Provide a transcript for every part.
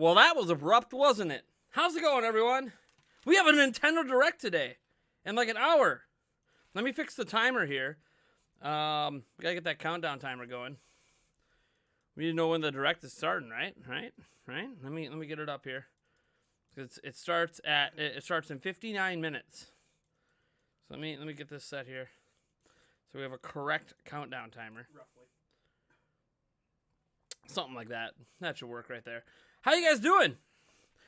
Well, that was abrupt, wasn't it? How's it going, everyone? We have a Nintendo Direct today in like an hour. Let me fix the timer here. We gotta get that countdown timer going. We need to know when the Direct is starting, right? Right? Let me get it up here. It starts in 59 minutes. So let me get this set here. So we have a correct countdown timer. Roughly. Something like that. That should work right there. How you guys doing?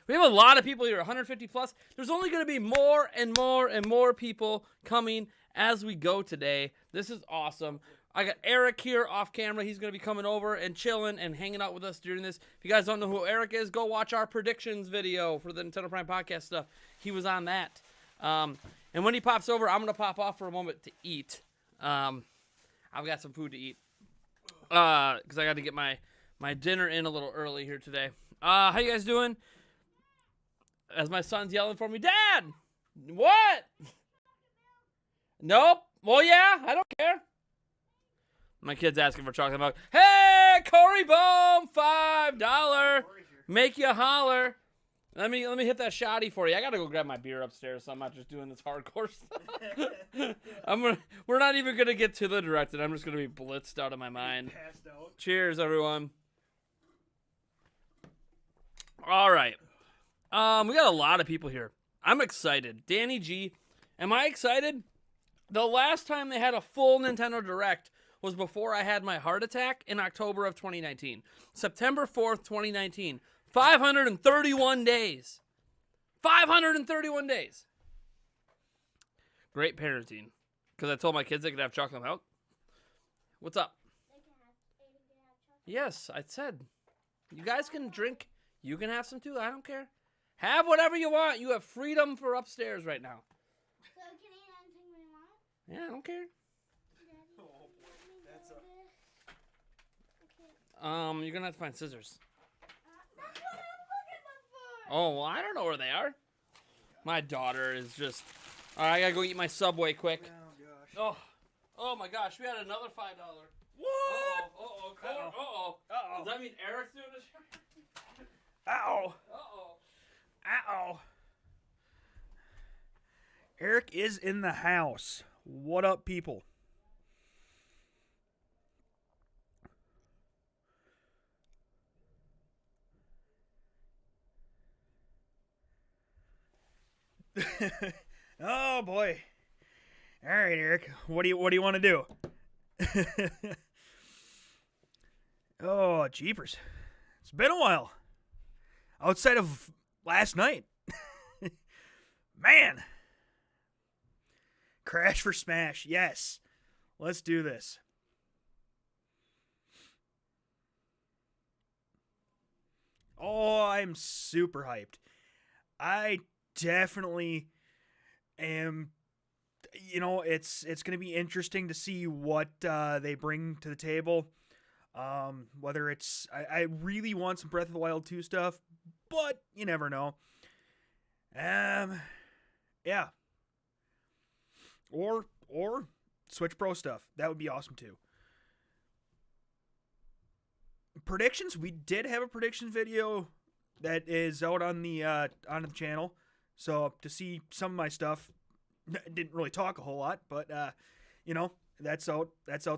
We have a lot of people here, 150 plus. There's only going to be more and more and more people coming as we go today. This is awesome. I got Eric here off camera. He's going to be coming over and chilling and hanging out with us during this. If you guys don't know who Eric is, go watch our predictions video for the Nintendo Prime Podcast stuff. He was on that. And when he pops over, I'm going to pop off for a moment to eat. I've got some food to eat because I got to get my dinner in a little early here today. How you guys doing? As my son's yelling for me, Dad! What? Nope. Well, yeah, I don't care. My kid's asking for chocolate milk. Hey, Corey Bohm, $5. Make you holler. Let me hit that shotty for you. I gotta go grab my beer upstairs, so I'm not just doing this hardcore stuff. We're not even gonna get to the directed. I'm just gonna be blitzed out of my mind. Passed out. Cheers, everyone. All right. We got a lot of people here. I'm excited. Danny G, am I excited? The last time they had a full Nintendo Direct was before I had my heart attack in October of 2019. September 4th, 2019. 531 days. 531 days. Great parenting. Because I told my kids they could have chocolate milk. What's up? They can have chocolate. Yes, I said. You guys can drink. You can have some too. I don't care. Have whatever you want. You have freedom for upstairs right now. So can I eat anything we want? Yeah, I don't care. Daddy, Oh boy, that's a. Okay. You're gonna have to find scissors. That's what I'm looking for. Oh, well, I don't know where they are. My daughter is just. All right, I gotta go eat my Subway quick. Oh gosh. Oh my gosh, we had another $5. What? Uh-oh. Uh-oh. Does that mean Eric's doing this? Ow. Uh-oh. Ow. Eric is in the house. What up, people? Oh boy. All right, Eric. What do you want to do? Oh, jeepers. It's been a while. Outside of last night. Man. Crash for Smash. Yes. Let's do this. Oh, I'm super hyped. I definitely am. You know, it's going to be interesting to see what they bring to the table. Whether it's... I really want some Breath of the Wild 2 stuff, but you never know. Yeah. Or Switch Pro stuff. That would be awesome too. Predictions. We did have a predictions video that is out on the channel. So to see some of my stuff, didn't really talk a whole lot, but you know, that's out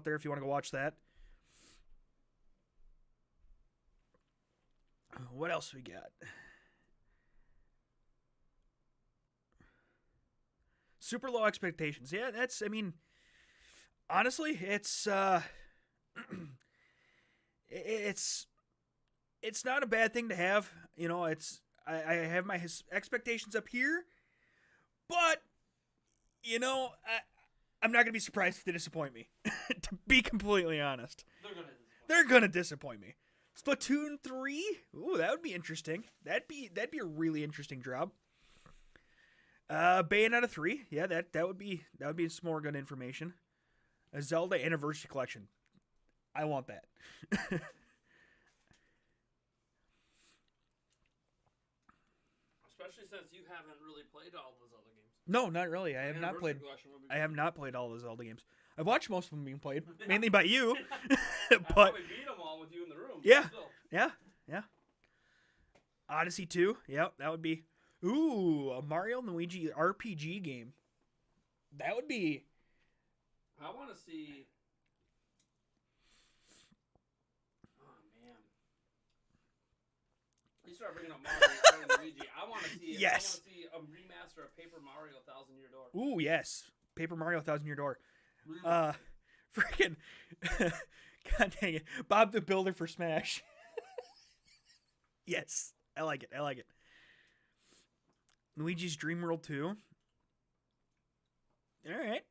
there if you want to go watch that. What else we got? Super low expectations. Yeah, that's, I mean, honestly, it's it's not a bad thing to have. You know, I have my expectations up here, but you know, I'm not gonna be surprised if they disappoint me. To be completely honest, they're gonna disappoint me. Splatoon 3? Ooh, that would be interesting. That'd be a really interesting drop. Bayonetta 3. Yeah, that would be some more good information. A Zelda Anniversary Collection. I want that. Especially since you haven't really played all the Zelda games. No, not really. I have not played all the Zelda games. I've watched most of them being played, mainly by you. I But probably beat them all with you in the room. Yeah. Still. yeah. Odyssey 2. Yep, that would be. Ooh, a Mario and Luigi RPG game. That would be. I want to see. Oh man! You start bringing up Mario and Luigi. I want to see. Yes. I want to see a remaster of Paper Mario: Thousand Year Door. Ooh, yes. Paper Mario 1000 Year Door. Remaster. Freaking. God dang it. Bob the Builder for Smash. Yes. I like it. I like it. Luigi's Dream World 2. All right.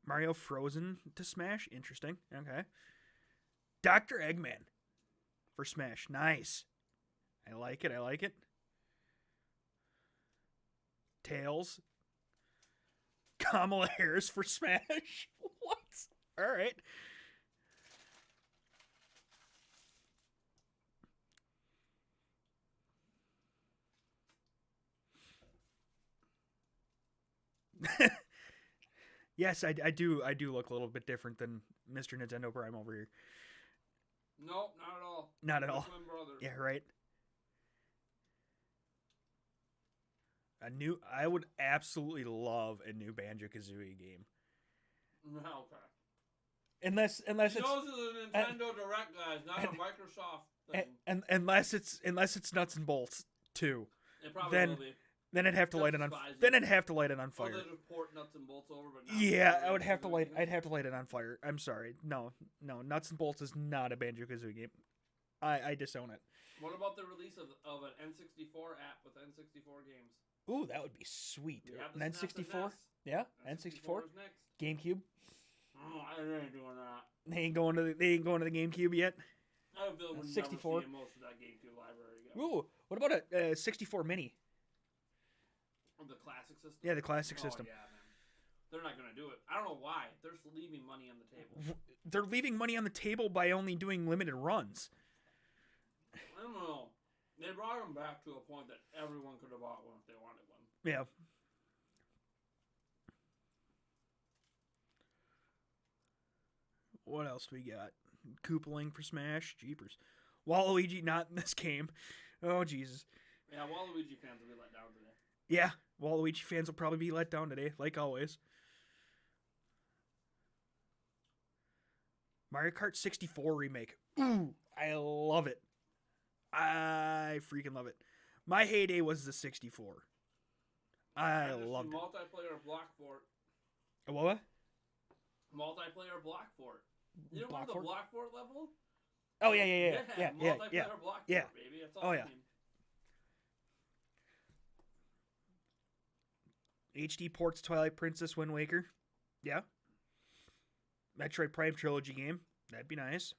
Mario Frozen to Smash. Interesting. Okay. Dr. Eggman for Smash. Nice. I like it. I like it. Tails. Kamala Harris for Smash. What? All right. Yes, I do look a little bit different than Mr. Nintendo Prime over here. Nope, not at all. Not at We're all. twin brothers. Yeah, right. I would absolutely love a new Banjo-Kazooie game. No, okay. Unless Those it's are the Nintendo Direct guys, not a Microsoft thing. and unless it's nuts and bolts too. It probably then will be. then I'd have to light it on Despise it. then I'd have to light it on Or fire. they just port nuts and bolts over, but not Yeah, I really would have to do light anything. I'd have to light it on fire. I'm sorry. No, nuts and bolts is not a Banjo-Kazooie game. I disown it. What about the release of an N64 app with N64 games? Ooh, that would be sweet. We have the An SNES and N64? NES. Yeah, N64 N64, is next. GameCube. Oh, I ain't doing that. They ain't going to the GameCube yet. I feel we're 64. never seeing most of that GameCube library go. Ooh, what about a 64 Mini? The classic system? Yeah, the classic system. Yeah, man. They're not going to do it. I don't know why. They're just leaving money on the table. They're leaving money on the table by only doing limited runs. I don't know. They brought them back to a point that everyone could have bought one if they wanted one. Yeah. What else we got? Koopaling for Smash, jeepers. Waluigi not in this game. Oh Jesus. Yeah, Waluigi fans will be let down today. Yeah, Waluigi fans will probably be let down today, like always. Mario Kart 64 remake. Ooh, I love it. I freaking love it. My heyday was the 64. I loved it. Multiplayer block fort. What? Multiplayer block fort. You know Block the fort? block fort level? Oh yeah. Multiplayer block Yeah. fort, baby. That's all Oh, I yeah. mean. HD ports Twilight Princess Wind Waker. Yeah. Metroid Prime Trilogy game. That'd be nice.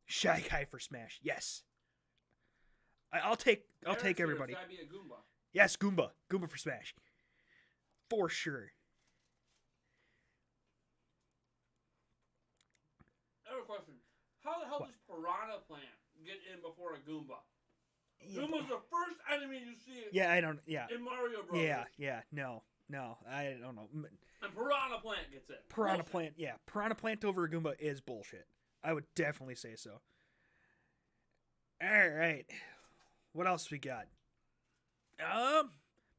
Shy Guy for Smash. Yes. I'll take Eric's here, everybody. It's gotta be a Goomba. Yes, Goomba. Goomba for Smash. For sure. I have a question. How the hell does Piranha Plant get in before a Goomba? Yeah, Goomba's the first enemy you see yeah, I don't. Yeah. in Mario Bros. Yeah. No. I don't know. And Piranha Plant gets it. Piranha Bullshit. Plant. Yeah, Piranha Plant over a Goomba is bullshit. I would definitely say so. All right. What else we got?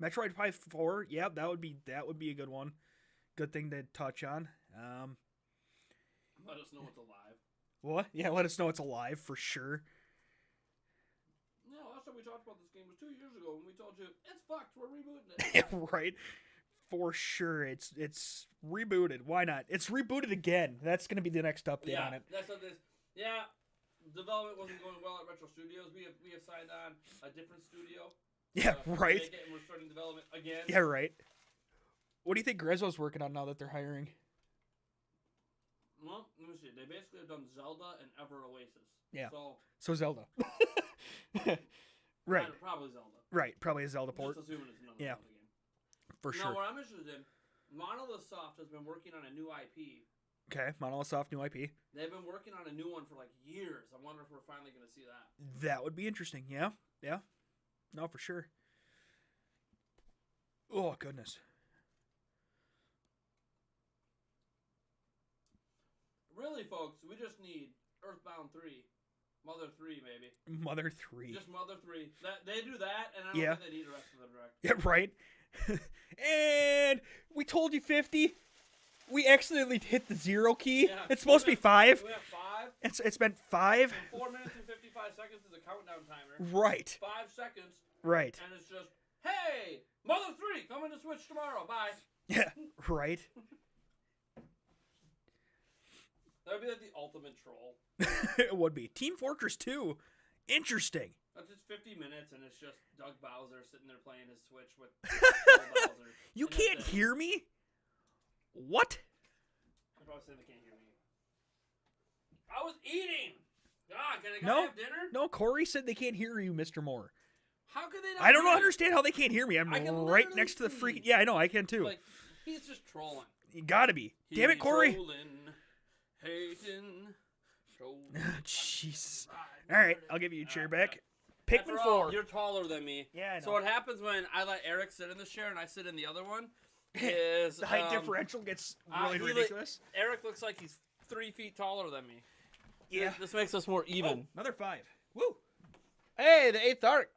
Metroid Prime 4. Yeah, that would be a good one. Good thing to touch on. Let us know it's alive. What? Yeah, let us know it's alive for sure. No, last time we talked about this game was 2 years ago when we told you it's fucked. We're rebooting it. Right. For sure, it's rebooted. Why not? It's rebooted again. That's gonna be the next update on it. That's what this. Yeah, development wasn't going well at Retro Studios. We have signed on a different studio. Yeah, to right. make it, and we're starting development again. Yeah, right. What do you think Grezzo's working on now that they're hiring? Well, let me see. They basically have done Zelda and Ever Oasis. Yeah. So Zelda. Right. Probably Zelda. Right. Probably a Zelda port. Just assuming it's another Yeah. Zelda game. For Now, sure. what I'm interested in, Monolith Soft has been working on a new IP. Okay. Monolith Soft new IP. They've been working on a new one for like years. I wonder if we're finally going to see that. That would be interesting. Yeah. Yeah. No, for sure. Oh goodness. really, folks, we just need Earthbound 3. Mother 3, maybe. Mother 3. Just Mother 3. They do that, and I don't Yeah. think they need the rest of the direct. Yeah, right. And we told you 50. We accidentally hit the 0 key. Yeah. It's supposed to be 5. We have 5. It's been 5. 4 minutes and 55 seconds is a countdown timer. Right. 5 seconds, Right. and it's just, hey, Mother 3, coming to Switch tomorrow. Bye. Yeah. Right. That would be like the ultimate troll. It would be. Team Fortress 2. Interesting. That's just 50 minutes, and it's just Doug Bowser sitting there playing his Switch with Bowser. You And that's can't it. hear me? What? I'm probably saying they can't hear me. I was eating. God, can I No. have dinner? No, Corey said they can't hear you, Mr. Moore. How could they not? I don't hear me? understand how they can't hear me. I'm I can right literally next to the see. freaking... Yeah, I know. I can too. Like, he's just trolling. You gotta be. Damn it, Corey. Trolling, hating, trolling. Jesus. All right, I'll give you a chair back. After Pikmin all, 4. You're taller than me. Yeah, I know. So what happens when I let Eric sit in this chair and I sit in the other one is The height differential gets really he ridiculous. Eric looks like he's 3 feet taller than me. Yeah. This makes us more even. Oh, another 5. Woo. Hey, the 8th Arc.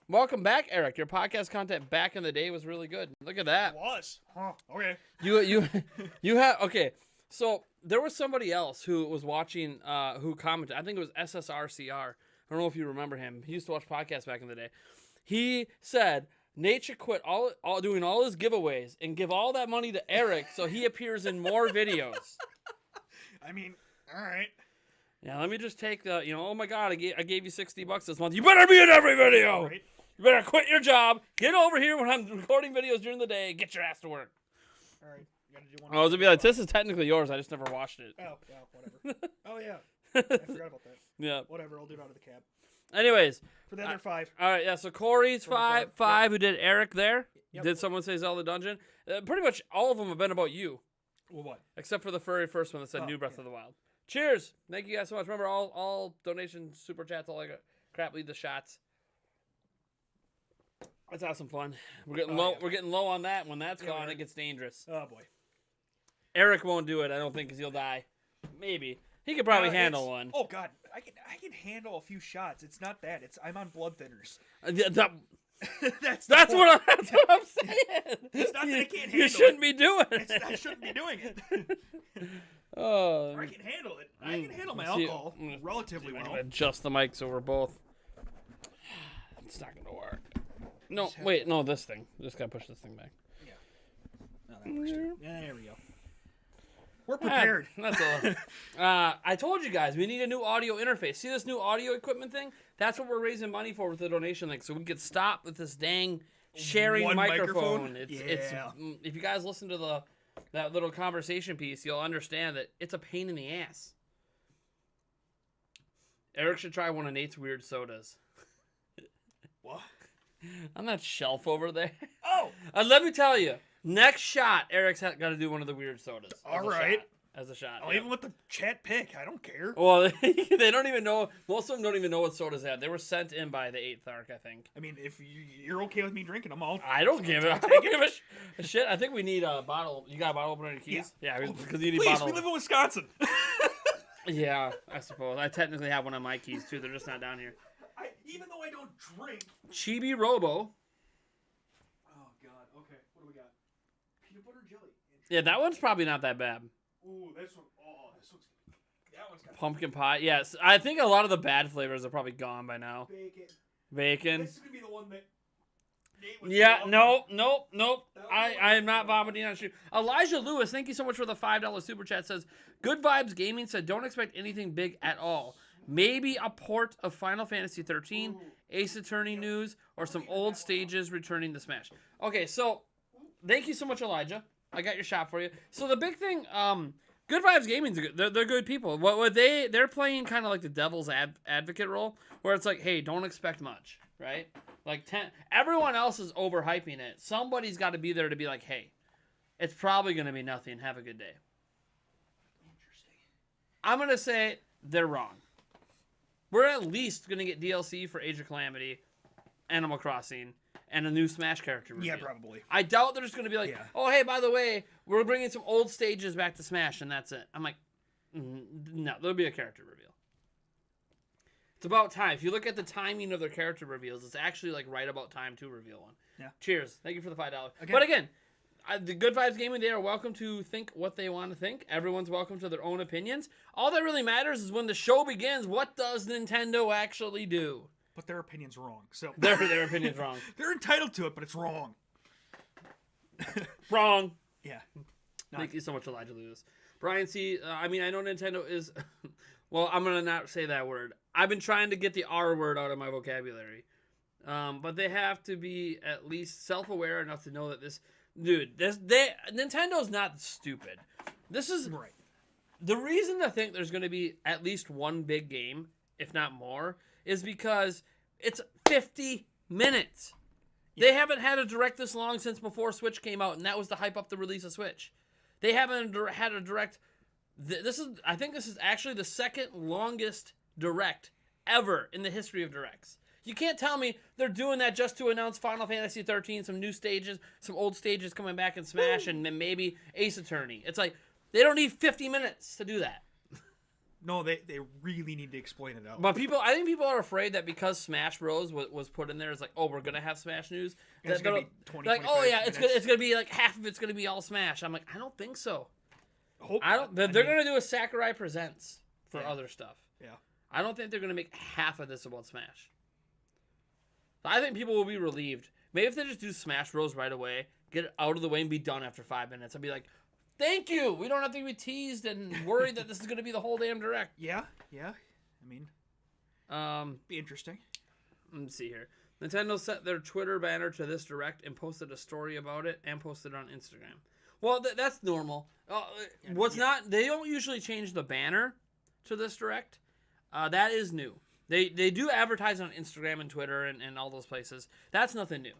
Welcome back, Eric. Your podcast content back in the day was really good. Look at that. It was. Huh, okay. You have okay. So there was somebody else who was watching, who commented. I think it was SSRCR. I don't know if you remember him. He used to watch podcasts back in the day. He said Nate should quit all doing all his giveaways and give all that money to Eric so he appears in more videos. I mean, all right. Yeah, let me just take the, oh my God, I gave you $60 this month. You better be in every video. All right. You better quit your job. Get over here when I'm recording videos during the day. Get your ass to work. All right. You gotta do one. I was gonna be like, this is technically yours. I just never watched it. Oh, yeah, whatever. Oh, yeah. I forgot about that. Yeah. Whatever. I'll do it out of the cab. Anyways, For the other 5. all right. Yeah. So Corey's Corey's five. Who did Eric there? Yep. Did someone say Zelda Dungeon? Pretty much all of them have been about you, Well, what? except for the very first one that said Oh, New Breath yeah. of the Wild. Cheers. Thank you guys so much. Remember, all donations, super chats, all that crap. Leave the shots. Let's have some fun. We're getting low. Yeah. We're getting low on that. When that's Yeah, gone, we are. it gets dangerous. Oh, boy. Eric won't do it. I don't think, because he'll die. Maybe he could probably handle It's- one. Oh, God. I can handle a few shots. It's not that. I'm on blood thinners. Yeah, That's that's what I'm saying. It's not that I can't You handle shouldn't be doing I it. shouldn't be doing it. Oh, I can handle it. I can handle my See, alcohol relatively I'm well. gonna adjust the mic so we're both. It's not gonna work. No, Just have wait, no, this thing. Just gotta push this thing back. No, that works too. Yeah, there we go. We're Ah, prepared. That's all. I told you guys we need a new audio interface. See this new audio equipment thing? That's what we're raising money for with the donation link, so we could stop with this dang sharing One microphone. microphone? It's Yeah. if you guys listen to that little conversation piece, you'll understand that it's a pain in the ass. Eric should try one of Nate's weird sodas. What? On that shelf over there. Oh! Let me tell you, next shot, Eric's got to do one of the weird sodas. All right. As a shot. I'll yeah. even let the chat pick. I don't care. Well, they don't even know. Most of them don't even know what sodas they have. They were sent in by the 8th Arc, I think. I mean, if you're okay with me drinking them all. I don't give it. I don't give a shit. I think we need a bottle. You got a bottle opener in your keys? Yeah, because you need Please, bottle. we live in Wisconsin. Yeah, I suppose. I technically have one of my keys too. They're just not down here. Even though I don't drink. Chibi Robo. Oh, God. Okay, what do we got? Peanut butter jelly. Yeah, that one's probably not that bad. Ooh, this one. Oh, this one's. That one's got Pumpkin pie. Yes, I think a lot of the bad flavors are probably gone by now. bacon. Bacon. This is going to be the one that. Nate would Yeah, love. nope. I am not vomiting on you. Elijah Lewis, thank you so much for the $5 super chat. Says, Good Vibes Gaming said, don't expect anything big at all. Maybe a port of Final Fantasy 13, Ace Attorney news, or some old stages returning to Smash. Okay, so thank you so much, Elijah. I got your shot for you. So the big thing, Good Vibes Gaming's good. They're good people. What they're playing kind of like the devil's advocate role, where it's like, hey, don't expect much, right? Like everyone else is overhyping it. Somebody's got to be there to be like, hey, it's probably going to be nothing. Have a good day. Interesting. I'm going to say they're wrong. We're at least going to get DLC for Age of Calamity, Animal Crossing, and a new Smash character reveal. Yeah, probably. I doubt they're just going to be like, Yeah. oh, hey, by the way, we're bringing some old stages back to Smash, and that's it. I'm like, No, there'll be a character reveal. It's about time. If you look at the timing of their character reveals, it's actually like right about time to reveal one. Yeah. Cheers. Thank you for the $5. Okay. But again, the Good Vibes Gaming, they are welcome to think what they want to think. Everyone's welcome to their own opinions. All that really matters is when the show begins, what does Nintendo actually do? But their opinion's wrong. So Their opinion's wrong. they're entitled to it, but it's wrong. Wrong. Yeah. Thank you so much, Elijah Lewis. Brian C., I mean, I know Nintendo is... well, I'm going to not say that word. I've been trying to get the R word out of my vocabulary. But they have to be at least self-aware enough to know that this... Dude, Nintendo's not stupid. This is... Right. The reason to think there's going to be at least one big game, if not more, is because it's 50 minutes. Yeah. They haven't had a direct this long since before Switch came out, and that was to hype up the release of Switch. They haven't had a direct... I think this is actually the second longest direct ever in the history of directs. You can't tell me they're doing that just to announce Final Fantasy 13, some new stages, some old stages coming back in Smash, and then maybe Ace Attorney. It's like, they don't need 50 minutes to do that. No, they really need to explain it out. But I think people are afraid that because Smash Bros. was put in there, it's like, oh, we're going to have Smash news. It's going to be 20, like, oh yeah, it's going to be like half of it's going to be all Smash. I'm like, I don't think so. They're going to do a Sakurai Presents for other stuff. Yeah. I don't think they're going to make half of this about Smash. I think people will be relieved. Maybe if they just do Smash Bros. Right away, get it out of the way and be done after 5 minutes. I'd be like, thank you. We don't have to be teased and worried that this is going to be the whole damn direct. Yeah. I mean, be interesting. Let me see here. Nintendo set their Twitter banner to this direct and posted a story about it and posted it on Instagram. Well, that's normal. They don't usually change the banner to this direct. That is new. They do advertise on Instagram and Twitter and all those places. That's nothing new.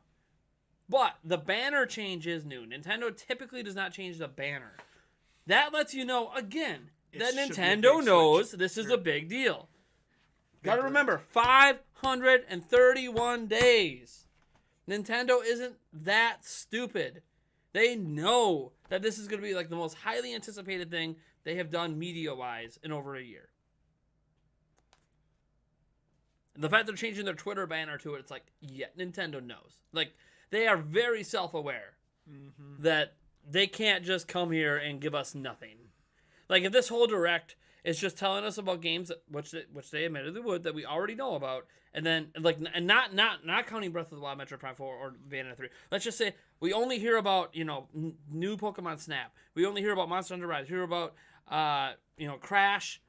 But the banner change is new. Nintendo typically does not change the banner. That lets you know, again, that Nintendo knows this is a big deal. Got to remember, 531 days. Nintendo isn't that stupid. They know that this is going to be like the most highly anticipated thing they have done media-wise in over a year. The fact they're changing their Twitter banner to it, it's like, yeah, Nintendo knows. Like, they are very self-aware that they can't just come here and give us nothing. Like, if this whole direct is just telling us about games, which they admittedly would, that we already know about, and then, like, and not counting Breath of the Wild, Metroid Prime 4, or Bayonetta 3. Let's just say we only hear about, new Pokemon Snap. We only hear about Monster Hunter Rise. We hear about, Crash,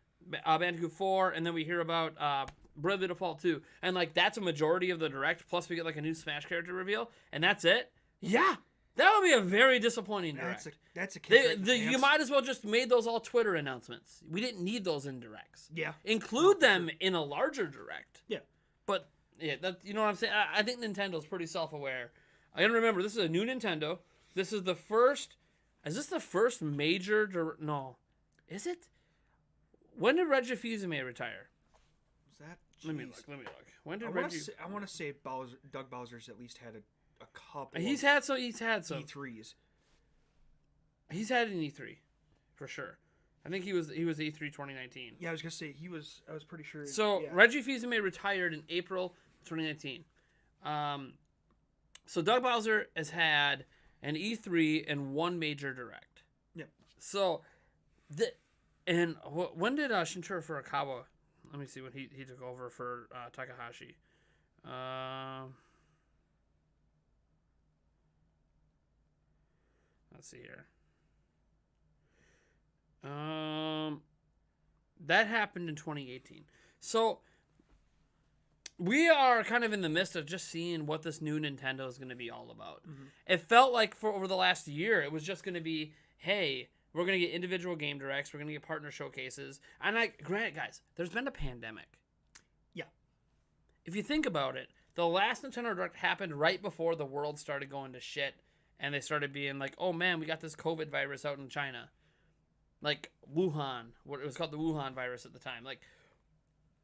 Bandicoot 4, and then we hear about, Bravely Default 2, and like that's a majority of the direct, plus we get like a new Smash character reveal, and that's it. Yeah, that would be a very disappointing direct. That's a kick. You might as well just made those all Twitter announcements. We didn't need those in directs. Yeah, include them in a larger direct. Yeah, but yeah, you know what I'm saying. I think Nintendo's pretty self-aware. I gotta remember, this is a new Nintendo. This is the first. Is this the first major? No, is it? When did Reggie Fils-Aimé retire? Let me look. When did Reggie? I want to say Doug Bowser's at least had a couple. He's had some E3s. He's had an E3, for sure. I think he was E3 2019. Yeah, I was gonna say I was pretty sure. So Reggie Fils-Aimé retired in April 2019. So Doug Bowser has had an E3 and one major direct. Yep. So when did Shintaro Furukawa? Let me see when he took over for Takahashi. Let's see here. That happened in 2018. So we are kind of in the midst of just seeing what this new Nintendo is going to be all about. Mm-hmm. It felt like for over the last year, it was just going to be, hey, we're going to get individual game directs. We're going to get partner showcases. And granted, guys, there's been a pandemic. Yeah. If you think about it, the last Nintendo Direct happened right before the world started going to shit. And they started being like, oh man, we got this COVID virus out in China. Like Wuhan. It was called the Wuhan virus at the time. Like,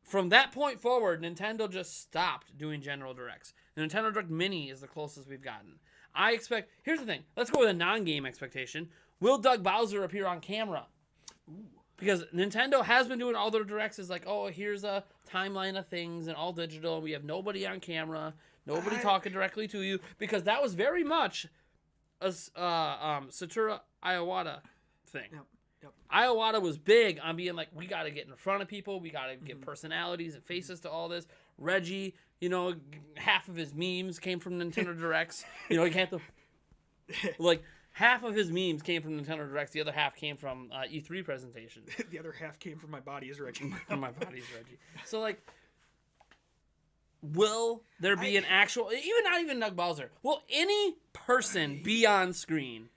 from that point forward, Nintendo just stopped doing general directs. The Nintendo Direct Mini is the closest we've gotten. I expect... Here's the thing. Let's go with a non-game expectation. Will Doug Bowser appear on camera? Ooh. because Nintendo has been doing all their directs is like, oh, here's a timeline of things and all digital. We have nobody on camera, nobody talking directly to you, because that was very much a Satoru Iwata thing. Yep. Iwata was big on being like, we got to get in front of people, we got to give personalities and faces to all this. Reggie, you know, half of his memes came from Nintendo Directs. You know, he can't like. Half of his memes came from Nintendo Directs. The other half came from E3 presentations. The other half came from my body is Reggie. My body's Reggie. So, like, will there be an actual... not even Doug Bowser. Will any person be on screen?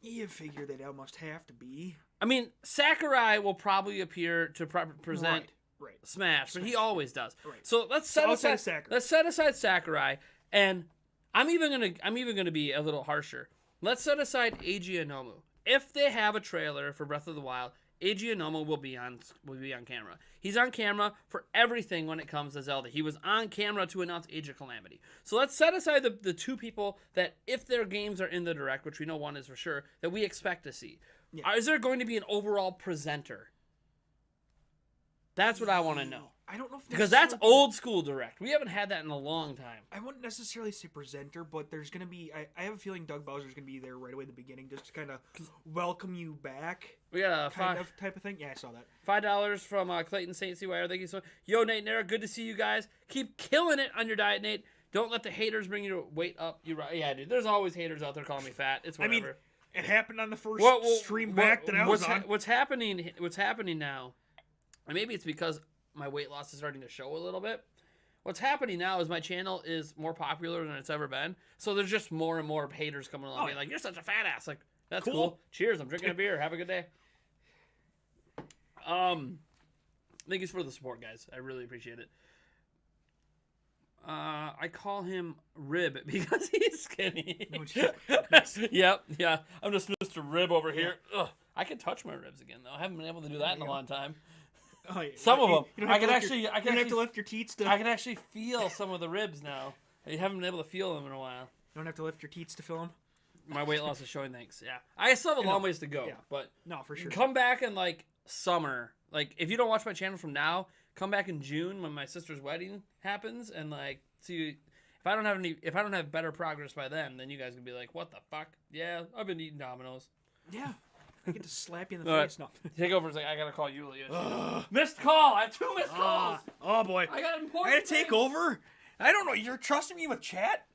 You figure they'd almost have to be. I mean, Sakurai will probably appear to present Right. Smash, but he always does. Right. So let's set aside Sakurai. Let's set aside Sakurai, and I'm even gonna be a little harsher. Let's set aside Eiji Anomu. If they have a trailer for Breath of the Wild, Eiji Anomu will be on camera. He's on camera for everything when it comes to Zelda. He was on camera to announce Age of Calamity. So let's set aside the two people that, if their games are in the Direct, which we know one is for sure, that we expect to see. Yeah. Is there going to be an overall presenter? That's what I want to know. I don't know if Because that's old school Direct. We haven't had that in a long time. I wouldn't necessarily say presenter, but there's going to be... I have a feeling Doug Bowser's going to be there right away at the beginning just to kind of welcome you back. We got a type of thing. Yeah, I saw that. $5 from Clayton St. CYR. Thank you so much. Yo, Nate and Eric, good to see you guys. Keep killing it on your diet, Nate. Don't let the haters bring your weight up. You're right. Yeah, dude. There's always haters out there calling me fat. It's whatever. I mean, it happened on the first stream back that I was on. What's happening now, and maybe it's because my weight loss is starting to show a little bit. What's happening now is my channel is more popular than it's ever been. So there's just more and more haters coming along being like, you're such a fat ass. Like, that's cool. Cheers. I'm drinking a beer. Have a good day. Thank you for the support, guys. I really appreciate it. I call him Rib because he's skinny. Yep. Yeah. I'm just Mr. Rib over here. Ugh. I can touch my ribs again, though. I haven't been able to do that in a long time. Oh, yeah. Some of them. You don't have to lift your teats to... I can actually feel some of the ribs now. I haven't been able to feel them in a while. You don't have to lift your teats to feel them? My weight loss is showing, thanks. Yeah. I still have a long ways to go, but... No, for sure. Come back in, like, summer. Like, if you don't watch my channel from now, come back in June when my sister's wedding happens, and, like, see... If I don't have better progress by then you guys can be like, what the fuck? Yeah, I've been eating Domino's. Yeah. I get to slap you in the face. No. Take over. It's like, I gotta call Yulia. Missed call. I have 2 missed calls. Oh boy. I got important. I gotta take over. I don't know. You're trusting me with chat?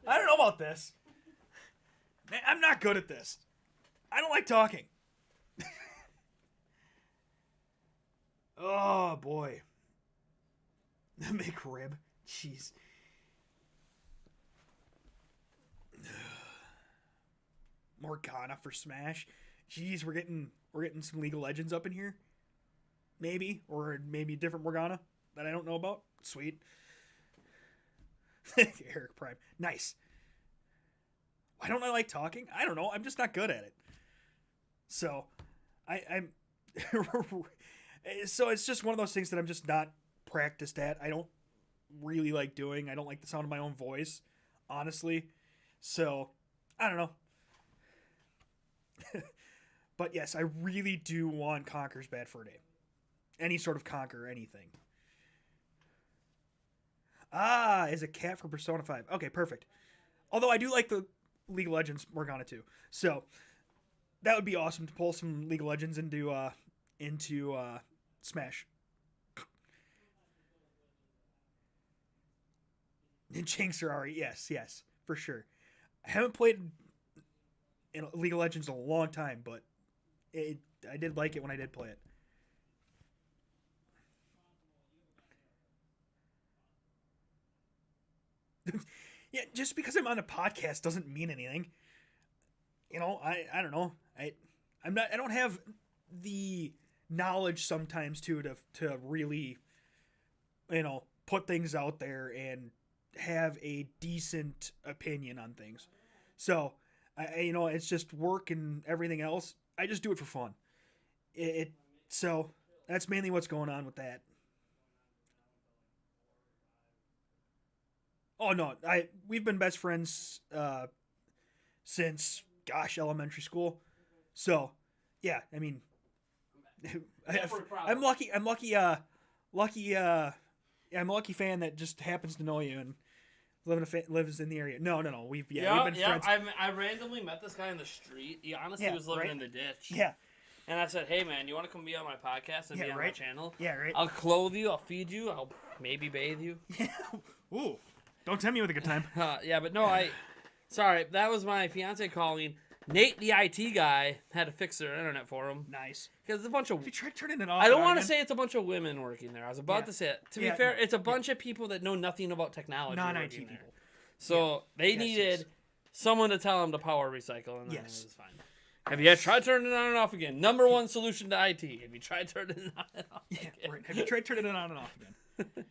I don't know about this. I'm not good at this. I don't like talking. Oh boy. The McRib. Jeez. Morgana for Smash. Jeez, we're getting some League of Legends up in here. Maybe. Or maybe a different Morgana that I don't know about. Sweet. Eric Prime. Nice. Why don't I like talking? I don't know. I'm just not good at it. So, I'm... so it's just one of those things that I'm just not practiced at. I don't really like doing. I don't like the sound of my own voice, honestly. So, I don't know. But yes, I really do want Conker's Bad Fur Day. Any sort of Conker, anything. Ah, is a cat for Persona 5. Okay, perfect. Although I do like the League of Legends Morgana too. So that would be awesome to pull some League of Legends into Smash. And Chang Ferrari, yes, for sure. I haven't played in League of Legends in a long time, but I did like it when I did play it. Yeah, just because I'm on a podcast doesn't mean anything. You know, I don't know. I don't have the knowledge sometimes to really, you know, put things out there and have a decent opinion on things. So, you know, it's just work and everything else. I just do it for fun. So that's mainly what's going on with that. Oh no, we've been best friends since elementary school. So, yeah, I mean, I'm lucky. I'm lucky. Yeah, I'm a lucky fan that just happens to know you and lives in the area. No. We've been friends. I randomly met this guy in the street. He honestly Yeah, was living right? in the ditch. Yeah. And I said, hey, man, you want to come be on my podcast and Yeah, be on my right. channel? Yeah, right. I'll clothe you. I'll feed you. I'll maybe bathe you. Ooh. Don't tempt me with a good time. Yeah, but no, sorry, that was my fiance calling. Nate, the IT guy, had to fix their internet for him. Nice. Because it's a bunch of... If you try turning it off. I don't want to say it's a bunch of women working there. I was about Yeah. to say it. To be Yeah, fair, no, it's a bunch of people that know nothing about technology. Non-IT working there. people. So they Yes, needed yes. someone to tell them to power recycle, and then Yes. it was fine. Have you tried turning it on and off again? Number one solution to IT. Have you tried turning it on and off Yeah, again? right. Have you tried turning it on and off again?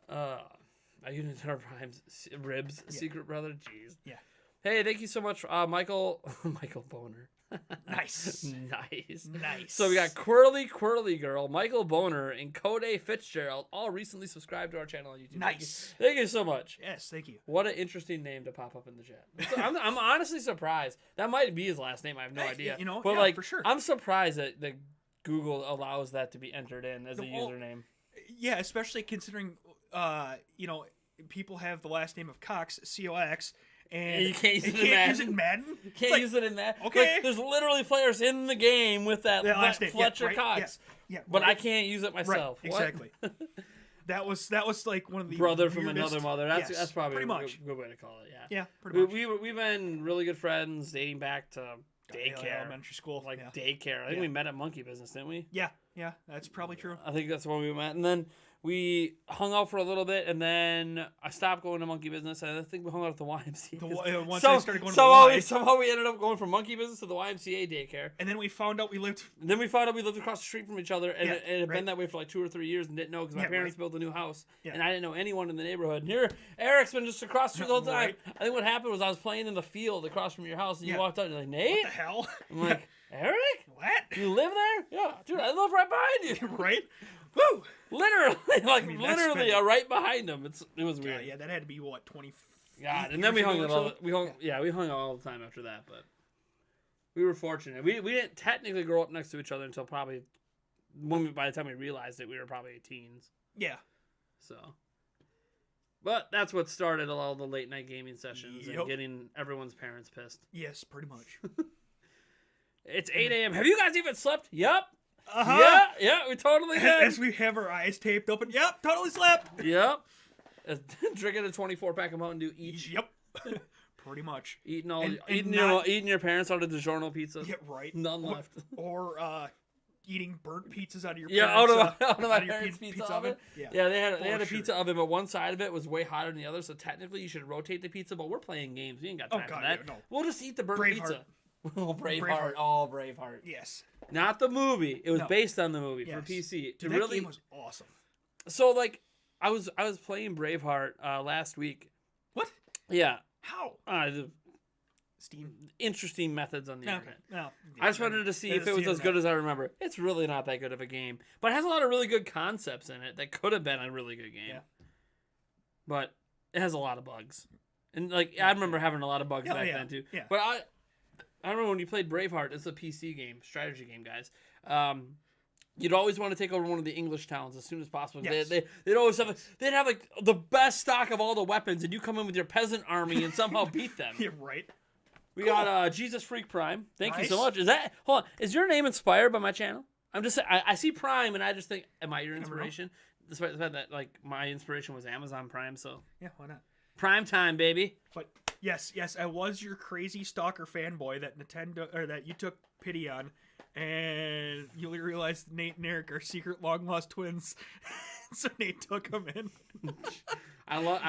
Are you into Prime's Ribs secret brother? Jeez. Yeah. Hey, thank you so much, Michael Boner. Nice. Nice. So we got Quirly Girl, Michael Boner, and Code Fitzgerald all recently subscribed to our channel on YouTube. Nice. Thank you so much. Yes, thank you. What an interesting name to pop up in the chat. So I'm honestly surprised. That might be his last name. I have no idea. You know, but yeah, like, for sure. I'm surprised that Google allows that to be entered in as a username. Yeah, especially considering, people have the last name of Cox, C-O-X, and you can't use it in Madden. Madden. Can't use it in that. Okay. Like, there's literally players in the game with that last name. Fletcher right? Cox. Yeah. But right. I can't use it myself. Right, What? exactly. That was like one of the Brother from weirdest- another mother. Yes, That's probably pretty a much. good way to call it. Yeah. Yeah, pretty much. We've been really good friends dating back to daycare, elementary school, daycare. I think we met at Monkey Business, didn't we? Yeah, that's probably true. I think that's when we met, and then we hung out for a little bit, and then I stopped going to Monkey Business, and I think we hung out at the YMCA. Once I started going to the Y. Somehow we ended up going from Monkey Business to the YMCA daycare. And then we found out we lived... Then we found out we lived across the street from each other, and Yeah, it had right. been that way for like 2 or 3 years and didn't know because my parents right. built a new house, Yeah. and I didn't know anyone in the neighborhood. And here, Eric's been just across the street the whole time. Right. I think what happened was I was playing in the field across from your house, and you Yeah. walked out, and you're like, Nate? What the hell? I'm like, Eric? What? You live there? Yeah. Dude, I live right behind you. Right? Woo! Literally, like, mean, that's literally spending. right behind him. It was weird. Yeah, that had to be, 20... God, and then we hung years out. ago or so? We hung out all the time after that, but we were fortunate. We didn't technically grow up next to each other until probably by the time we realized it, we were probably teens. Yeah. So, but that's what started all the late night gaming sessions and Yep. getting everyone's parents pissed. Yes, pretty much. It's 8 a.m. Have you guys even slept? Yep. Uh-huh. Yeah, we totally did. As we have our eyes taped open. Yep, totally slept. Yep. Drinking a 24-pack of Mountain Dew each. Yep. Pretty much. Eating all, And eating your parents out of DiGiorno pizza. Yeah, right. None left. Or eating burnt pizzas out of your Yeah, parents, out of my your parents' pizza oven. oven. Yeah. They had a sure. pizza oven, but one side of it was way hotter than the other. So technically, you should rotate the pizza. But we're playing games. We ain't got time for that. yeah, no. We'll just eat the burnt Braveheart. pizza. Oh, Braveheart. Braveheart. Oh, Braveheart. Yes. Not the movie. It was No. based on the movie for Yes. PC. Dude, that game was awesome. So like, I was playing Braveheart last week. What? Yeah. How? Steam. Interesting methods on the Okay. internet. No. I just wanted to see if it was as good as I remember. It's really not that good of a game, but it has a lot of really good concepts in it that could have been a really good game. Yeah. But it has a lot of bugs, and like I remember having a lot of bugs Oh, back yeah. then too. Yeah. But I remember when you played Braveheart. It's a PC game, strategy game, guys. You'd always want to take over one of the English towns as soon as possible. Yes. They'd always have they'd have like the best stock of all the weapons, and you come in with your peasant army and somehow beat them. You're right. We got Jesus Freak Prime. Thank you so Nice. much. Is your name inspired by my channel? I'm just saying, I see Prime and I just think, am I your Never know. inspiration? Despite the fact that like my inspiration was Amazon Prime, so Yeah, why not? Prime time, baby. But yes, I was your crazy stalker fanboy that Nintendo or that you took pity on, and you realized Nate and Eric are secret long lost twins, so Nate took them in. I like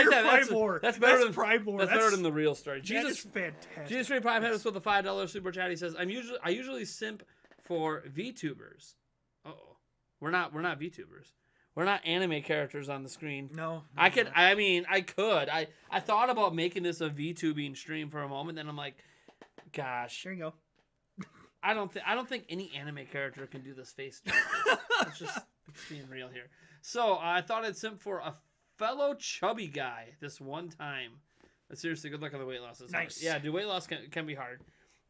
your that. Prime lore. That's better than Prime lore. That's better than the real story. That is Jesus fantastic. Jesus Freak Prime hit us with a $5 super chat. He says, I usually simp for VTubers. Uh-oh. We're not VTubers. We're not anime characters on the screen. No. I could. I thought about making this a VTubing stream for a moment. Then I'm like, gosh, There you go. I don't think any anime character can do this face justice. It's just being real here. So I thought I'd simp for a fellow chubby guy this one time. But seriously, good luck on the weight loss. It's hard. Nice. Yeah, dude, weight loss can be hard.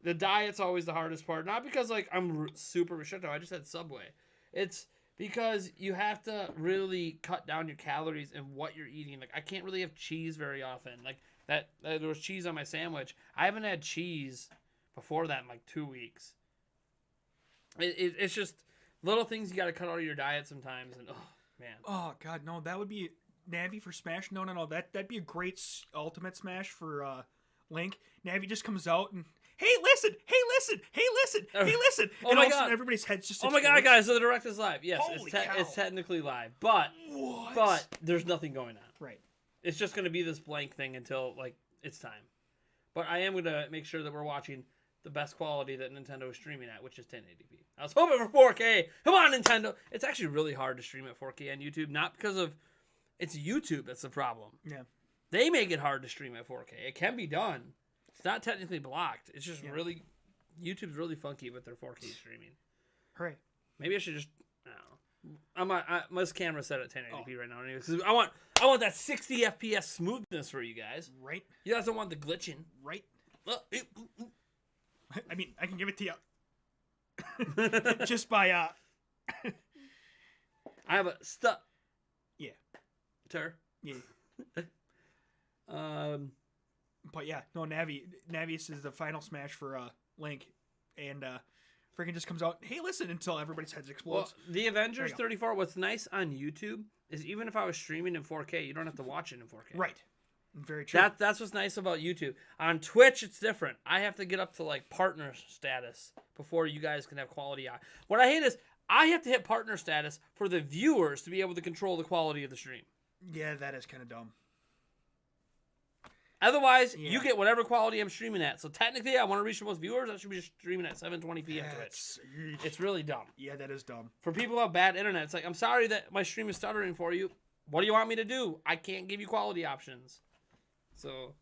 The diet's always the hardest part. Not because like I'm super restricted. I just had Subway. It's because you have to really cut down your calories and what you're eating. Like I can't really have cheese very often. Like that there was cheese on my sandwich. I haven't had cheese before that in like 2 weeks. It's just little things you got to cut out of your diet sometimes. And oh man. Oh God, no, that would be Navi for Smash. No, that'd be a great ultimate Smash for Link. Navi just comes out and hey, listen, Oh and my all of a God. sudden everybody's heads just Oh my God, explodes. guys! So the direct is live. Yes, Holy cow. it's technically live, but What? there's nothing going on. Right. It's just going to be this blank thing until like it's time. But I am going to make sure that we're watching the best quality that Nintendo is streaming at, which is 1080p. I was hoping for 4K. Come on, Nintendo! It's actually really hard to stream at 4K on YouTube, not because of it's YouTube that's the problem. Yeah. They make it hard to stream at 4K. It can be done. It's not technically blocked. It's just really YouTube's really funky with their 4K streaming. Hooray. Maybe I should just I don't know. My camera set at 1080p right now. Anyway, 'cause I want that 60 FPS smoothness for you guys. Right. You guys don't want the glitching. Right. I I mean, I can give it to you. Just by have a stutter. Yeah. Yeah. But yeah, no, Navius is the final Smash for Link, and freaking just comes out. Hey, listen! Until everybody's heads Well, explodes. the Avengers There you 34. What's nice on YouTube is even if I was streaming in 4K, you don't have to watch it in 4K. Right. Very true. That's what's nice about YouTube. On Twitch, it's different. I have to get up to like partner status before you guys can have quality on. What I hate is I have to hit partner status for the viewers to be able to control the quality of the stream. Yeah, that is kind of dumb. Otherwise, Yeah. you get whatever quality I'm streaming at. So technically, I want to reach the most viewers. I should be streaming at 720p on Twitch. It's really dumb. Yeah, that is dumb. For people who have bad internet, it's like, I'm sorry that my stream is stuttering for you. What do you want me to do? I can't give you quality options. So,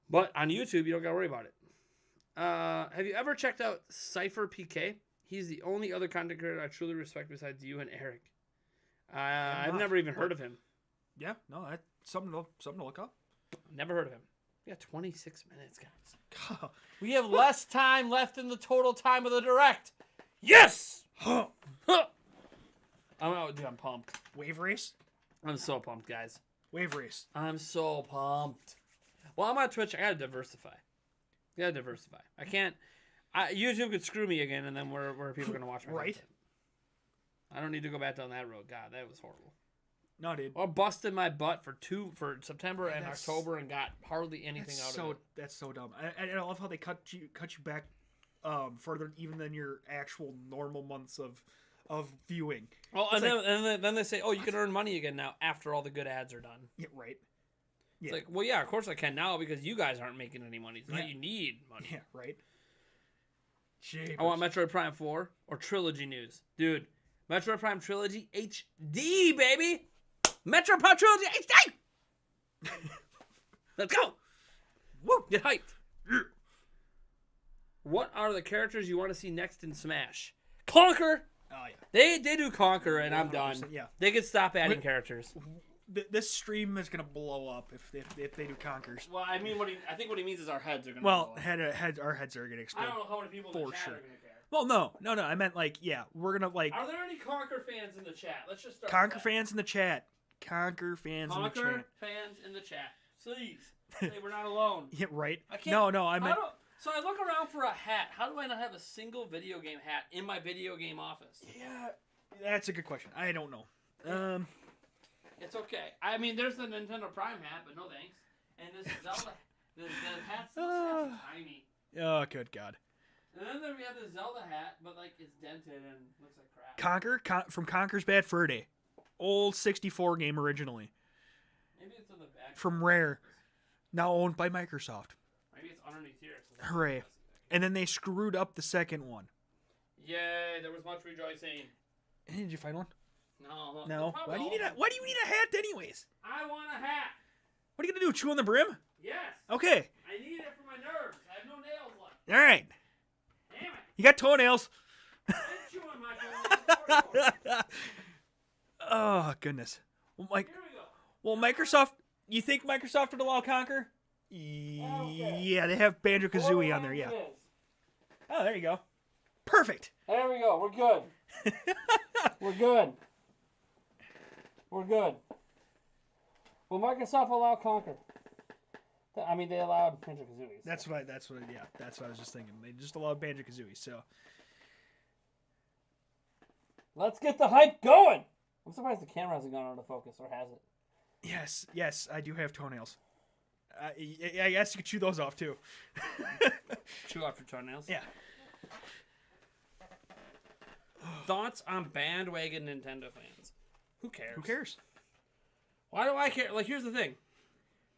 but on YouTube, you don't got to worry about it. Have you ever checked out Cypher PK? He's the only other content creator I truly respect besides you and Eric. I've not. never even heard of him. Yeah, no, that's something to look up. Never heard of him. We got 26 minutes, guys. God. We have less time left in the total time of the direct. Yes! Huh. I'm out, dude. I'm pumped. Wave race. I'm so pumped, guys. Wave race. I'm so pumped. Well, I'm on Twitch. I gotta diversify. I can't. YouTube could screw me again, and then where are people gonna watch my Right. content? I don't need to go back down that road. God, that was horrible. No, dude. I busted my butt for September and That's- October and got hardly anything That's out of it. That's so dumb. I love how they cut you back further even than your actual normal months of viewing. Well, It's and then they say, oh, you can earn money again now after all the good ads are done. Yeah, right. It's Yeah. like, well, yeah, of course I can now because you guys aren't making any money. So now Yeah. you need money. Yeah, right. Jeepers. I want Metroid Prime 4 or Trilogy news. Dude, Metroid Prime Trilogy HD, baby! Metroid Prime Trilogy HD! Let's go! Woo! Get hyped. What are the characters you want to see next in Smash? Conquer! Oh yeah. They do Conquer, and I'm done. 100%, yeah. They could stop adding Wait. characters. This stream is gonna blow up if they do Conkers. Well, I mean, I think what he means is our heads are going to Well, our heads are gonna I explode. don't know how many people in For the chat sure. are going to care. Well, no. I meant like, yeah, we're gonna like Are there any Conquer fans in the chat? Let's just start Conker with that. fans in the chat. Conker fans in the Conquer chat. fans in the chat. Please. Say we're not alone. Yeah, right. I can't. No, I meant. So I look around for a hat. How do I not have a single video game hat in my video game office? Yeah, that's a good question. I don't know. It's okay. I mean, there's the Nintendo Prime hat, but no thanks. And this Zelda, the hat's tiny. Oh, good God. And then we have the Zelda hat, but like it's dented and looks like crap. Conker from Conker's Bad Fur Day. Old 64 game originally. Maybe it's on the back. From Rare. Now owned by Microsoft. Maybe it's underneath here. So Hooray. And then they screwed up the second one. Yay! There was much rejoicing. Hey, did you find one? No. No. Probably Why do you all- need a hat anyways? I want a hat. What are you gonna do? Chew on the brim? Yes. Okay. I need it for my nerves. I have no nails left. All right. Damn it. You got toenails. I'm chewing my toenails. Oh goodness. Well, Here we go. well, Microsoft. You think Microsoft would allow Conker? Yeah, they have Banjo Kazooie on there. Yeah. It is. Oh, there you go. Perfect. There we go. We're good. We're good. We're good. Will Microsoft allow Conquer? I mean, they allowed Banjo-Kazooie. That's what I was just thinking. They just allowed Banjo-Kazooie, so. Let's get the hype going. I'm surprised the camera hasn't gone out of focus, or has it? Yes, I do have toenails. I guess you could chew those off, too. Chew off your toenails? Yeah. Thoughts on bandwagon Nintendo fans? Who cares? Who cares? Why do I care? Like, here's the thing.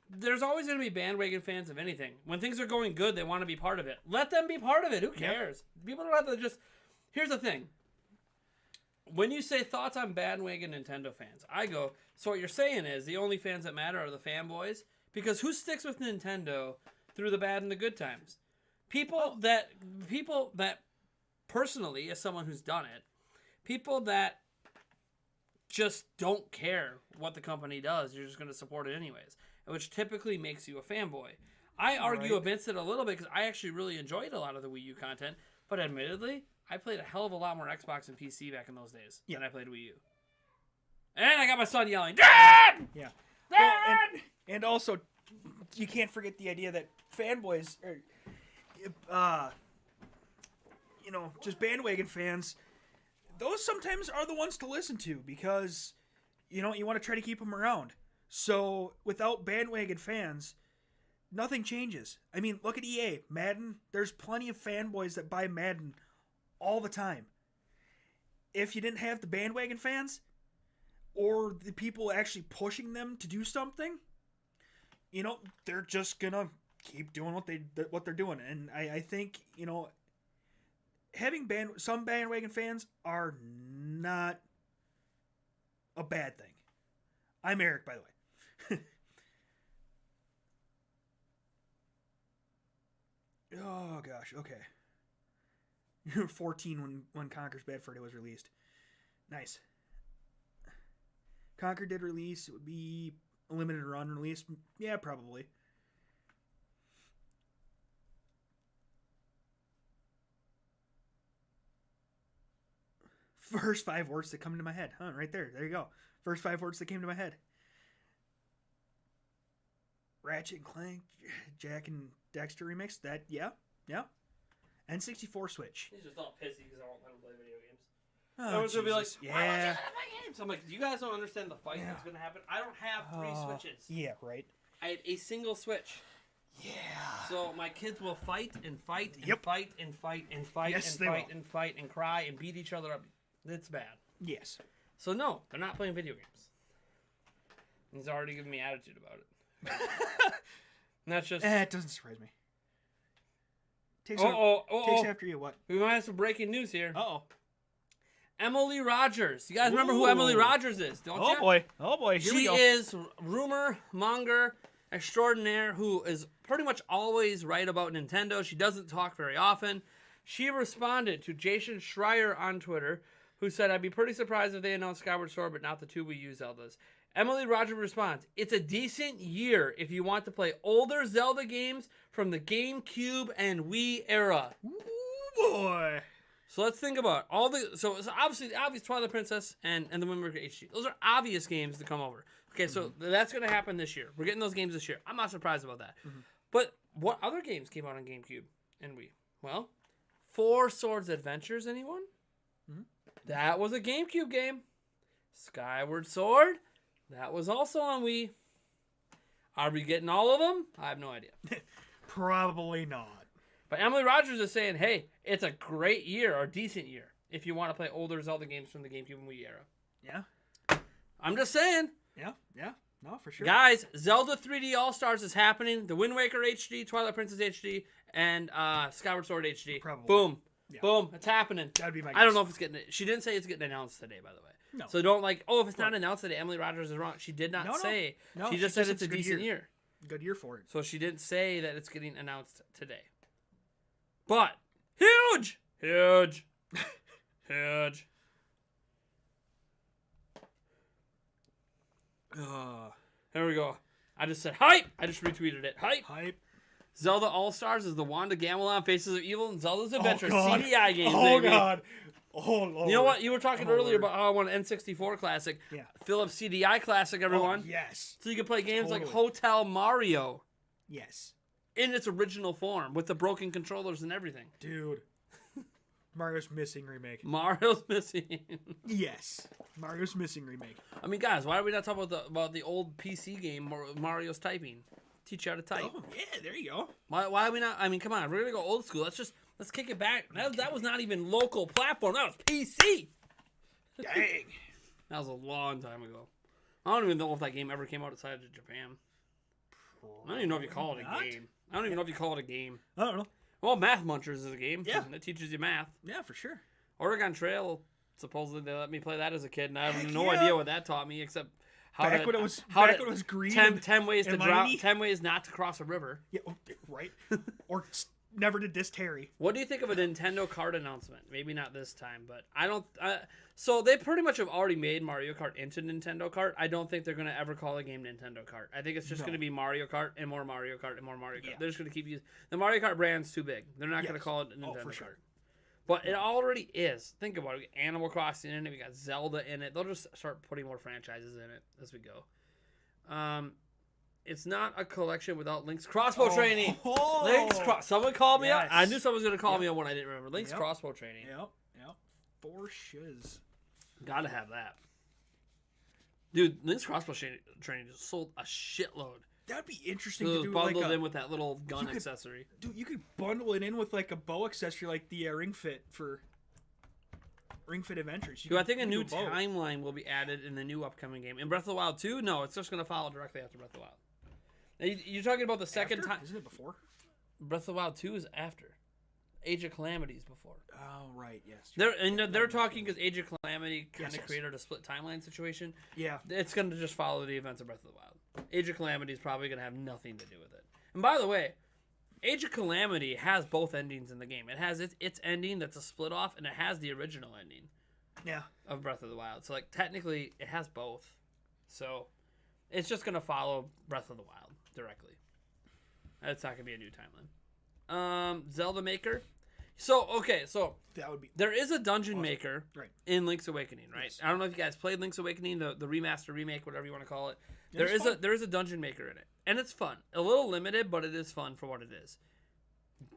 There's always going to be bandwagon fans of anything. When things are going good, they want to be part of it. Let them be part of it. Who cares? Yep. People don't have to just... Here's the thing. When you say thoughts on bandwagon Nintendo fans, I go, so what you're saying is the only fans that matter are the fanboys? Because who sticks with Nintendo through the bad and the good times? People that personally, as someone who's done it, people that just don't care what the company does, you're just going to support it anyways, which typically makes you a fanboy. I argue against it a little bit because I actually really enjoyed a lot of the Wii U content, but admittedly, I played a hell of a lot more Xbox and PC back in those days than I played Wii U. And I got my son yelling, Dad! Yeah. Dad! Well, and also, you can't forget the idea that fanboys, just bandwagon fans, those sometimes are the ones to listen to because, you want to try to keep them around. So, without bandwagon fans, nothing changes. I mean, look at EA. Madden, there's plenty of fanboys that buy Madden all the time. If you didn't have the bandwagon fans or the people actually pushing them to do something, they're just gonna keep doing what they're doing. And I think, having some bandwagon fans are not a bad thing. I'm Eric, by the way. Oh gosh, okay. You were 14 when Conker's Bad Fur Day was released. Nice. Conker did release. It would be a limited run release. Yeah, probably. First 5 words that come to my head. Huh, right there. There you go. First 5 words that came to my head. Ratchet and Clank, Jack and Dexter remix. That, yeah. N64 Switch. He's just all pissy because I won't let him play video games. Oh, Everyone's going to be like, Jesus. why won't you let him play games? I'm like, you guys don't understand the fight that's going to happen. I don't have 3 Switches. Yeah, right. I had a single Switch. Yeah. So my kids will fight and fight and Yep. fight and fight and fight Yes, and they fight will. and fight and cry and beat each other up. It's bad. Yes. So no, they're not playing video games. He's already giving me attitude about it. And that's just... It doesn't surprise me. Takes after you, what? We might have some breaking news here. Uh-oh. Emily Rogers. You guys remember who Emily Rogers is, don't you? Oh boy. Here we She go. is rumor monger extraordinaire who is pretty much always right about Nintendo. She doesn't talk very often. She responded to Jason Schreier on Twitter, who said, I'd be pretty surprised if they announced Skyward Sword, but not the 2 Wii U Zeldas. Emily Rogers responds, it's a decent year if you want to play older Zelda games from the GameCube and Wii era. Ooh, boy. So let's think about all the... So it's obviously the obvious Twilight Princess and the Wind Waker HD. Those are obvious games to come over. Okay, so that's going to happen this year. We're getting those games this year. I'm not surprised about that. But what other games came out on GameCube and Wii? Well, Four Swords Adventures, anyone? That was a GameCube game. Skyward Sword, that was also on Wii. Are we getting all of them? I have no idea. Probably not. But Emily Rogers is saying, hey, it's a great year or decent year if you want to play older Zelda games from the GameCube and Wii era. Yeah. I'm just saying. Yeah. No, for sure. Guys, Zelda 3D All-Stars is happening. The Wind Waker HD, Twilight Princess HD, and Skyward Sword HD. Probably. Boom. Yeah. Boom. It's happening. That'd be my guess. I don't know if it's getting... She didn't say it's getting announced today, by the way. No. So don't like, if it's not announced today, Emily Rogers is wrong. She did not say. No, she just said it's a decent year. Good year for it. So she didn't say that it's getting announced today. But huge. Huge. There we go. I just said hype. I just retweeted it. Hype. Zelda All Stars is the Wanda Gamelon Faces of Evil and Zelda's Adventure God. CDI games. Oh, baby. God. Oh, Lord. You know what? You were talking Oh, earlier Lord. about how I want an N64 classic. Yeah. Philips CDI classic, everyone. Oh, yes. So you can play games like Totally. Hotel Mario Yes. in its original form with the broken controllers and everything. Dude. Mario's Missing remake. Mario's missing. Yes. Mario's Missing remake. I mean, guys, why are we not talking about the old PC game Mario's typing? Teach you how to type. Oh, yeah, there you go. Why are we not? I mean, come on, we're gonna go old school. Let's kick it back. That was not even local platform. That was PC. Dang. That was a long time ago. I don't even know if that game ever came out outside of Japan. I don't even know if you call it a Not? game. I don't even know if you call it a game. I don't know. Well, Math Munchers is a game. Yeah. That teaches you math. Yeah, for sure. Oregon Trail, supposedly they let me play that as a kid, and I have Heck no yeah. idea what that taught me except how Back to, when it was how back to- when it was green. 10 ways to and drown, Miney. 10 ways not to cross a river. Yeah, right. Or never to diss Terry. What do you think of a Nintendo Kart announcement? Maybe not this time, but I don't. So they pretty much have already made Mario Kart into Nintendo Kart. I don't think they're gonna ever call the game Nintendo Kart. I think it's just No. gonna be Mario Kart and more Mario Kart and more Mario Kart. Yeah. They're just gonna keep using the Mario Kart brand's too big. They're not gonna Yes. call it Oh, Nintendo for Kart. sure. But it already is. Think about it. We got Animal Crossing in it. We got Zelda in it. They'll just start putting more franchises in it as we go. It's not a collection without Link's crossbow training. Oh. Someone called me up. Yes. I knew someone was gonna call Yep. me up when I didn't remember. Link's Yep. crossbow training. Yep. For shiz. Gotta have that. Dude, Link's crossbow training just sold a shitload. That'd be interesting It to was do bundled like in with that little gun could- accessory. dude, you could bundle it in with like a bow accessory like the Ring Fit Adventures. Dude, I think a you new could do both. timeline will be added in the new upcoming game. In Breath of the Wild 2, no, it's just gonna follow directly after Breath of the Wild. Now, you're talking about the second After? time. Isn't it before? Breath of the Wild 2 is after. Age of Calamity's before. Oh, right, yes. They're talking because Age of Calamity kind of Yes. created a split timeline situation. Yeah. It's going to just follow the events of Breath of the Wild. Age of Calamity is probably going to have nothing to do with it. And by the way, Age of Calamity has both endings in the game. It has its ending that's a split off, and it has the original ending Yeah. of Breath of the Wild. So, like, technically, it has both. So, it's just going to follow Breath of the Wild directly. It's not going to be a new timeline. Zelda Maker. So, okay, so That would be there is a dungeon maker Right. in Link's Awakening, right? Yes. I don't know if you guys played Link's Awakening, the remaster, remake, whatever you want to call it. It is fun. There is a dungeon maker in it, and it's fun. A little limited, but it is fun for what it is.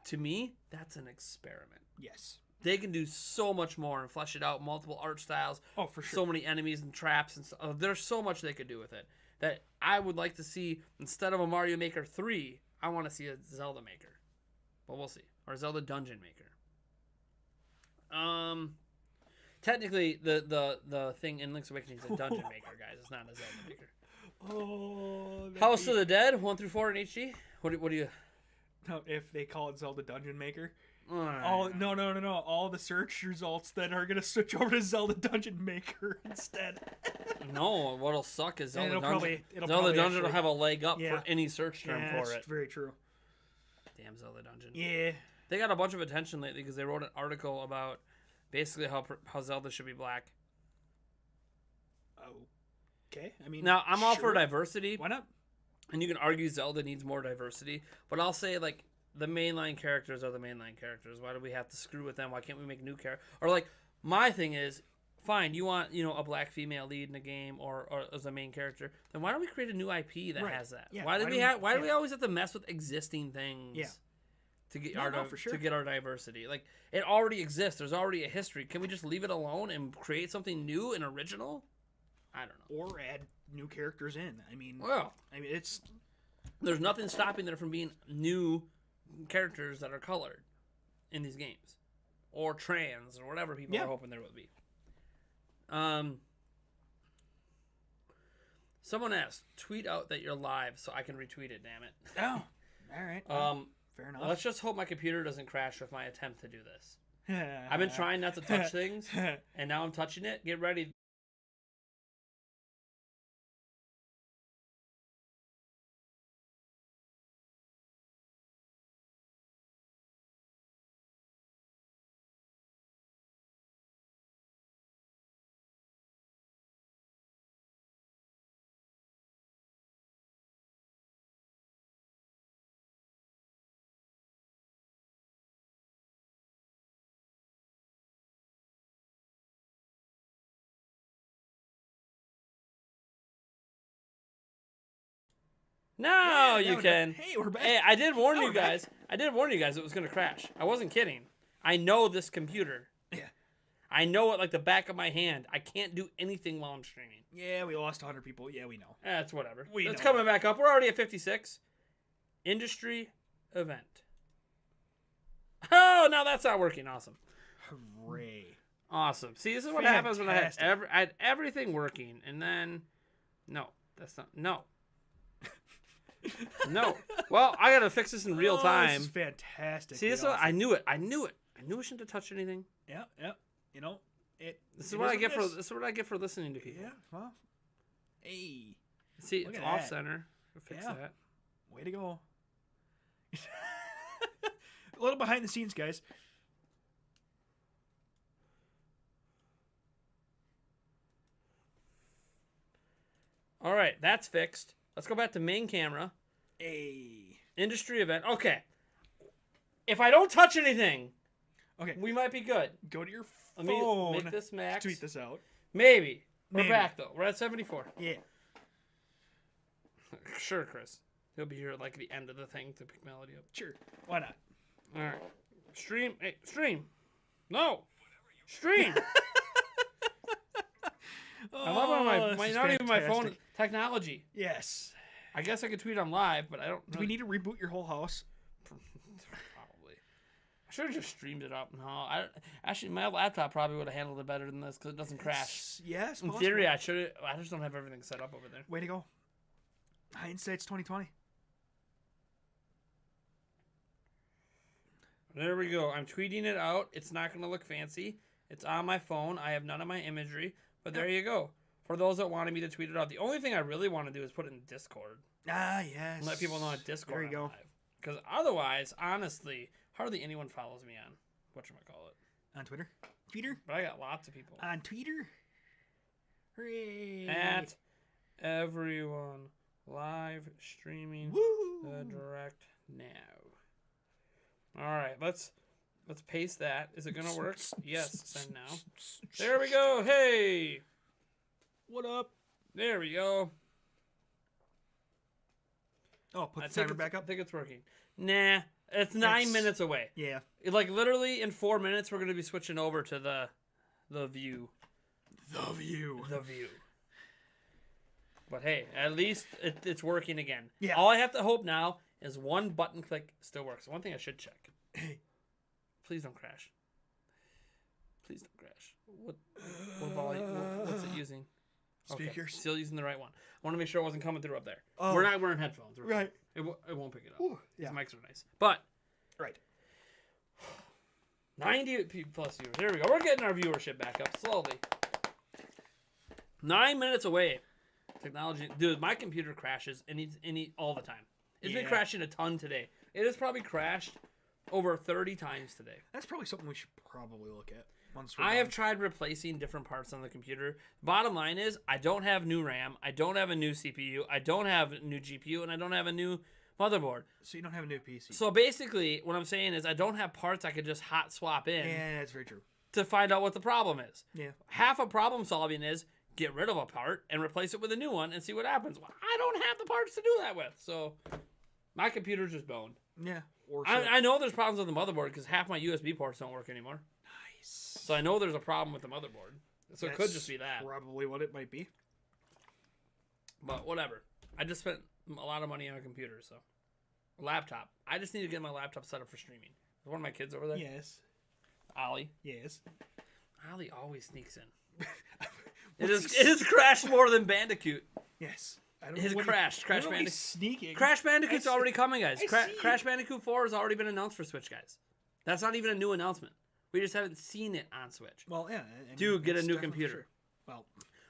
To me, that's an experiment. Yes. They can do so much more and flesh it out, multiple art styles, Oh, for sure. so many enemies and traps, and there's so much they could do with it that I would like to see instead of a Mario Maker 3. I want to see a Zelda Maker, but we'll see, or Zelda Dungeon Maker. Technically, the thing in Link's Awakening is a dungeon maker, guys. It's not a Zelda maker. Oh. that'd House be- of the Dead 1 through 4 in HD. What do you? No, if they call it Zelda Dungeon Maker. Oh, No. All the search results then are gonna switch over to Zelda Dungeon Maker instead. no. What'll suck is And Zelda it'll Dungeon. probably- it'll Zelda probably Dungeon will actually- have a leg up Yeah. for any search term Yeah, for that's it. very true. Damn Zelda Dungeon. Yeah. They got a bunch of attention lately because they wrote an article about basically how Zelda should be black. Oh. Okay. I mean. Now I'm all for sure. diversity, Why not? and you can argue Zelda needs more diversity, but I'll say like the mainline characters are the mainline characters. Why do we have to screw with them? Why can't we make new characters? Or like my thing is, fine, you want a black female lead in a game or as a main character, then why don't we create a new IP that Right. has that? Yeah, Why do why we do have? we- Why do we yeah. always have to mess with existing things? Yeah. To get No, for sure. to get our diversity, like it already exists. There's already a history. Can we just leave it alone and create something new and original? I don't know. Or add new characters in. I mean. Well, It's. there's nothing stopping there from being new characters that are colored in these games, or trans, or whatever people Yeah. are hoping there will be. Someone asked, tweet out that you're live so I can retweet it. Damn it. Oh. All right. Fair enough. Let's just hope my computer doesn't crash with my attempt to do this. I've been trying not to touch things, and now I'm touching it. Get ready. No, Yeah, you we're can. back. Hey, we're back. Hey, I did warn Oh, you we're back. guys. I did warn you guys it was going to crash. I wasn't kidding. I know this computer. Yeah. I know it like the back of my hand. I can't do anything while I'm streaming. Yeah, we lost 100 people. Yeah, we know. That's whatever. We It's know coming back up. We're already at 56. Industry event. Oh, now that's not working. Awesome. Hooray. Awesome. See, this is what happens when I Fantastic. had everything working, and then no, that's not no. No. Well, I gotta fix this in real Oh, time. This is fantastic. See, this is what, I knew it. I knew it. I knew I shouldn't have touched anything. Yeah, yeah. You know, This is what I get for this is what I get for listening to people. Yeah, well. Hey, See, Look it's at off that. center. Fix Yeah. that. way to go. A little behind the scenes, guys. All right, that's fixed. Let's go back to main camera. Hey. Industry event. Okay. If I don't touch anything, Okay, we might be good. go to your Let me phone. make this max. Tweet this out. Maybe. We're Maybe. back though. We're at 74. Yeah. Sure, Chris. He'll be here at like the end of the thing to pick Melody up. Sure. Why not? All right. Stream. Hey, stream. No. Stream. I love how this my is not even my phone fantastic. technology. Yes. I guess I could tweet on live, but I don't. Do we need to reboot your whole house? Probably. I should have just streamed it up. No, actually my laptop probably would have handled it better than this because it doesn't crash. Yes. In possible. theory, I should. I just don't have everything set up over there. Way to go. Hindsight's 2020. There we go. I'm tweeting it out. It's not going to look fancy. It's on my phone. I have none of my imagery. But there you go. For those that wanted me to tweet it out, the only thing I really want to do is put it in Discord. Ah, yes. And let people know on Discord. There you go. Because otherwise, honestly, hardly anyone follows me on whatchamacallit. On Twitter. Twitter. But I got lots of people. On Twitter. Hooray. At everyone live streaming Woo. the direct now. All right, let's paste that. Is it gonna work? Yes. Send now. There we go. Hey, What up? there we go. Oh, put I the think timer it's- back I up. think it's working. Nah, it's 9 minutes away. Yeah. Like literally in 4 minutes, we're gonna be switching over to the view. The view. The view. But hey, at least it's working again. Yeah. All I have to hope now is one button click still works. One thing I should check. Please don't crash. Please don't crash. What volume? What's it using? Okay, Speakers. still using the right one. I want to make sure it wasn't coming through up there. Oh. We're not wearing headphones. We're Right. It won't pick it up. Ooh, yeah. These mics are nice. But Right. 90 plus viewers. There we go. We're getting our viewership back up slowly. 9 minutes away. Technology, dude. My computer crashes all the time. It's been Yeah. crashing a ton today. It has probably crashed over 30 times today. That's probably something we should probably look at. Once we're I have done. tried replacing different parts on the computer. Bottom line is, I don't have new RAM. I don't have a new CPU. I don't have a new GPU, and I don't have a new motherboard. So you don't have a new PC. So basically, what I'm saying is, I don't have parts I could just hot swap in Yeah, that's very true. to find out what the problem is. Yeah. Half of problem solving is get rid of a part and replace it with a new one and see what happens. Well, I don't have the parts to do that with, so my computer's just boned. Yeah. Or I know there's problems with the motherboard because half my USB ports don't work anymore. nice. So I know there's a problem with the motherboard. So it could That's just be that. Probably what it might be. But whatever. I just spent a lot of money on a computer, so. Laptop. I just need to get my laptop set up for streaming. There's one of my kids over there. Yes. Ollie. Yes. Ollie always sneaks in. It has crashed more than Bandicoot. Yes. I don't It has know what crashed. I Crash don't know what he's Bandicoot. sneaking. Crash Bandicoot's I see- already coming, guys. I see. Crash Bandicoot 4 has already been announced for Switch, guys. That's not even a new announcement. We just haven't seen it on Switch. Well, yeah. Dude, get a it's new definitely computer. true. Well,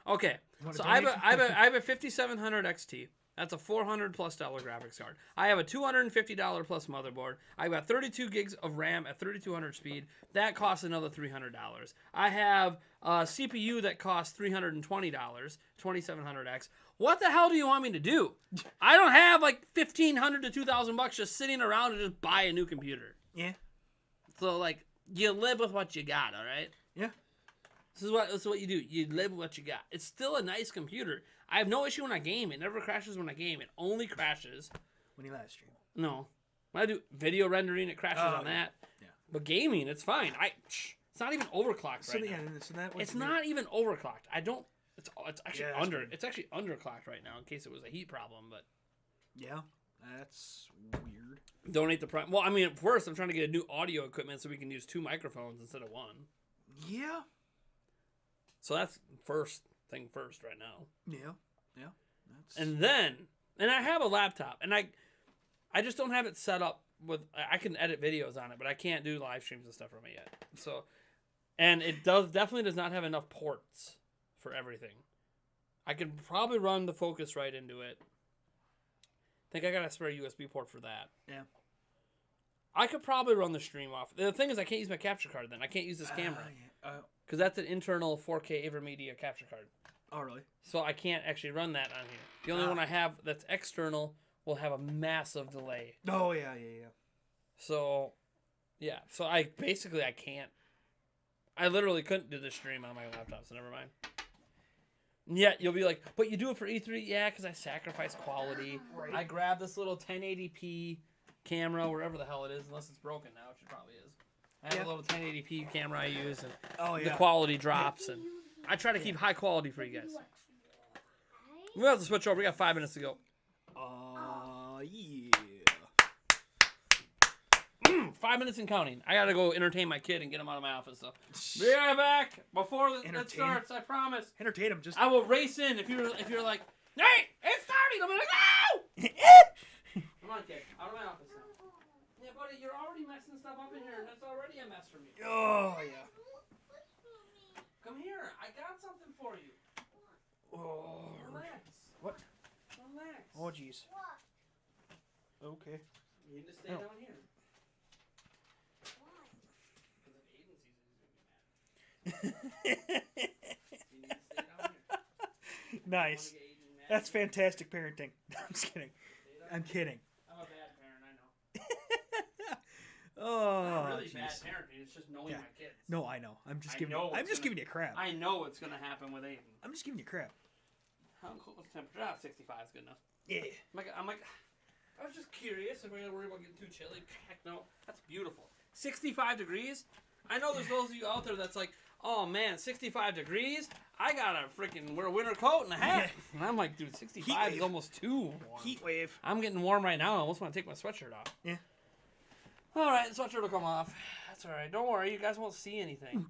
Okay, wanna so I have donate? a 5700 XT. That's a $400+ graphics card. I have a $250 plus motherboard. I've got 32 gigs of RAM at 3200 speed. That costs another $300. I have a CPU that costs $320, 2700X. What the hell do you want me to do? I don't have like $1,500 to $2,000 just sitting around to just buy a new computer. yeah. So like, you live with what you got, all right? Yeah. This is what you do. You live with what you got. It's still a nice computer. I have no issue when I game. It never crashes when I game. It only crashes. When you live stream. No. When I do video rendering, it crashes on that. Yeah. But gaming, it's fine. It's not even overclocked So right yeah, now. so that was It's not even overclocked. I don't. It's actually Yeah, that's under. weird. It's actually underclocked right now in case it was a heat problem. But Yeah, that's weird. donate the prime. Well, I mean, first I'm trying to get a new audio equipment so we can use 2 microphones instead of 1. Yeah. So that's first thing first right now. Yeah. Yeah. That's And I have a laptop, and I just don't have it set up with. I can edit videos on it, but I can't do live streams and stuff from it yet. So, and it definitely does not have enough ports for everything. I could probably run the Focusrite into it. I think I got a spare USB port for that. Yeah. I could probably run the stream off. The thing is, I can't use my capture card then. I can't use this camera. Because that's an internal 4K AverMedia capture card. Oh, really? So I can't actually run that on here. The only one I have that's external will have a massive delay. Oh, yeah. So, yeah. So I can't. I literally couldn't do the stream on my laptop, so never mind. Yeah, you'll be like, but you do it for E3? Yeah, because I sacrifice quality. Right. I grab this little 1080p camera, wherever the hell it is, unless it's broken now, which it probably is. I have a little 1080p camera I use, and the quality drops, and I try to keep high quality for you guys. We have to switch over. We got 5 minutes to go. Yeah. 5 minutes and counting. I gotta go entertain my kid and get him out of my office. So be right back before it starts. I promise. Entertain him. Just I will race in if you're like, Nate, it's starting. I'm like, no! Come on, kid, out of my office now. Yeah, buddy, you're already messing stuff up in here, and that's already a mess for me. Oh yeah. Come here, I got something for you. Oh. Relax. What? Relax. Oh jeez. Okay. You need to stay down here. Because if Aiden sees it, he's gonna be mad. You need to stay down here. Nice. That's fantastic parenting. I'm just kidding. I'm kidding. I'm a bad parent, I know. Oh, Not really jeez. bad parenting. It's just knowing my kids. No, I know. I'm just I giving. know I'm it's just gonna- giving you crap. I know what's gonna happen with Aiden. I'm just giving you crap. How cool is the temperature? Ah, 65 is good enough. Yeah. I'm like, I was just curious if we're gonna worry about getting too chilly. Heck no, that's beautiful. 65 degrees. I know there's those of you out there that's like, oh man, 65 degrees. I gotta freaking wear a winter coat and a hat. And I'm like, dude, 65 is wave. almost too warm. Heat wave. I'm getting warm right now. I almost want to take my sweatshirt off. Yeah. All right, the sweatshirt will come off. That's all right. Don't worry. You guys won't see anything.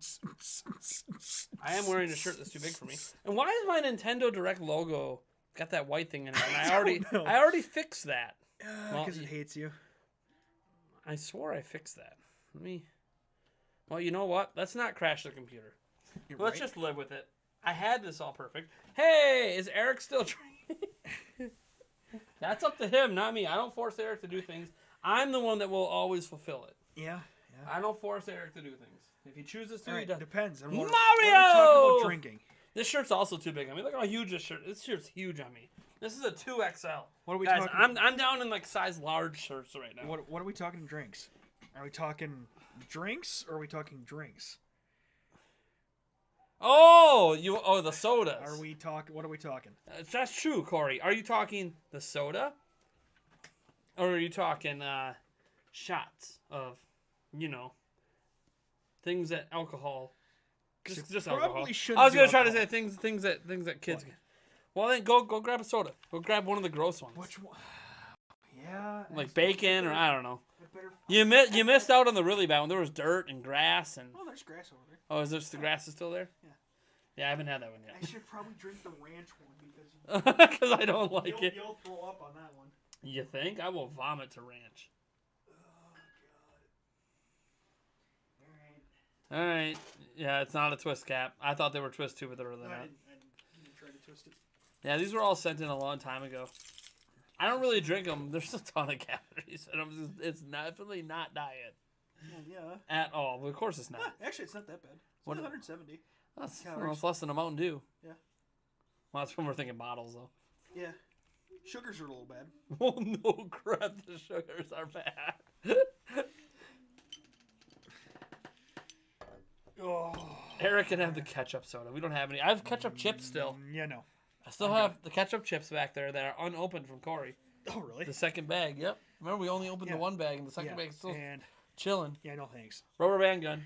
I am wearing a shirt that's too big for me. And why is my Nintendo Direct logo got that white thing in it? And I don't know. I already fixed that. Well, Because it hates you. I swore I fixed that. Let me. Well, you know what? Let's not crash the computer. You're Let's right. just live with it. I had this all perfect. Hey, is Eric still trying? That's up to him, not me. I don't force Eric to do things. I'm the one that will always fulfill it. Yeah. I don't force Eric to do things. If he chooses to, All he right. does. Depends on Mario! what we're talking about drinking. This shirt's also too big on me. Look how huge this shirt. This shirt's huge on me. This is a 2XL. What are we Guys, talking? I'm down in like size large shirts right now. What are we talking drinks? Are we talking drinks or are we talking drinks? Oh, the sodas. Are we talking? What are we talking? That's true, Corey. Are you talking the soda? Or are you talking shots of, things that alcohol? Just alcohol. Probably shouldn't I was do gonna try to alcohol. say things that kids What? get. Well, then go grab a soda. Go grab one of the gross ones. Which one? Yeah. Like bacon, or I don't know. I better- You missed out on the really bad one. There was dirt and grass and. Oh, there's grass over there. Oh, is this the grass is still there? Yeah. Yeah, I haven't had that one I yet. should probably drink the ranch one because Because I don't like it. you'll throw up on that one. You think? I will vomit to ranch. Oh god. All right. All right. Yeah, it's not a twist cap. I thought they were twist too, but they're really No, not. I didn't try to twist it. Yeah, these were all sent in a long time ago. I don't really drink them. There's a ton of calories. And it's definitely not diet Yeah. at all. But of course it's not. Actually, it's not that bad. It's What- only 170. That's calories. well, it's less than a Mountain Dew. Yeah. Well, that's when we're thinking bottles, though. Yeah. Sugars are a little bad. Oh, no crap. The sugars are bad. Oh. Eric can have the ketchup soda. We don't have any. I have ketchup chips still. Yeah, no. I still have the ketchup chips back there that are unopened from Corey. Oh, really? The second bag, yep. Remember, we only opened the one bag, and the second bag is still chilling. Yeah, no thanks. Rubber band gun.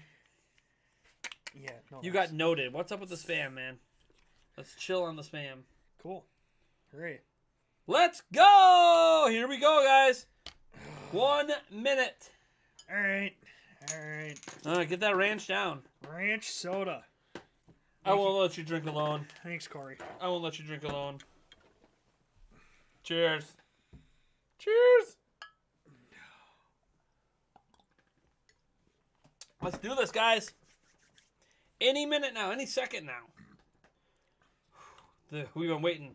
Yeah, no You thanks. got noted. What's up with the spam, man? Let's chill on the spam. Cool. Great. Let's go! Here we go, guys. 1 minute. All right. All right. All right, get that ranch down. Ranch soda. I won't let you drink alone. Thanks, Corey. I won't let you drink alone. Cheers. Cheers. Let's do this, guys. Any minute now, any second now. We've been waiting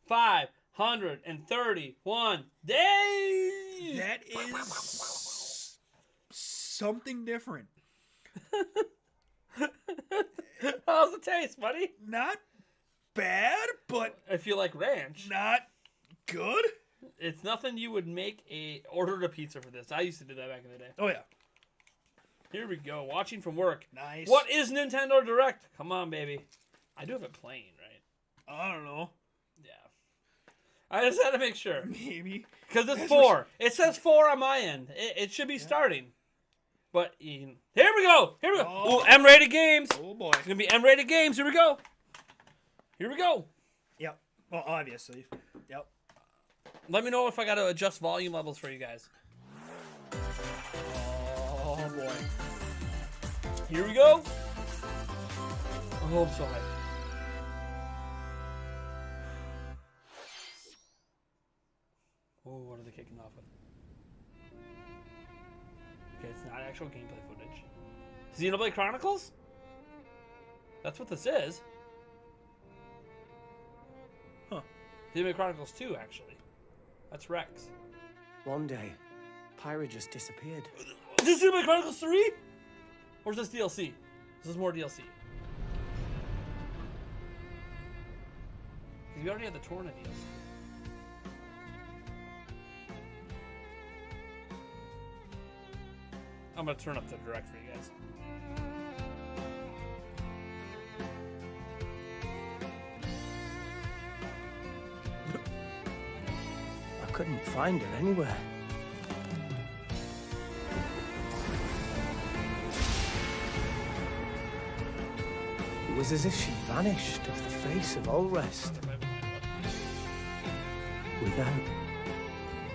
531 days. That is something different. How's it taste, buddy? Not bad, but If you like ranch, not good. it's nothing you would order a pizza for this. I used to do that back in the day. Oh, yeah. Here we go. Watching from work. Nice. What is Nintendo Direct? Come on, baby. I do have it playing, right? I don't know. Yeah. I just had to make sure. Maybe. Because it's That's 4. It says 4 on my end. It should be starting. But here we go. Here we go. Oh. Ooh, M-rated games. Oh, boy. It's going to be M-rated games. Here we go. Here we go. Yep. Well, obviously. Yep. Let me know if I got to adjust volume levels for you guys. Oh, boy. Here we go. Oh, I'm so hyped. Oh, what are they kicking off with? Okay, it's not actual gameplay footage. Xenoblade Chronicles? That's what this is. Huh. Xenoblade Chronicles 2, actually. That's Rex. One day, Pyra just disappeared. Is this Xenoblade Chronicles 3? Or is this DLC? This is more DLC. We already had the Torna DLC. I'm gonna turn up the direct for you guys. I couldn't find her anywhere. It was as if she vanished off the face of all rest, without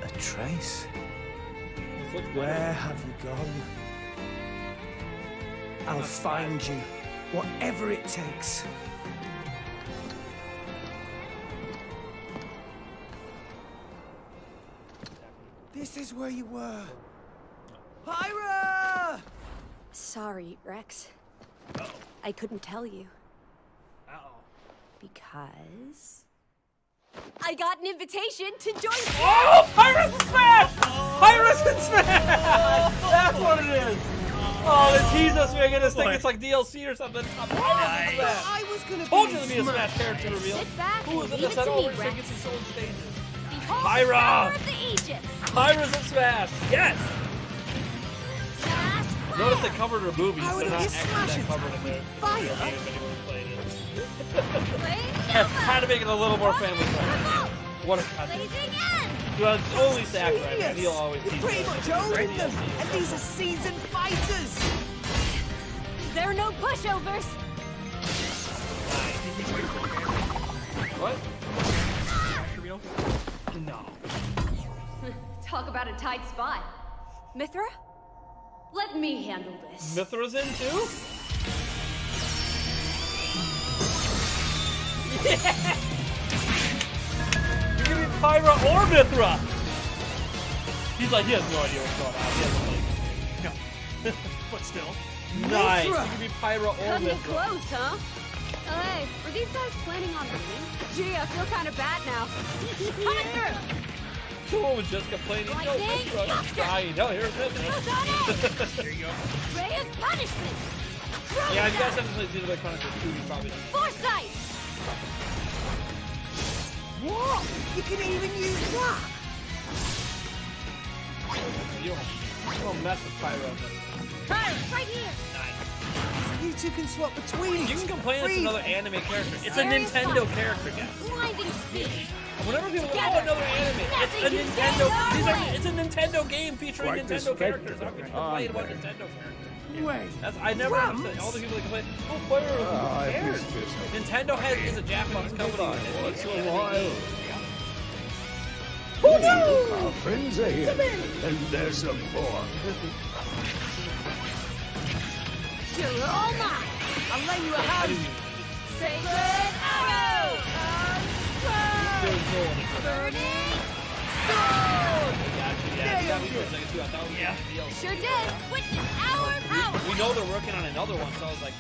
a trace. Where have you gone? I'll find you, whatever it takes. This is where you were. Pyra! Sorry, Rex. Uh-oh. I couldn't tell you Uh-oh. because I got an invitation to join. Oh! Pirates and Smash! Pirates and Smash! That's what it is! Oh, they tease us making us think it's like DLC or something. Pirates and Smash! I was gonna Told you to be a Smash character reveal. Sit back Who and was it leave that it said, to oh, me, we're taking Rex. some soul stages? Behold Pyra! the power of the Aegis. Pirates and Smash! Yes! Smash! Notice they covered her boobies. How They're would not you actually smash that it covered in there. fire? Video game if anyone's played it. Playing Had to make it a little more family friendly. Remote. What a content. Blazing end. Well, it's only Sakurai. Genius! Neil always You're teases pretty us. much It's owning great them, DLC. and these are seasoned fighters. There are no pushovers. What? Smash reveal? No. Talk about a tight spot. Mithra? Let me handle this. Mithra's in too? Yeah! You're giving Pyra or Mithra! He's like, he has no idea what's going on. He hasn't played. No. But still. Nice! Mithra! You can be Pyra or Cutting it Mithra. close, huh? Hey, were these guys planning on leaving? Gee, I feel kind of bad now. Coming through! Someone was just complaining. No, Lightning, Mithra's faster! dying. No, here's Mithra. Who's on it? There you go. Ray of punishment! Yeah, if you guys haven't played Xenoblade Chronicles 2, you probably don't. Foresight! What? You can even use that? You don't mess with Pyra. Right here! Nice. You two can swap between. You can complain it's Free. another anime character. It's a Nintendo character, guys. Blinding speed. Whenever people go, oh, Together. another anime, it's a Nothing can Nintendo. stand our It's a Nintendo game featuring Quite Nintendo characters. respectable. How can you complain about Nintendo characters? Wait. I never understand. All the people that complain, oh, player, who cares? Nintendo is a Japanese company. Once in a while. Our friends are here, and there's some more. You're all mine. I'll lend you a hand. Sacred arrow. Burning sword. Sure did. Witness our power. We know they're working on another one, so I was like,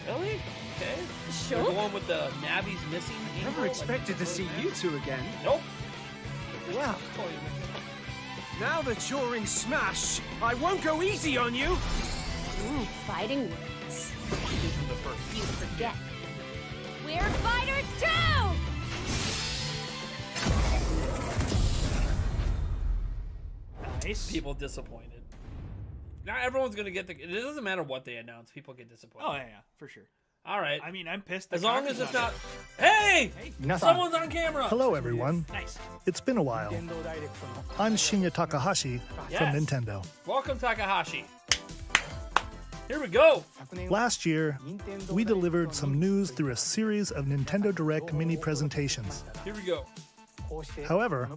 really? Okay. Sure. The one with the Navi's missing. Never expected to see you two again. Nope. Well, now that you're in Smash, I won't go easy on you. Fighting words. You forget. We're fighters too. Nice. People disappointed. Not everyone's gonna get the. It doesn't matter what they announce. People get disappointed. Oh yeah, for sure. All right. I mean, I'm pissed. As that long Conker's as it's on not. Hey! Minasan, Someone's on camera. hello everyone. it. Nice. It's been a while. I'm Shinya Takahashi Yes. from Nintendo. Welcome, Takahashi. Here we go. Last year, we delivered some news through a series of Nintendo Direct mini presentations. Here we go. However,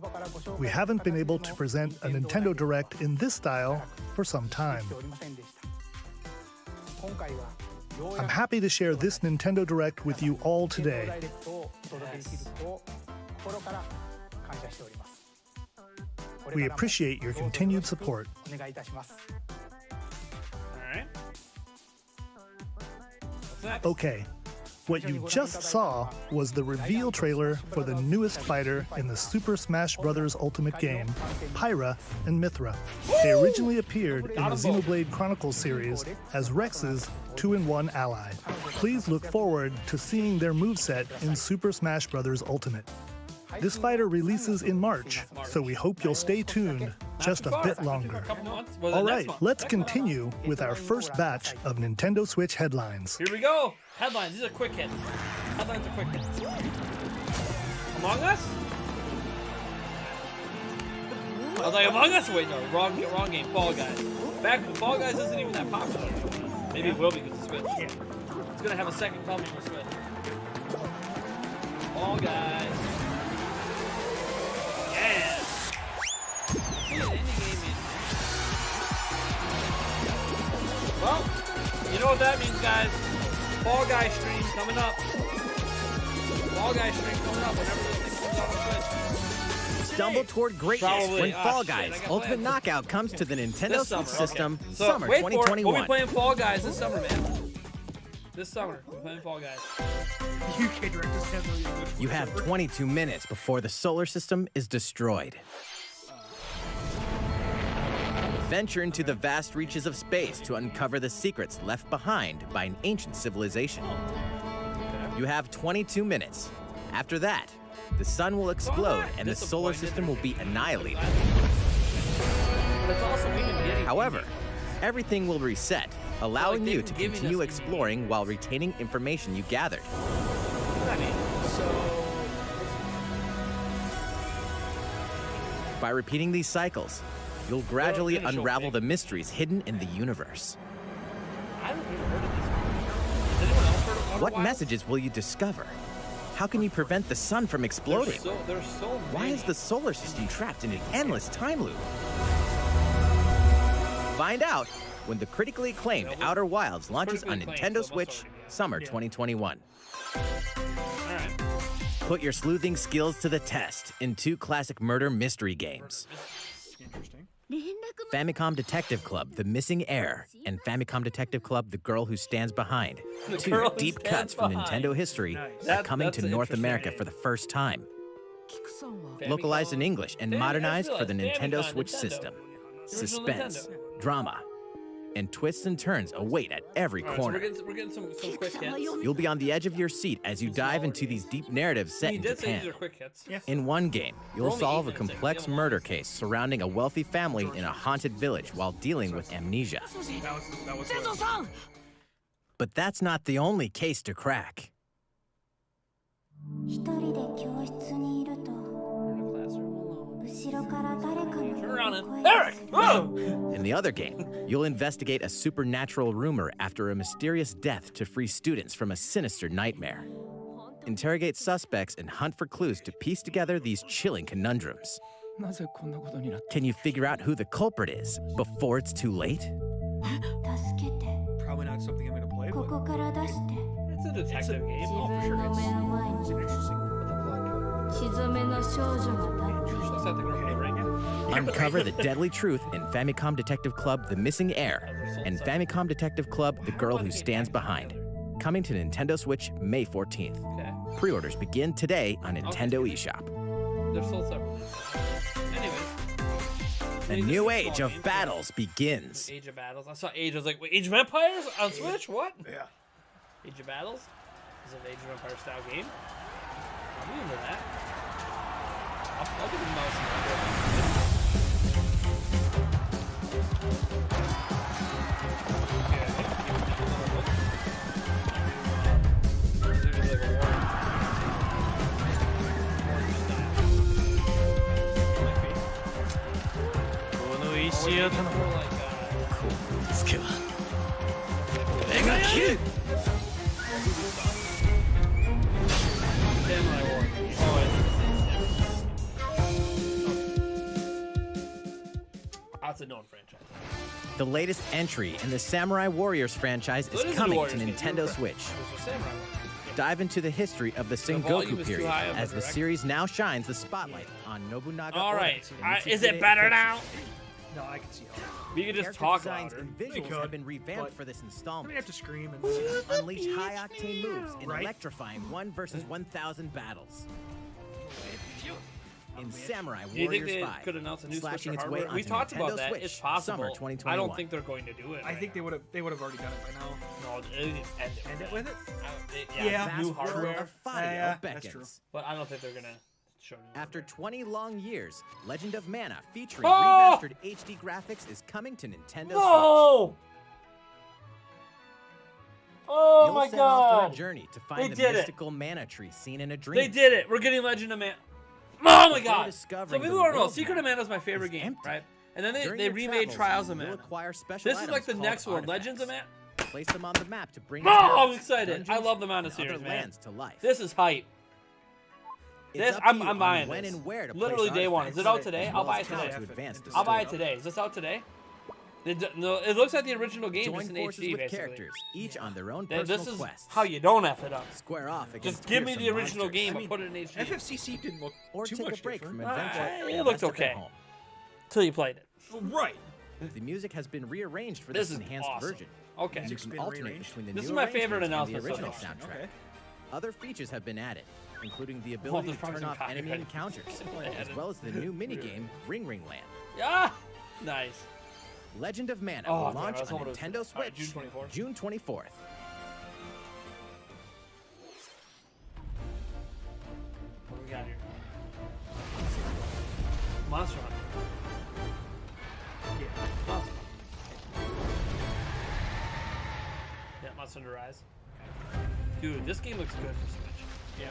we haven't been able to present a Nintendo Direct in this style for some time. I'm happy to share this Nintendo Direct with you all today. We appreciate your continued support. All right. What's next? Okay, what you just saw was the reveal trailer for the newest fighter in the Super Smash Bros. Ultimate game, Pyra and Mithra. They originally appeared in the Xenoblade Chronicles series as Rex's 2-in-1 ally. Please look forward to seeing their moveset in Super Smash Bros. Ultimate. This fighter releases in March, so we hope you'll stay tuned just a bit longer. Couple months? Was it All next right, month? let's continue with our first batch of Nintendo Switch headlines. Here we go. Headlines. These are quick hits. Headlines are quick hits. Among Us? I was like, Among Us? Wait, no. Wrong game. Fall Guys. Fall Guys isn't even that popular. Maybe it will be because of Switch. Yeah. It's going to have a second coming for Switch. Fall Guys. Yeah. See, an indie game in. Well, you know what that means, guys. Fall Guy stream coming up. Fall Guy stream coming up whenever this thing comes out on Twitch. Stumble toward greatness Probably. when Ah, Fall shit, Guys I got Ultimate plans. Knockout comes to the Nintendo This summer, Switch system okay. So, summer wait for it. 2021. We'll be playing Fall Guys this summer, man. This summer, we're playing Fall Guys. UK directors have no idea. You have 22 minutes before the solar system is destroyed. Venture into the vast reaches of space to uncover the secrets left behind by an ancient civilization. You have 22 minutes. After that, the sun will explode and the solar system will be annihilated. But it's also we've been getting. However, everything will reset, allowing they've you been to giving continue us- exploring while retaining information you gathered. What I mean, By repeating these cycles, you'll gradually gonna show unravel big. the mysteries hidden in the universe. I haven't even heard of this one. Has anyone else heard of Outer What Wilds? messages will you discover? How can you prevent the sun from exploding? There's so Why many. is the solar system trapped in an endless time loop? Find out when the critically acclaimed Yeah, we- Outer Wilds launches on critically acclaimed, Nintendo so it must Switch already be out. summer 2021. All right. Put your sleuthing skills to the test in two classic murder mystery games. Interesting. Famicom Detective Club, The Missing Heir, and Famicom Detective Club, The Girl Who Stands Behind. The Two Girl Who deep Stands cuts from Behind. Nintendo history Nice. are coming That's to North interesting. America for the first time. Famicom. Localized in English and Famicom, modernized I for the realized, Nintendo Famicom, Switch Nintendo. system. The original Suspense, Nintendo. drama, and twists and turns await at every All right, so corner. we're getting some quick hits. You'll be on the edge of your seat as you dive into these deep narratives set You in did say these Japan. are quick hits. Yeah. In one game, you'll only solve a 8 minutes in. complex We don't murder case surrounding a wealthy family in a haunted village while dealing with amnesia. That was But that's not the only case to crack. 一人で教室にいると We're in a classroom alone. 後ろから誰か Turn の around 声 and が Eric! する Whoa! In the other game, you'll investigate a supernatural rumor after a mysterious death to free students from a sinister nightmare. Interrogate suspects and hunt for clues to piece together these chilling conundrums. Can you figure out who the culprit is before it's too late? 助けて Probably not something I'm gonna play, こ but こから出して It's a detective game. 自 Oh, for 分 sure. の目の前 it's に an interesting. 血染めの少女が立っている Looks like the girl from the ring. Uncover the deadly truth in Famicom Detective Club The Missing Heir and Famicom Detective Club The Girl Who Stands Behind. Coming to Nintendo Switch May 14th. Okay. Pre-orders begin today on Nintendo eShop. They're sold separately. Anyways. A new age of battles begins. Age of Battles. I saw Age. I was like, wait, Age of Empires on Switch? What? Yeah. Age of Battles? Is it an Age of Empires style game? I'll be into that. I'll give it a mouse and That's a known franchise. The latest entry in the Samurai Warriors franchise So it is is a coming Warriors to game, Nintendo you're Switch. There's a samurai one. Dive into the history of the volume Sengoku is too period high on the as the direct. series now shines the spotlight on Nobunaga. All Oda right. and Is Mitsuhide it better Itachi. now? No, I can see how. We could just Character talk designs louder. and visuals could, have been revamped but for this I'm gonna installment. have to scream and. Unleash high-octane moves in Right. electrifying 1 versus 1,000 battles. In Samurai Do you think Warriors they 5, could announce a new Switch slashing or its way hardware? We onto talked about Nintendo that. Switch, It's possible. Summer I 2021. don't think they're going to do it. I think they would have already done it by now. No, end it. End it with it. Yeah, Vast new world hardware. of Fadio Yeah, beckons. that's true. But I don't think they're gonna show new After hardware. 20 long years, Legend of Mana featuring Oh! remastered HD graphics is coming to Nintendo Switch. No! Oh You'll my set off on god! a journey to They find the did it. mystical mana tree seen in a dream. They did it! We're getting Legend of Mana. Oh my Before god! So discovering people the don't know, world Secret of map Mana is my favorite is game, empty. right? And then During they your remade travels, Trials of you'll Mana. acquire special This is like items the called next one, Legends of artifacts. Mana. Place them on the map to bring Oh, I'm towns, excited! I dungeons, love the Mana and series, other man. lands to life. This is hype. It's This, up to you I'm on buying when this. and where to Literally place day one. Is it out artifacts, today? as I'll well buy as it how today. to advance the I'll buy it story. today. Is this out today? No, it looks like the original game, Join just in forces HD, with basically. characters, each on their own This personal is quests. how you don't F it up. Square off against Just give me fearsome the original monsters. game I and put it in HD. FFCC didn't look Or too take much a break different. from adventure. it and looked rest up at okay. home. Till you played it. Right. The music has been rearranged for This this is enhanced awesome. version. Okay. You Music's can been alternate rearranged? between the This new is my favorite arrangements and the announcement so original far. soundtrack. Okay. Other features have been added, including the ability there's to probably turn some off enemy copyright. encounters, Added. as well as the new minigame Ring Ring Land. Yeah. Nice. Legend of Mana Oh, will damn, I launch was on hoping it was- Nintendo all right, Switch June 24th. June 24th. What do we got here? Monster Hunter. Yeah. Monster Hunter. Yeah, Monster Hunter Rise. Dude, this game looks good for Switch. Yeah.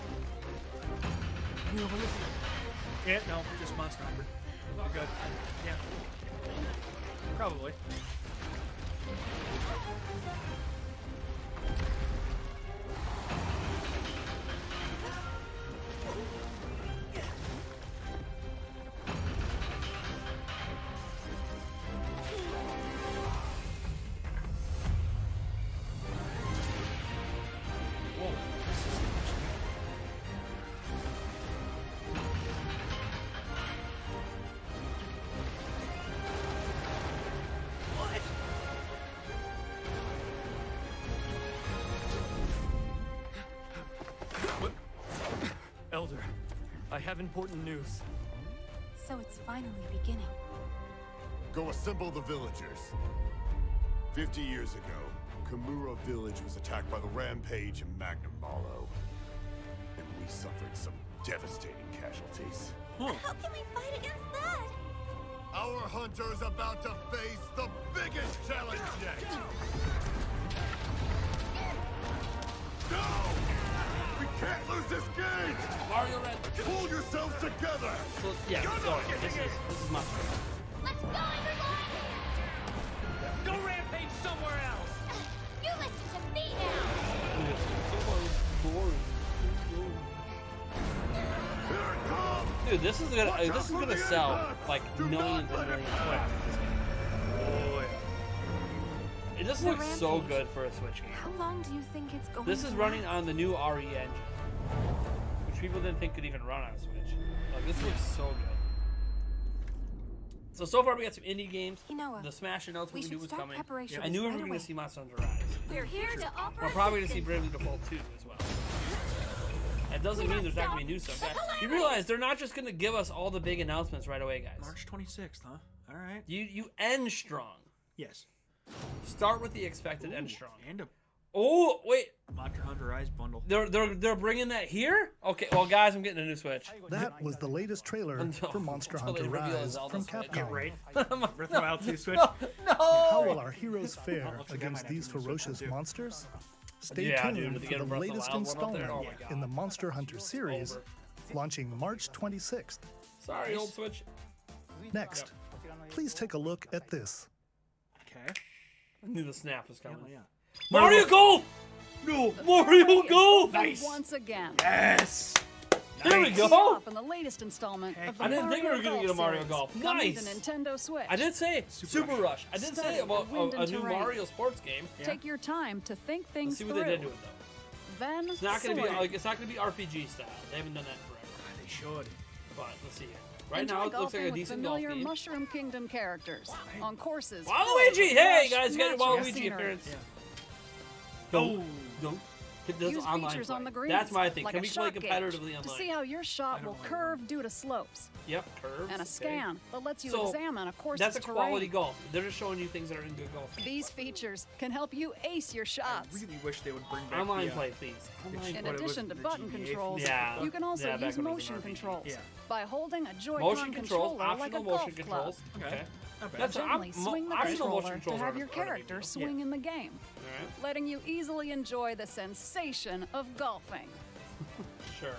Yeah. No, just Monster Hunter. We're good. Yeah. Probably. Elder, I have important news. So it's finally beginning. Go assemble the villagers. 50 years ago, Kamura village was attacked by the Rampage and Magnum Malo. And we suffered some devastating casualties. How can we fight against that? Our hunter's about to face the biggest challenge yet! No! We can't lose this game! Mario Red. Pull yourselves together! So, yeah, sorry. This is my fault. Let's go, everyone! Go rampage somewhere else! You listen to me now! Here it comes! Dude, this is gonna sell like millions and millions of copies. Oh yeah. It just looks so good for a Switch game. How long do you think it's going This to is running last? on the new RE engine, which people didn't think could even run on a Switch. Like, this looks so good. So far we got some indie games. You know, The Smash announcement we should knew was start coming. preparations I knew we were right going away. to see Monster Hunter Rise. We're here to offer We're probably going to see assistance. Bravely Default 2 as well. That doesn't mean there's not going to be new stuff. You realize they're not just going to give us all the big announcements right away, guys. March 26th, huh? All right. You end strong. Yes. Start with the expected end strong. And a Oh, wait. Monster Hunter Rise bundle. They're bringing that here? Okay, well, guys, I'm getting a new Switch. That was the latest trailer for Monster Until they Hunter reveal a Rise Zelda from Switch. Capcom. Right. Breath of the Wild 2 Switch. How will our heroes fare against these ferocious monsters? Stay Yeah, tuned dude, to for get the a Breath of the latest Wild one up there, installment oh my God. in the Monster Hunter series, launching March 26th. Sorry, old Switch. Next, please take a look at this. Okay. I knew the snap was coming. Yeah. Mario Golf! No, Mario Golf! Nice. Once again. Yes. There we Nice. go. Off in the latest installment of the I didn't think we were Mario gonna get a Golf Mario series, Golf. coming Nice. to Nintendo Switch. I did say Super Rush. I did say Study about the wind a and new terrain. Mario sports game. Take your time to think Let's things see through. what they did to it though. Then It's not gonna be select. like it's not gonna be RPG style. They haven't done that in forever. They should. But let's see here. Right Enjoy now it looks like golfing a with decent golf familiar game. Mushroom Kingdom characters on courses. Waluigi! filled with Hey fresh, guys, you got your natural Waluigi scenery. appearance. Oh. Don't. This Use online features play. on the greens, That's my thing. like Can a we play shot gauge, competitively to online? see how your shot will curve due to slopes, Yep, curves. and a okay. scan that lets you So, examine a course's That's a quality terrain. golf. They're just showing you things that are in good golf. These features can help you ace your I shots. really wish they would bring back Online the, play, please. Online In play. addition to button controls, Yeah. you can also Yeah, back use when it was motion an RPG. controls Yeah. by holding a Joy-Con Motion controls, controller like a optional golf motion club. controls. Okay. Not bad. That's Gently swing the optional motion controller to controls have are- your are a big character deal. swing in the game, Alright, letting you easily enjoy the sensation of golfing. sure.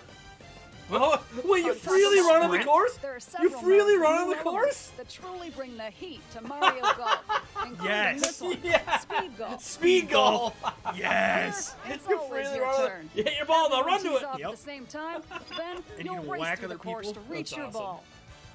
Oh, wait, you On top freely of run on the that, course? there are You several freely modes run and on the new course? elements that truly bring the heat to Mario Golf, including Yes. this one, Yeah. Speed Golf. Speed golf. Yes. It's You always freely your run on turn. the- You hit your ball, now run to Tees it. off Yep. at the same time, then And you'll you can race whack through the other course people? to reach That's your awesome. ball.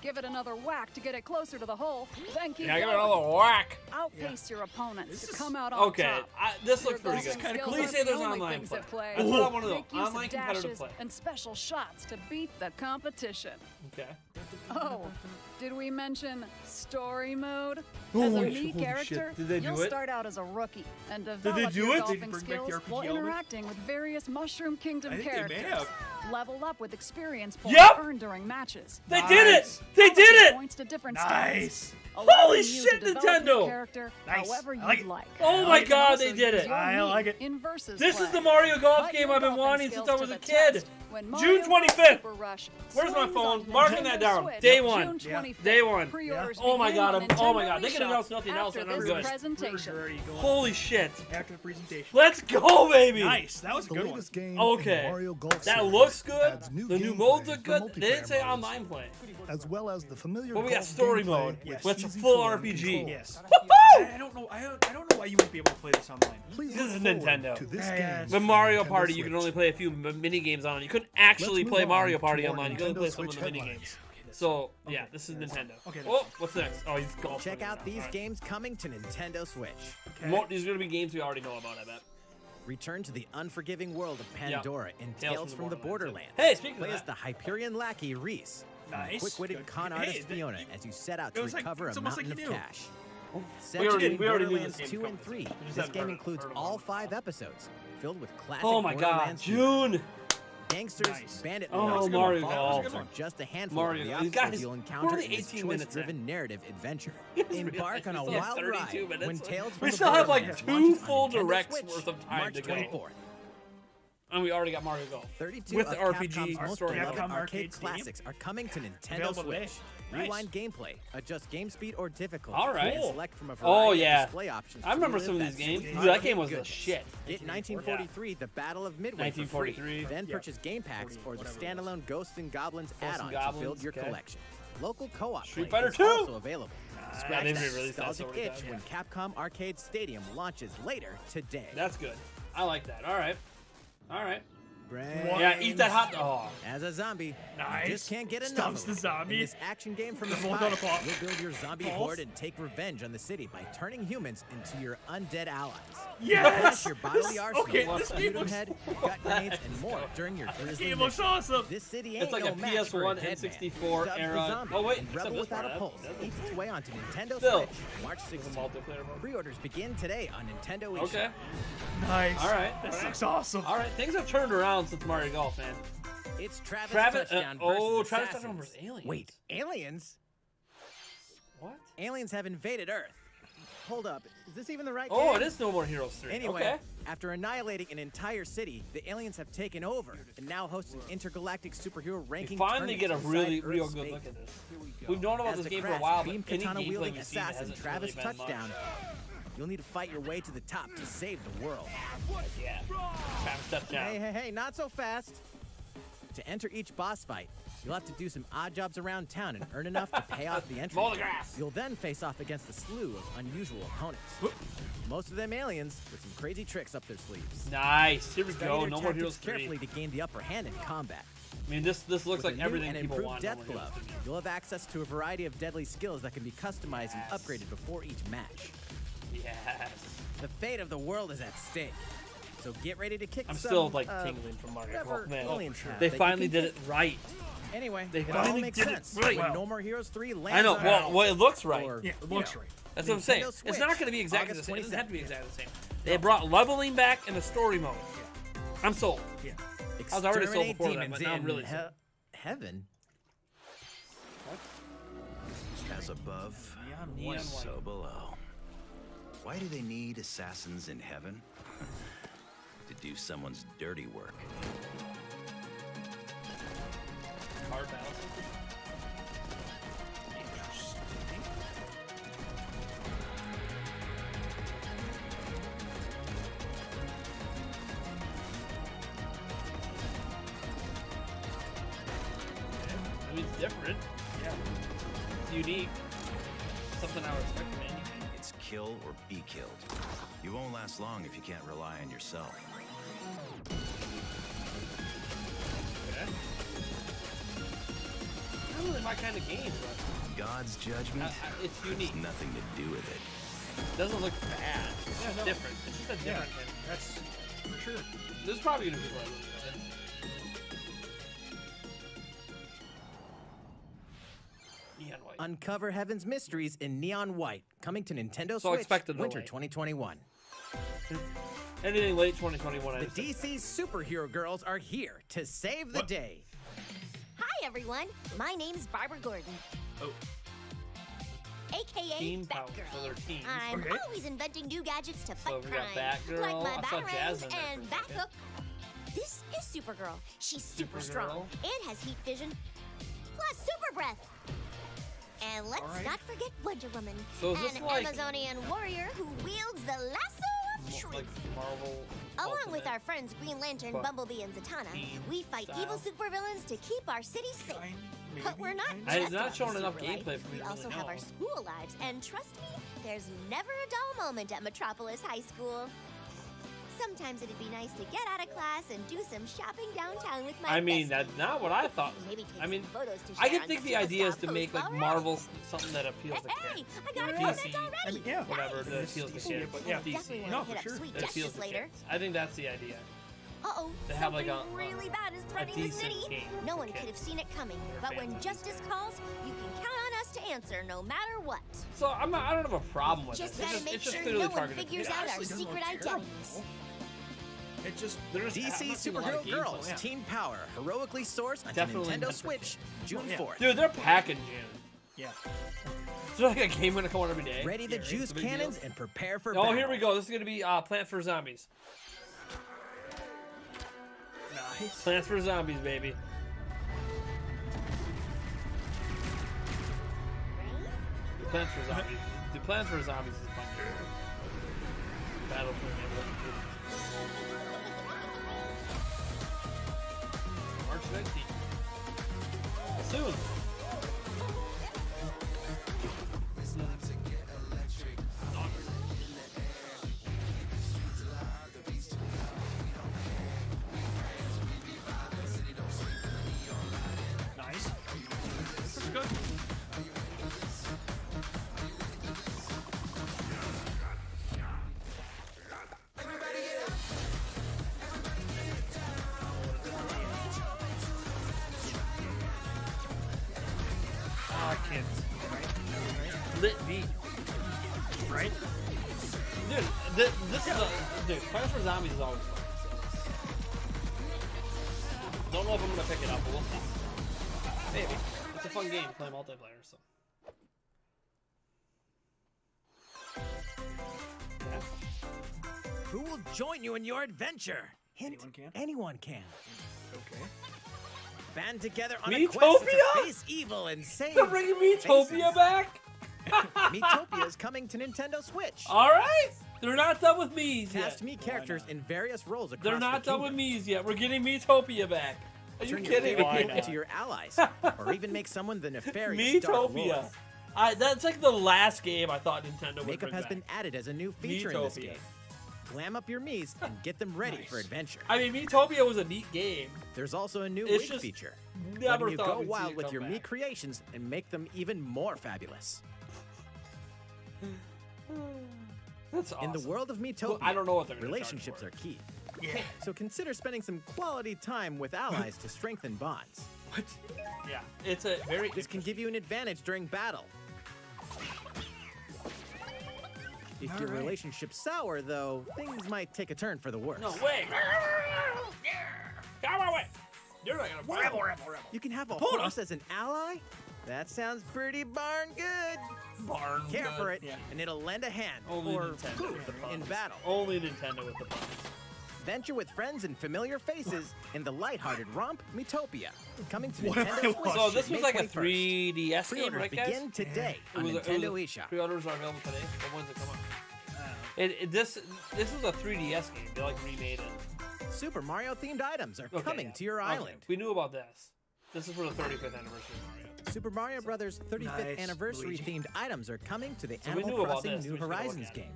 Give it another whack to get it closer to the hole, then keep Yeah, I got going. another whack. Outpace your opponents This to is- come out on Okay, top. this looks Your pretty good. golfing skills Please aren't say the there's only online things play. at play. That's what I want to know. Make use Online of competitive dashes play. and special shots to beat the competition. Okay. Oh, did we mention story mode? Oh, As a holy me shit. character, Did they do you'll it? start out as a rookie and they develop do your it? golfing Did they bring back the skills RPG while element? interacting with various Mushroom Kingdom I think they may characters. have. Level up with experience points Yep. earned during matches. They did it! Nice. They did it! Points to different Nice. stats, allowing Holy you shit, to develop your Nintendo! character Nice. however I you'd like it. like. Oh I my like it. god, Also they did use it! your I like meat it. in versus This play. is the Mario Golf Put game your I've been golfing wanting since I skills was to a the kid. test when June Mario Golf 25th. Super Rush Where's my swings phone? on Marking Nintendo that down. Switch Day June one. 25th. Day one. Pre-orders Oh my begin god, on oh my Nintendo god, they can eShop announce nothing else after and I'm this good. presentation. Already going. Holy shit. After the presentation. Let's go, baby! Nice. That was a The good one. latest game Okay. in the Mario Golf That series looks good. adds new The new gameplay modes look for good. They didn't multiplayer say modes, online play. as well as the familiar But we got golf story gameplay mode. Yes. With a easy full to learn RPG. controls. Yes. Woohoo! I don't know. I don't know why you wouldn't be able to play this online. Please This look is forward Nintendo. to this Yeah, game The for Mario Nintendo Party, you can Switch. only play a few mini games on it. You couldn't actually Let's play move Mario on Party to more online. You could only Nintendo play some of Switch the mini headlines. games. So, yeah, this is Nintendo. Okay, Oh, what's next? Oh, he's golf. Check out these Alright. games coming to Nintendo Switch. These are going to be games we already know about, I bet. Return to the unforgiving world of Pandora in Tales Tales from from the the Borderlands. Borderlands. Hey, speaking of Play as that. the Hyperion lackey Reese, and Nice. quick-witted Good. con Hey, artist that- Fiona as you set out it to was like- recover it's a almost mountain like of you knew. cash. Set We already- between we already knew Borderlands this game 2 coming. and 3. We just This haven't game heard includes about all it. 5 episodes, filled with classic Oh my god, Borderlands themes. June! Gangsters, Nice. bandit Oh, lords, and Mario followers Golf. are just a handful Mario of the Golf. These obstacles guys, you'll we're encounter only in this 18 minutes choice-driven narrative adventure. really Embark on a We still have wild 32 ride minutes. when Tales from We the still have like Borderlands 2 launches on full Nintendo directs Switch, worth of time March to go. 24th. And we already got Mario Golf. 32 with of the RPG Capcom's most story beloved mode. arcade classics are coming to Nintendo Available today. Switch. Nice. Rewind gameplay, adjust game speed or difficulty, All right. and select from a variety Oh of yeah, display options. I remember to some of relive these that games. sweet Dude, that arcade game was the goodness. shit. Get 1943, The Battle of Midway for free. 1943. Then Yeah. purchase game packs 40, or the whatever it standalone Ghosts and Goblins Ghosts and add-on to Goblins, build your okay. collection. Local co-op Street play Fighter is 2. also available. Yeah, Scratch they that re-released that so nostalgic many itch times. when Capcom Arcade Stadium launches later today. That's good. I like that. All right. All right. Brains. Yeah, eat that hot dog. As a zombie, Nice. you just can't get enough. Stumps of the it. zombie. In this action game from the Doesn't want to Spire, pop. you'll build your zombie Pulse. horde and take revenge on the city by turning humans into your undead allies. Yes! Finish your bodily arsenal, Okay, with this game Feudum looks- head, gut grenades, and more during your grisly Game looks mission. awesome. This city ain't It's like no a match PS1 for a and dead man. 64 Stubbs the era. Zombie Oh, wait, and except Rebel this Without part, a Pulse that's- eats its way onto Nintendo Still. Switch March There's a 16th. multiplayer mode. Pre-orders begin today on Nintendo eShop. Okay. Nice. All right. This all right. looks awesome. All right. Things have turned around since Mario Golf, man. It's Travis Travis. Touchdown Oh, versus Travis Assassins. Touchdown versus aliens. Wait, aliens? What? Aliens have invaded Earth. Hold up, is this even the right Oh, game? it is No More Heroes 3. Anyway, Okay. after annihilating an entire city, the aliens have taken over and now host an intergalactic superhero We ranking finally get a tournament really, inside real Earth's good space. look at this. We've known about As this the game for a crash while, but beam any katana gameplay wielding we've seen assassin hasn't Travis really been Touchdown, you'll need to fight your way to the top to save the world. much. Yeah. Travis Touchdown. Hey, not so fast. To enter each boss fight, you'll have to do some odd jobs around town and earn enough to pay off the entry. Mow the fee. grass. You'll then face off against a slew of unusual opponents. Most of them aliens with some crazy tricks up their sleeves. Nice. Here we Study go. their No More tactics Heroes 3. carefully to gain the upper hand in combat. I mean, this looks With like a new everything and people improved want. Death No More Heroes Glove, to be. you'll have access to a variety of deadly skills that can be customized and upgraded before each match. Yes. The fate of the world is at stake. So get ready to kick I'm some, still like tingling from Mario whatever Golf, man. aliens have They that you finally can did it right. Anyway, They it all finally makes did it sense right. when No More Heroes 3 lands I know. on Well, it looks right. or, Yeah, it looks right. That's what I'm saying. Nintendo It's not Switch, going to be exactly the August same. It doesn't have to be 22nd. exactly the same. They brought leveling back in the story mode. I'm sold. Yeah. I was already sold Exterminate before that, demons but now I'm in really sold. heaven. As above, Neon white. so below. Why do they need assassins in heaven? To do someone's dirty work. Card battle. I mean, it's different. Yeah. It's unique. Something I would expect from any game. It's kill or be killed. You won't last long if you can't rely on yourself. Okay. Not really my kind of game, but God's judgment it's unique. has nothing to do with it. It doesn't look bad. It's just no. different. It's just a Yeah, different game. that's for sure. There's probably gonna be people that really love it. Neon white. Uncover heaven's mysteries in neon white, coming to Nintendo So Switch expected no winter light. 2021. Anything late 2021. I The just DC superhero girls are here to save the day. Hi, everyone. My name's Barbara Gordon. Oh. AKA Team power. Batgirl. So they're teams. I'm Okay. always inventing new gadgets to fight we got crime. Batgirl. Like my I saw Jazz batarangs in there and for a second. Bathook. This is Supergirl. She's super Supergirl. strong and has heat vision, plus super breath. And let's Alright. not forget Wonder Woman, So is this an like- Amazonian warrior who wields the lasso of truth. like Marvel. Along with Ultimate. our friends Green Lantern, But Bumblebee, and Zatanna, team we fight style. evil supervillains to keep our city safe. But we're not I- just it's not about showing the enough super gameplay life. for me We to also really have know. our school lives, and trust me, there's never a dull moment at Metropolis High School. Sometimes it'd be nice to get out of class and do some shopping downtown with my I mean, besties. that's not what I thought. Maybe take I mean, some photos to I share can on think the Superstar idea is to Post make like already. Marvel something that appeals to Hey, kids. I got a DC, comment already. I mean, yeah. whatever that Nice. appeals to DC, kids. but yeah. DC. Definitely No, want for to hit sure. up Sweet That appeals Justice to later. kids. I think that's the idea. Uh-oh, They have, something like, a- really bad is threatening the decent city. game No for one could have kids. seen it coming, They're but fans when of justice calls, you can count on us to answer no matter what. So I don't have a problem with Just this. gotta It's make it's just sure clearly no one targeted. figures It out our honestly doesn't secret look terrible. identities. It just They're just- I'm DC not seeing a lot of superhero girls, gameplay. Team Power, heroically sourced on Definitely Nintendo not. Switch, June Yeah. 4th. Dude, they're packing June. yeah. Is there like a game gonna come out every day? Ready the Yeah, right? juice It's a big deal. cannons and prepare for Oh, battle. here we go. This is gonna be Plant for Zombies. Plants for Zombies, baby. Plants for Zombies. The Plants for Zombies is a fun game. Battle for the Neighborhood. March 19th. Soon. Nice. That's good. Kids. Lit beat. Right? Dude, this is a... Dude, Plants for Zombies is always fun. Don't know if I'm gonna pick it up, but we'll see. Maybe. It's a fun game to play multiplayer, so. Who will join you in your adventure? Hint, Anyone can? anyone can. Okay. Band together on a quest to Miitopia? face evil and save They're bringing Miitopia faces. back? Miitopia is coming to Nintendo Switch. Alright! They're not done with Mii's yet. Cast Mii characters in various roles across They're not the done with kingdom. Mii's yet. We're getting Miitopia back. Are you Turn your kidding favorite me? people into your allies, or even make someone the nefarious Dark Miitopia. Lord. That's like the last game I thought Nintendo would Makeup bring has back. been added as a new feature in this Miitopia. game. Glam up your Miis and get them ready for adventure. I mean, Miitopia was a neat game. There's also a new It's wig just feature. never letting you thought go we'd see wild it with come your back. Mii creations and make them even more fabulous. That's awesome. In the world of Miitopia, Well, I don't know what they're gonna relationships charge are key. Yeah. So consider spending some quality time with allies to strengthen bonds. What? Yeah, it's a very... This can give you an advantage during battle. If your Alright. relationship's sour, though, things might take a turn for the worse. No way! Come away! You're not gonna... Rebel, rebel, rebel. You can have a Hold horse as an ally? That sounds pretty darn good. Barn Care good. for it, Yeah. and it'll lend a hand, Only or Nintendo poof, with the in puns. battle. Only Nintendo with the puns. Venture with friends and familiar faces in the lighthearted romp Miitopia. Coming to What am I Nintendo Switch. watching? So this was May like a 21st. 3DS game, Pre-orders right, guys? begin today on Nintendo eShop. Pre-orders are available today. The ones that come up. This is a 3DS game. They like remade it. Super Mario themed items are Okay, coming yeah. to your Okay, island. we knew about this. This is for the 35th anniversary of Mario. Super Mario Brothers 35th Nice, anniversary Luigi. themed items are coming to the So we Animal knew about Crossing this, New we just gotta look Horizons at it. game.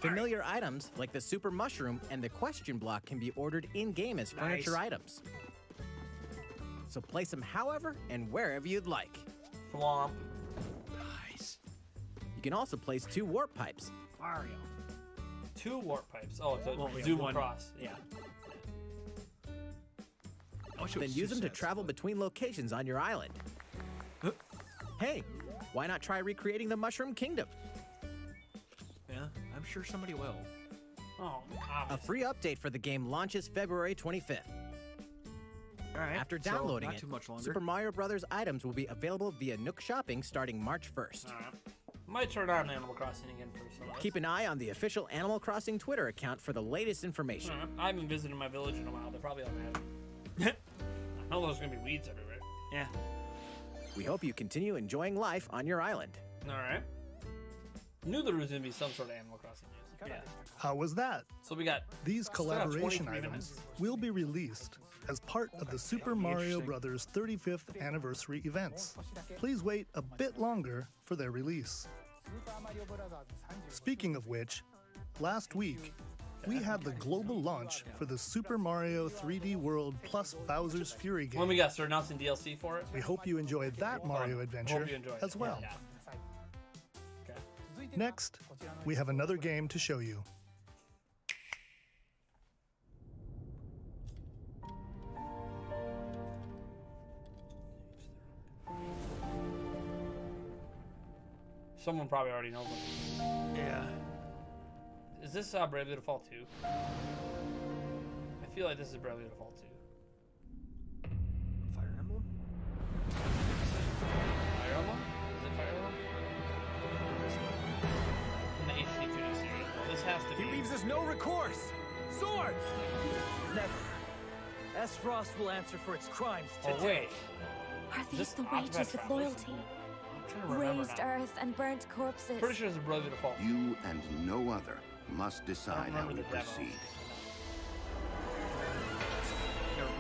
Familiar items like the Super Mushroom and the Question Block can be ordered in-game as furniture Nice. items. So place them however and wherever you'd like. Flomp. Nice. You can also place 2 warp pipes. Mario. 2 warp pipes. Oh, to Well, we have zoom one. across. Yeah. Oh, Then use them to travel between locations on your island. Hey, why not try recreating the Mushroom Kingdom? Yeah, I'm sure somebody will. Oh, A obviously. free update for the game launches February 25th. All right. After so downloading not it, too much longer. Super Mario Brothers items will be available via Nook Shopping starting March 1st. Might turn on Animal Crossing again for some of this. Keep an eye on the official Animal Crossing Twitter account for the latest information. I haven't visited my village in a while. They probably haven't had it. I know there's gonna be weeds everywhere. Yeah. We hope you continue enjoying life on your island. All right. Knew there was gonna be some sort of Animal Crossing news. Yeah. How was that? So we got These still have collaboration 23 items minutes. will be released as part of the Super Mario Bros. 35th anniversary events. Please wait a bit longer for their release. Speaking of which, last week, we had the global launch for the Super Mario 3D World plus Bowser's Fury When game. we got started announcing DLC for it. We hope you enjoyed that Mario adventure Hope you enjoyed as it. well. Yeah. Okay. Next, we have another game to show you. Someone probably already knows it. Yeah. Is this Bravely Default 2? I feel like this is Bravely Default 2. Fire Emblem? Fire Emblem? Is it Fire Emblem? In the HD 2D series. This has to He be. leaves us no recourse. swords! Never. S-Frost will answer for its crimes today. Oh, wait. Are these This the Octopath wages of Traveler. loyalty? I'm trying to remember Raised now. earth and burnt corpses. Pretty sure it's a Bravely Default. You and no other must decide how remember we the demo. proceed.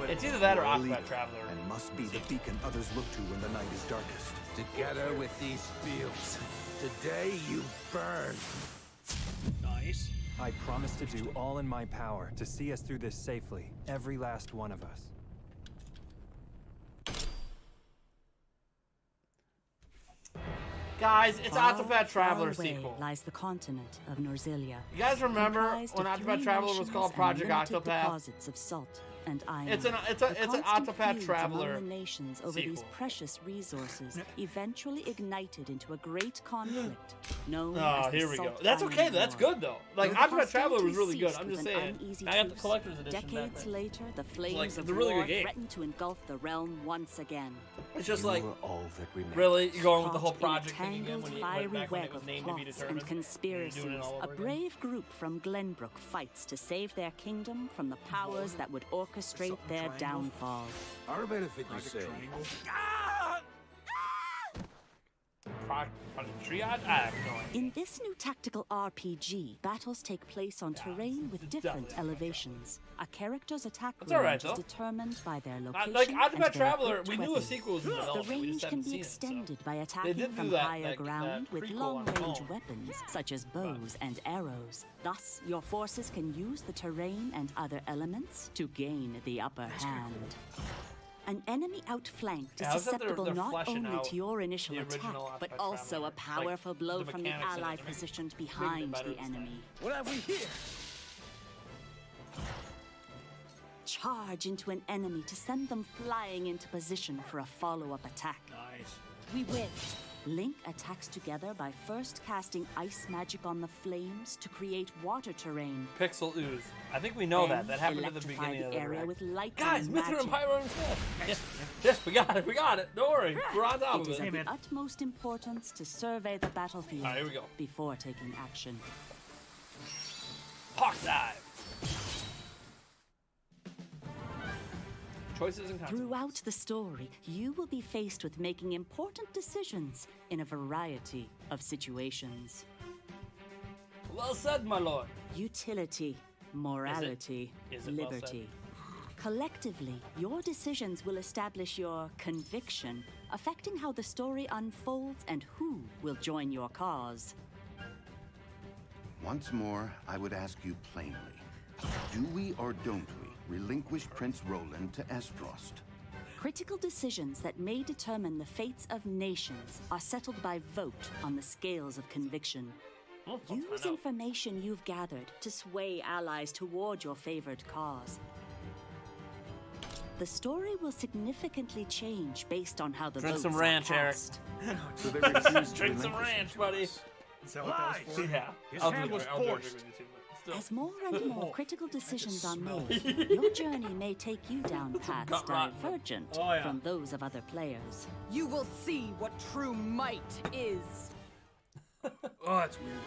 It's either that or You are a leader, Octopath Traveler. and must be the beacon others look to when the night is darkest. Together with these fields, today you burn. Nice. I promise to do all in my power to see us through this safely, every last one of us. Guys, it's Far, Octopath Traveler far away sequel. lies the continent of Norzilia. You guys remember comprised when of Octopath 3 Traveler was nations called and Project limited Octopath? deposits of salt and iron. It's an The constant Octopath feuds Traveler among the nations over these sequel. precious resources eventually ignited into a great conflict known Oh, as the here we go. Salt That's Iron okay. That's War. good though. Like The Octopath Traveler was hostilities really good. ceased I'm with just an saying. uneasy I got the truce. collector's edition back Decades then. later, the flames like, of it's a really war good game. threatened to engulf the realm once again. It's just You like, are all that remains. really, you're going with the whole Caught in a project thing again tangled when you fiery went back when web it was of named to be plots determined. and conspiracies, You're doing it all a over again. brave group from Glenbrook fights to save their kingdom from the powers that would orchestrate their downfall. Our benefit, you say. Project Triad? I have no idea. In this new tactical RPG, battles take place on terrain with different elevations. A character's attack That's all right, range is though. determined by their location Like and Octopath their Traveler, equipped we knew a weapons. sequel was in The development. We range just can haven't be seen it. So. extended by They attacking did do from that, higher ground with prequel on long-range phone. weapons such as bows and arrows. Thus, your forces can use the terrain and other elements to gain the upper hand. An enemy outflanked is Yeah, I was that susceptible they're not fleshing only out to your initial the attack, original but Octopath also Traveler. a powerful Like, blow the from the mechanics in it ally make- positioned make it behind better the this time. enemy. What have we here? Charge into an enemy to send them flying into position for a follow-up attack. Nice. We win. Link attacks together by first casting ice magic on the flames to create water terrain. Pixel Ooze. I think we know that. That happened at the Electrify beginning of the the area rec. with lightning Guys, Mithra magic. and Pyro instead. Yes, we got it. We got it. Don't worry. We're on top It of is it. of the utmost importance to survey the battlefield All right, here we go. before taking action. Hawk dive. Choices and consequences. Throughout the story, you will be faced with making important decisions in a variety of situations. Well said, my lord. Utility, morality, Is it well said? liberty. Collectively, your decisions will establish your conviction, affecting how the story unfolds and who will join your cause. Once more, I would ask you plainly. Do we or don't we relinquish Prince Roland to Esfrost? Critical decisions that may determine the fates of nations are settled by vote on the scales of conviction. Use information you've gathered to sway allies toward your favored cause. The story will significantly change based on how the Drink votes some are ranch, Eric. cast. So they refuse to Drink some relinquish ranch, buddy. Is that what that was for? Yeah. His I'll hand do was it. I'll do it forced. with you too, but still. As more and more critical decisions are made, your journey may take you down paths gut rotten. divergent Oh, yeah. from those of other players. You will see what true might is. Oh, that's weird.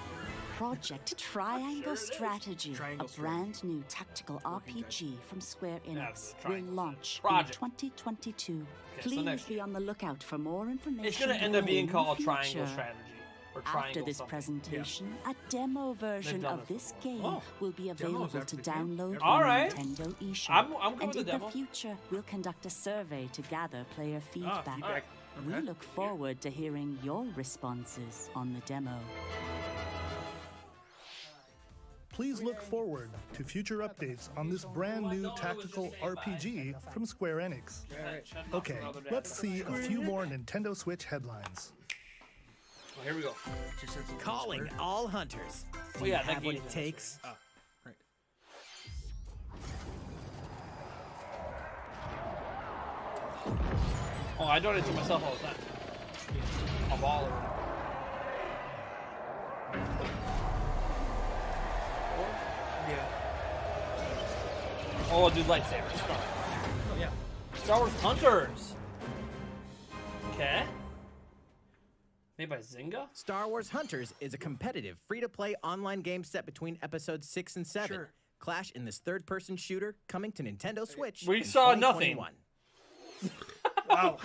Project Triangle Sure it is. Strategy, Triangle a brand new tactical RPG from Square Yeah, Enix, will Triangle launch Project. in 2022. Okay, so Please next be on the lookout for more information. It's gonna end up being in the called Triangle future. Strategy or Triangle After this something. presentation, a demo version done of this this game Oh, will be demos available after to the game? download All on right. Nintendo eShop. I'm good and with the in demo. the future, we'll conduct a survey to gather player feedback. feedback. We Okay. look forward to hearing your responses on the demo. Please look forward to future updates on this brand new tactical RPG from Square Enix. Okay, let's see a few more Nintendo Switch headlines. Oh, here we go. Calling all hunters. Do Oh, you yeah, that have what game's it in takes? Right. Oh, I donate to myself all the time. A baller. Yeah. Oh, dude, lightsabers. Oh, yeah. Star Wars Hunters. Okay. Made by Zynga? Star Wars Hunters is a competitive, free-to-play online game set between episodes 6 and 7. Sure. Clash in this third-person shooter coming to Nintendo Switch. We in saw 2021. Wow.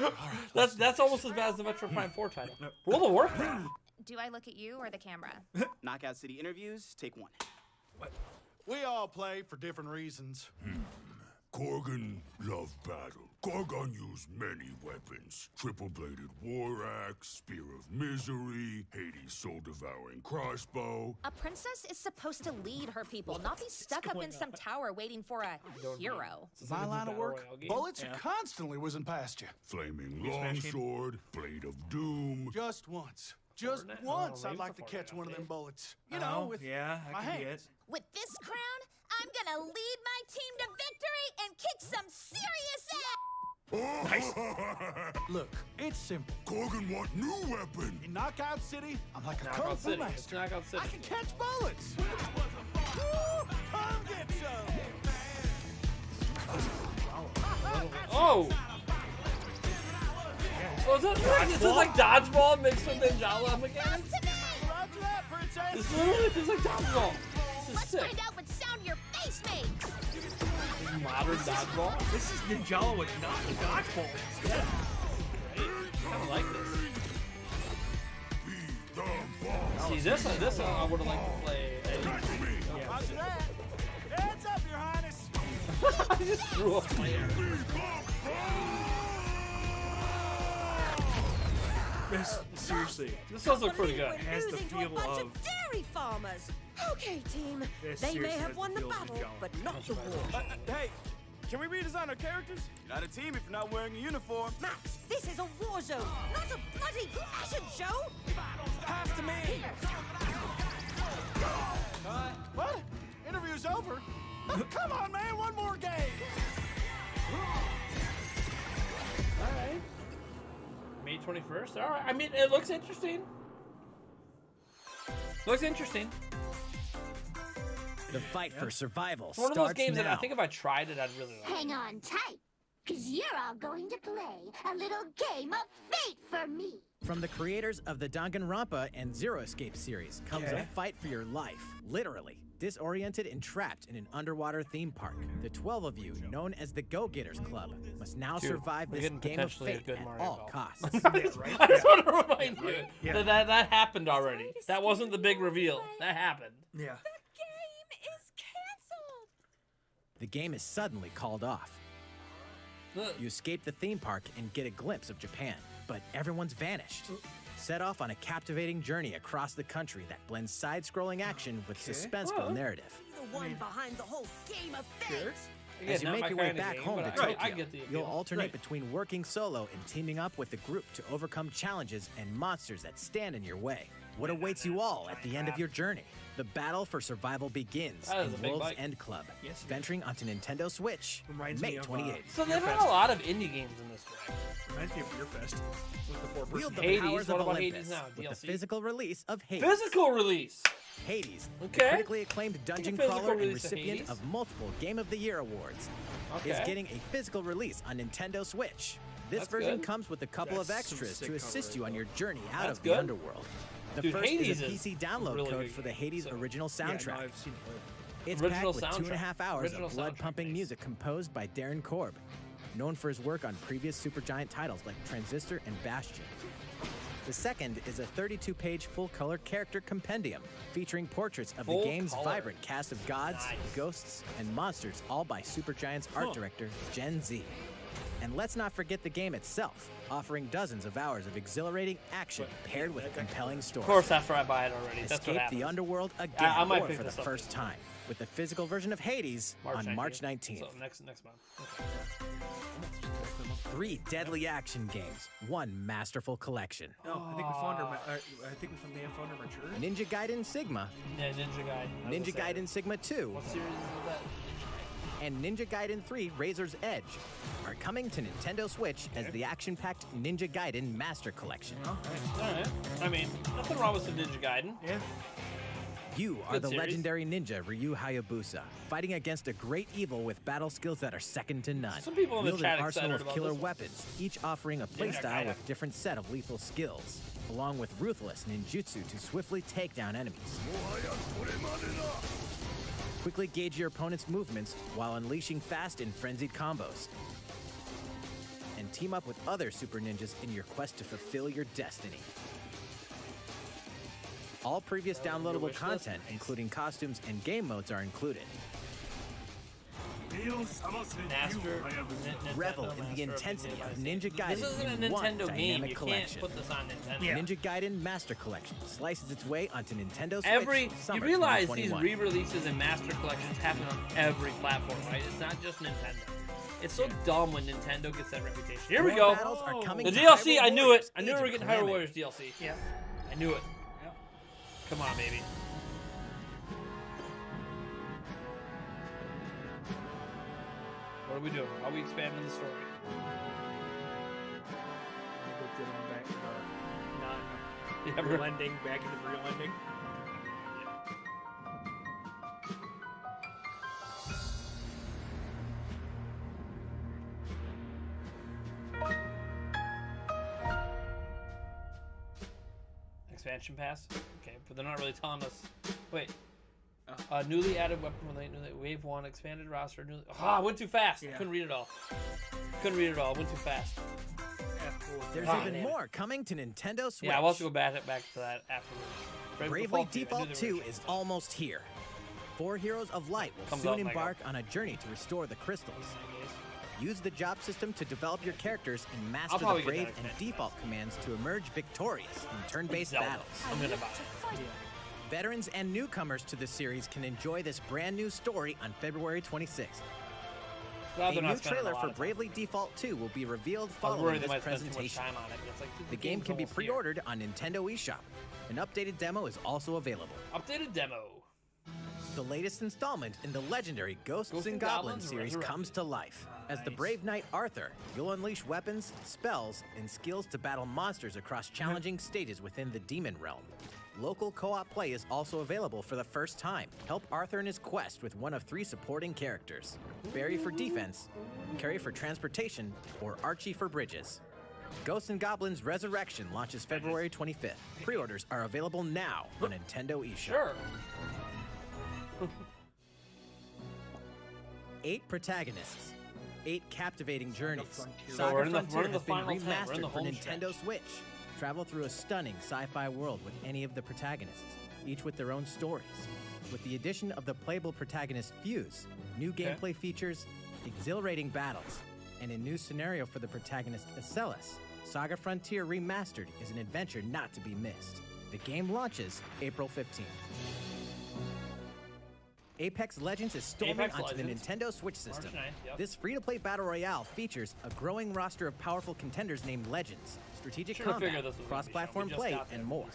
That's almost as bad as the Metro Prime 4 title. World of Warcraft. Do I look at you or the camera? Knockout City interviews, take 1. We all play for different reasons. Korgan loved battle. Gorgon used many weapons. Triple-bladed war axe, spear of misery, Hades' soul-devouring crossbow. A princess is supposed to lead her people, not be stuck up in some tower waiting for a hero. My line of work, bullets constantly whizzing past you. Flaming longsword, blade of doom. Just once. Just once I'd like to catch one of them bullets. You know, with my hands. With this crown, I'm gonna lead my team to victory and kick some serious ass! Look, it's simple. Korgan want new weapon. In Knockout City, I'm like a kung Knockout fu City. master. It's Knockout City. I can catch bullets. Woo! Come get some. Oh! Oh, is this like dodgeball mixed with Ninjala mechanics? Roger that, princess. This literally feels like dodgeball. This is Let's sick. find out what sound your face makes! Modern dodgeball. This is Ninjala with not dodgeball. Yeah. I kind of like this. See, this I would have liked to play. Roger that. Hands up, your highness. I just threw a flare. Seriously. This does look pretty good. It has the feel of. Dairy farmers. Okay, team. This They may seriously have has won the the feel of battle, Ninjala. but not the war. Hey, can we redesign our characters? You're not a team if you're not wearing a uniform. Max, this is a war zone, not a bloody fashion show. Pass to me. What? Interview's over? Come on, man, one more game. Alright. May 21st? Alright. I mean, it looks interesting. Looks interesting. The fight for survival It's one of starts those games now. that I think if I tried it, I'd really like. Hang on tight, because you're all going to play a little game of fate for me. From the creators of the Danganronpa and Zero Escape series comes a fight for your life, literally. Disoriented and trapped in an underwater theme park, the 12 of you, known as the Go-Getters Club, must now Dude, survive we're this getting game of potentially a fate good at Mario all Golf. costs. I just want to remind you that happened already. That wasn't the big reveal. That happened. Yeah. The game is suddenly called off. You escape the theme park and get a glimpse of Japan, but everyone's vanished. Set off on a captivating journey across the country that blends side-scrolling action with suspenseful narrative. The one behind the whole game of fate. As you not make my your way kind of back game, home to but Tokyo, I get the you'll appeal. alternate Right. between working solo and teaming up with the group to overcome challenges and monsters that stand in your way. What awaits you all at the end of your journey? The battle for survival begins That is a in big World's bike. End Club, Yes, venturing onto Nintendo Switch, Reminds May me of, 28th. So they've had a lot of indie games in this game. Reminds me of Beer Fest with the 4-person. Wield the Hades, powers what of about Olympus Hades now? with the DLC? physical release of Hades. Physical release. Hades, the Okay. critically acclaimed dungeon physical crawler and release of recipient Hades. of multiple Game of the Year awards, is Okay. getting a physical release on Nintendo Switch. This That's version good. comes with a couple of That's some extras sick to assist cover you on art, your journey out That's of the good. underworld. The Dude, first Hades is a is PC a download really code good for the game, Hades so- original Yeah, no, soundtrack. I've seen it played. It's Original packed with 2.5 soundtrack. hours Original of soundtrack, blood-pumping nice. music composed by Darren Korb, known for his work on previous Supergiant titles like Transistor and Bastion. The second is a 32-page full-color character compendium featuring portraits of the Full game's color. vibrant cast of gods, Nice. ghosts, and monsters, all by Supergiant's art director, Gen Z. And let's not forget the game itself, offering dozens of hours of exhilarating action paired with a compelling story. Of course, after I buy it already. That's what Escape happens. the underworld again I might or pick for the this up first too. time with the physical version of Hades on March 19th. So next month. Okay. 3 deadly action games, 1 masterful collection. No, I think we found our. I think we may have found our mature. Ninja Gaiden Sigma, Yeah, Ninja Gaiden. I was Ninja gonna say Gaiden Sigma 2, What series is that? and Ninja Gaiden 3 Razor's Edge are coming to Nintendo Switch as the action-packed Ninja Gaiden Master Collection. All right. I mean, nothing wrong with some Ninja Gaiden. Yeah. You are Good the series. legendary ninja Ryu Hayabusa, fighting against a great evil with battle skills that are second to none. Some people in the Wield chat an arsenal excited of about killer this one. weapons, each offering a playstyle Gaiden. with different set of lethal skills, along with ruthless ninjutsu to swiftly take down enemies. Quickly gauge your opponent's movements while unleashing fast and frenzied combos. And team up with other super ninjas in your quest to fulfill your destiny. All previous downloadable content, including costumes and game modes, are included. Revel in the intensity of Ninja Gaiden. This isn't a in one Nintendo game. dynamic You collection. can't put this on Nintendo. Yeah. Ninja Gaiden Master Collection slices its way onto Nintendo Switch. You Summer realize these 2021. re-releases and master collections happen on every platform, right? It's not just Nintendo. It's so dumb when Nintendo gets that reputation. Here we More go. battles are coming The to DLC, Hyrule I knew Warriors, it. I knew Age we were of getting Hyrule Calamity. Warriors DLC. Yeah. I knew it. Yep. Come on, baby. What are we doing? How are we expanding the story? Yeah, Real ending, back into the real ending. Expansion pass? Okay, but they're not really telling us. Wait. Newly added weapon relate, wave 1, expanded roster. I went too fast. Yeah. Couldn't read it all. Went too fast. There's even more coming to Nintendo Switch. Yeah, we'll have to go back to that afterwards. Bravely Default 2 is almost here. 4 Heroes of Light will Comes out soon Lego. embark on a journey to restore the crystals. Use the job system to develop your characters and master the probably get Brave that and expansion Default commands to emerge victorious in turn-based Zelda. battles. I'm gonna buy it. Veterans and newcomers to the series can enjoy this brand new story on February 26th. Well, A they're new not spending a trailer lot for of time. Bravely Default 2 will be revealed I was following worried they this might spend too much presentation. time on it. But it's like, dude, The game game's can be almost here. pre-ordered on Nintendo eShop. An updated demo is also available. Updated demo. The latest installment in the legendary Ghosts and Goblins series Resurrected. comes to life. As the brave knight Arthur, you'll unleash weapons, spells, and skills to battle monsters across challenging stages within the demon realm. Local co-op play is also available for the first time. Help Arthur in his quest with one of 3 supporting characters: Barry for defense, Carrie for transportation, or Archie for bridges. Ghosts and Goblins Resurrection launches February 25th. Pre-orders are available now on Nintendo eShop. Sure. 8 protagonists, 8 captivating journeys. So Saga we're in the Frontier has been final 10. We're in remastered the for home Nintendo Switch. Travel through a stunning sci-fi world with any of the protagonists, each with their own stories. With the addition of the playable protagonist Fuse, new gameplay features, exhilarating battles, and a new scenario for the protagonist Acellus, Saga Frontier Remastered is an adventure not to be missed. The game launches April 15th. Apex Legends is storming Apex onto Legends. the Nintendo Switch system. March 9th, yep. This free-to-play battle royale features a growing roster of powerful contenders named Legends, strategic Should've combat, figured this was gonna be cross-platform shown. We just play, got there. and more.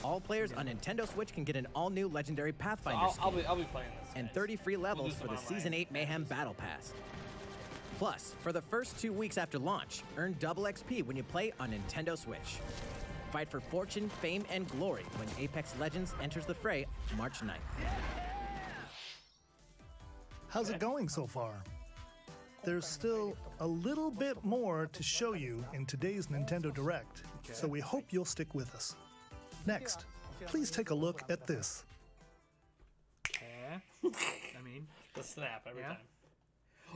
All players on Nintendo Switch can get an all-new legendary Pathfinder I'll skin be playing this. and 30 free levels do for the some online. Season 8 Mayhem Battle Pass. Plus, for the first 2 weeks after launch, earn double XP when you play on Nintendo Switch. Fight for fortune, fame, and glory when Apex Legends enters the fray March 9th. How's it going so far? There's still a little bit more to show you in today's Nintendo Direct, so we hope you'll stick with us. Next, please take a look at this. Yeah. I mean, the snap every Yeah. time.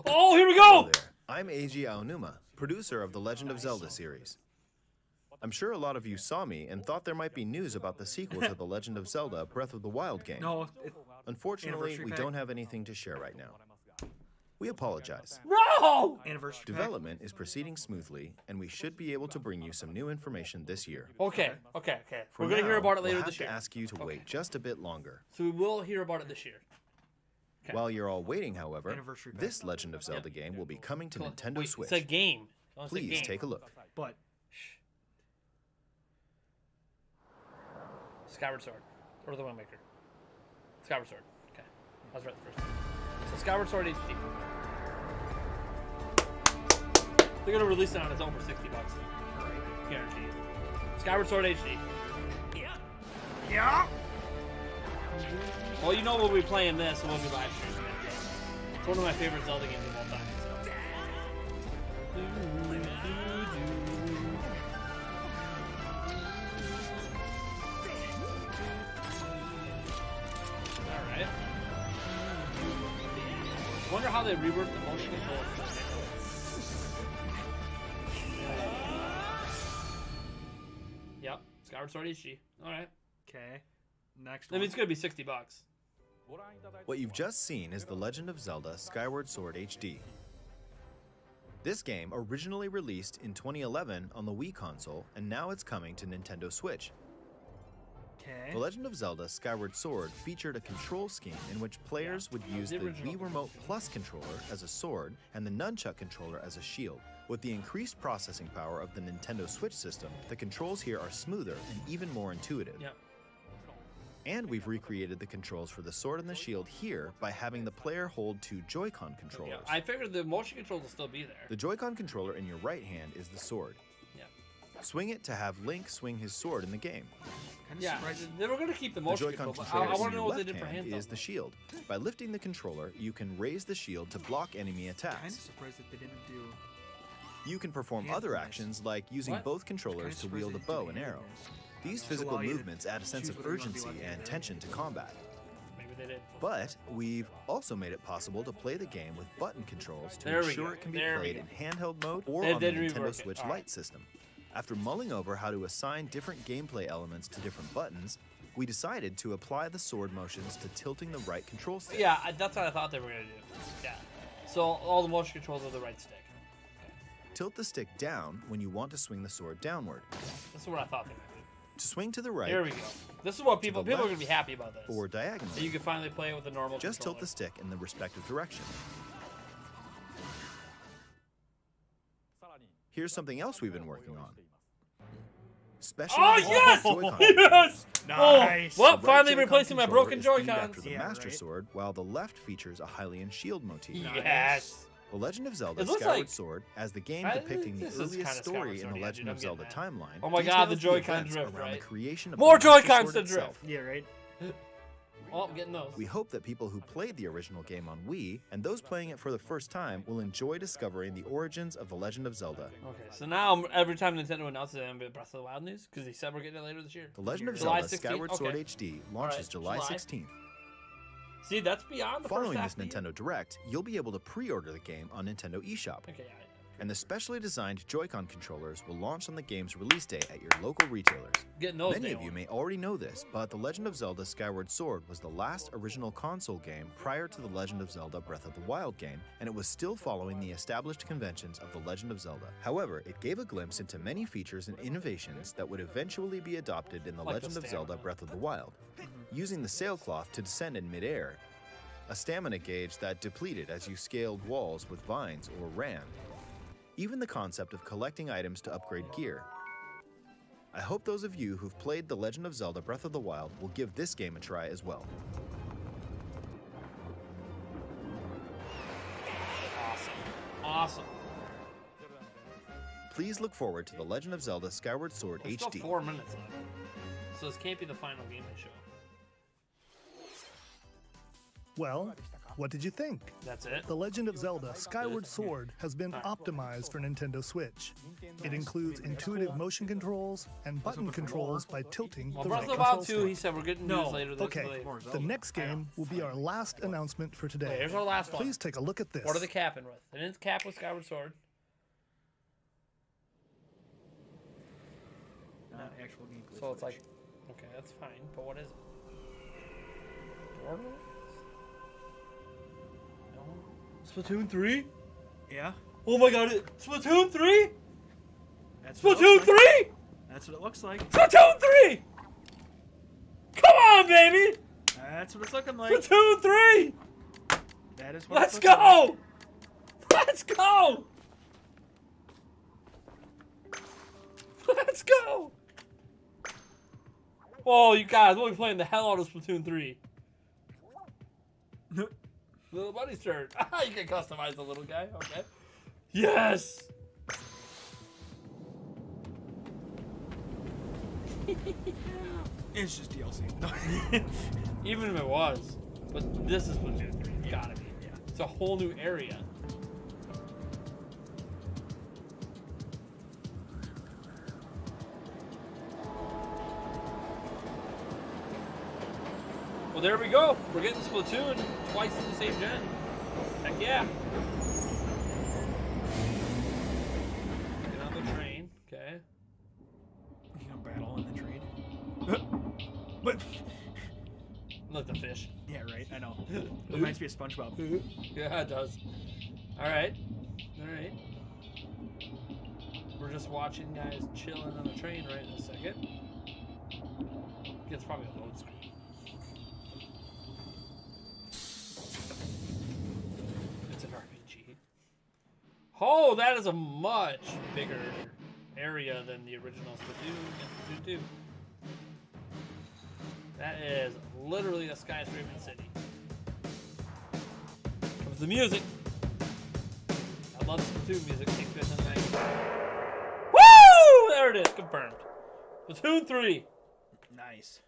Oh, here we Hello go! there. I'm Eiji Aonuma, producer of the Legend of Zelda series. I'm sure a lot of you saw me and thought there might be news about the sequel to the Legend of Zelda Breath of the Wild game. no. Unfortunately, Anniversary we pack? don't have anything to share right now. We apologize. No! Anniversary pack? Development is proceeding smoothly, and we should be able to bring you some new information this year. Okay. For We're gonna hear now, about it later we'll have this to year. ask you to wait just a bit longer. So we will hear about it this year. Okay. While you're all waiting, however, Anniversary pack. this Legend of Zelda game will be coming to Nintendo Wait, Switch. it's a game. Oh, it's a Please game. take a look. But Skyward Sword. Or the Wind Waker. Skyward Sword. Okay. I was right the first time. So Skyward Sword HD. They're gonna release it on its own for $60. Guaranteed. Skyward Sword HD. yeah. Well, you know we'll be playing this and we'll be live streaming it. It's one of my favorite Zelda games of all time. So. Alright. sure how they reworked the motion control. Yep, Skyward Sword HD. All right. Okay. Next I mean, one. it's gonna be $60. What you've just seen is The Legend of Zelda Skyward Sword HD. This game originally released in 2011 on the Wii console, and now it's coming to Nintendo Switch. Okay. The Legend of Zelda Skyward Sword featured a control scheme in which players would use the Wii Remote Plus controller as a sword and the Nunchuck controller as a shield. With the increased processing power of the Nintendo Switch system, the controls here are smoother and even more intuitive. Yep. And we've recreated the controls for the sword and the shield here by having the player hold two Joy-Con controllers. Yeah, I figured the motion controls will still be there. The Joy-Con controller in your right hand is the sword. Yeah. Swing it to have Link swing his sword in the game. Yeah, they were going to keep the The motion Joy-Con control, but controller I want in to know your what they left did for hand handheld. is the shield. By lifting the controller, you can raise the shield to block enemy I'm kind attacks. of surprised that they didn't do. You can perform Hand other moves. actions like using What? both controllers to wield a bow and arrow. These physical allow you to movements add a sense choose of whether you wanna do urgency left and hand or tension to combat. Maybe they did. But we've also made it possible to play the game with button controls to There we ensure go. it can be There we played go. in handheld mode or They on the did rework Nintendo it. Switch All right. Lite system. After mulling over how to assign different gameplay elements to different buttons, we decided to apply the sword motions to tilting the right control stick. Yeah, that's what I thought they were going to do. Yeah. So all the motion controls are the right stick. Tilt the stick down when you want to swing the sword downward. This is what I thought they were going To swing to the right, to do. Here we go. This is what to people the are going to left, be happy about this. or diagonally. So you can finally play it with a normal Just controller. tilt the stick in the respective direction. Here's something else we've been working on. Special Oh, yes! Joy-Con. Yes! Nice. Oh, well, The right finally Joy-Con replacing my controller broken is themed Joy-Cons. after the Master Sword, while the left features a Hylian shield motif. Yes. The Legend of Zelda It looks Skyward like- Sword, as the game I- depicting the this is earliest kinda story Skyward in Sword, the yeah, Legend dude, of I'm Zelda getting that. timeline. Oh my God, the details Joy-Con events drift, around right? the creation of More the Master Joy-Cons Sword to itself. drift. Yeah, right. Oh, I'm getting those. We hope that people who played the original game on Wii and those playing it for the first time will enjoy discovering the origins of The Legend of Zelda. Okay, so now every time Nintendo announces it, I'm going to Breath of the Wild news because they said we're getting it later this year. The Legend of July Zelda 16th? Skyward Sword Okay. HD launches July. July 16th. See, that's beyond the Following first this half of the year. Nintendo Direct, you'll be able to pre-order the game on Nintendo eShop. Okay, yeah. And the specially designed Joy-Con controllers will launch on the game's release date at your local retailers. Getting those Many day of you one. may already know this, but The Legend of Zelda Skyward Sword was the last original console game prior to The Legend of Zelda Breath of the Wild game, and it was still following the established conventions of The Legend of Zelda. However, it gave a glimpse into many features and innovations that would eventually be adopted in The Like the Legend of Zelda stamina. Breath of the Wild. Using the sailcloth to descend in midair, a stamina gauge that depleted as you scaled walls with vines or ran. Even the concept of collecting items to upgrade gear. I hope those of you who've played The Legend of Zelda Breath of the Wild will give this game a try as well. Awesome. Awesome. Please look forward to The Legend of Zelda Skyward Sword There's HD. still 4 minutes left. So this can't be the final game they show. Well, what did you think? That's it? The Legend of Zelda Skyward Sword has been optimized for Nintendo Switch. It includes intuitive motion controls and button controls by tilting Well, the Breath right of the Wild control 2, he stick. said we're getting news later this Okay, week. the next game will be our last announcement for today. Wait, here's our last one. Please take a look at this. What are they capping with? They didn't cap with Skyward Sword. Not actual gameplay. So it's like, okay, that's fine, but what is it? Borderlands? No. Splatoon 3? Yeah. Oh my god, Splatoon 3? That's what it Splatoon looks 3? like. That's what it looks like. Splatoon 3! Come on, baby! That's what it's looking like. Splatoon 3! That is what Let's it's looking go! Let's go! Let's go! Oh, you guys, we'll be playing the hell out of Splatoon 3. Little buddy's turn. You can customize the little guy. Okay. Yes! It's just DLC. Even if it was. But this is Splatoon 3. It's gotta be. Yeah. It's a whole new area. Well, there we go. We're getting Splatoon twice in the same gen. Heck yeah. Get on the train. Okay. You gonna battle on the train? But Look, the fish. yeah, right. I know. Reminds me of SpongeBob. Yeah, it does. All right. We're just watching guys chilling on a train right in a second. It's probably a load screen. It's an RPG. Oh, that is a much bigger area than the original Splatoon and Splatoon 2. That is literally a skyscraping city. Comes the music. I love Splatoon music. Takes me to the night. Woo! There it is. Confirmed. Splatoon 3. Nice.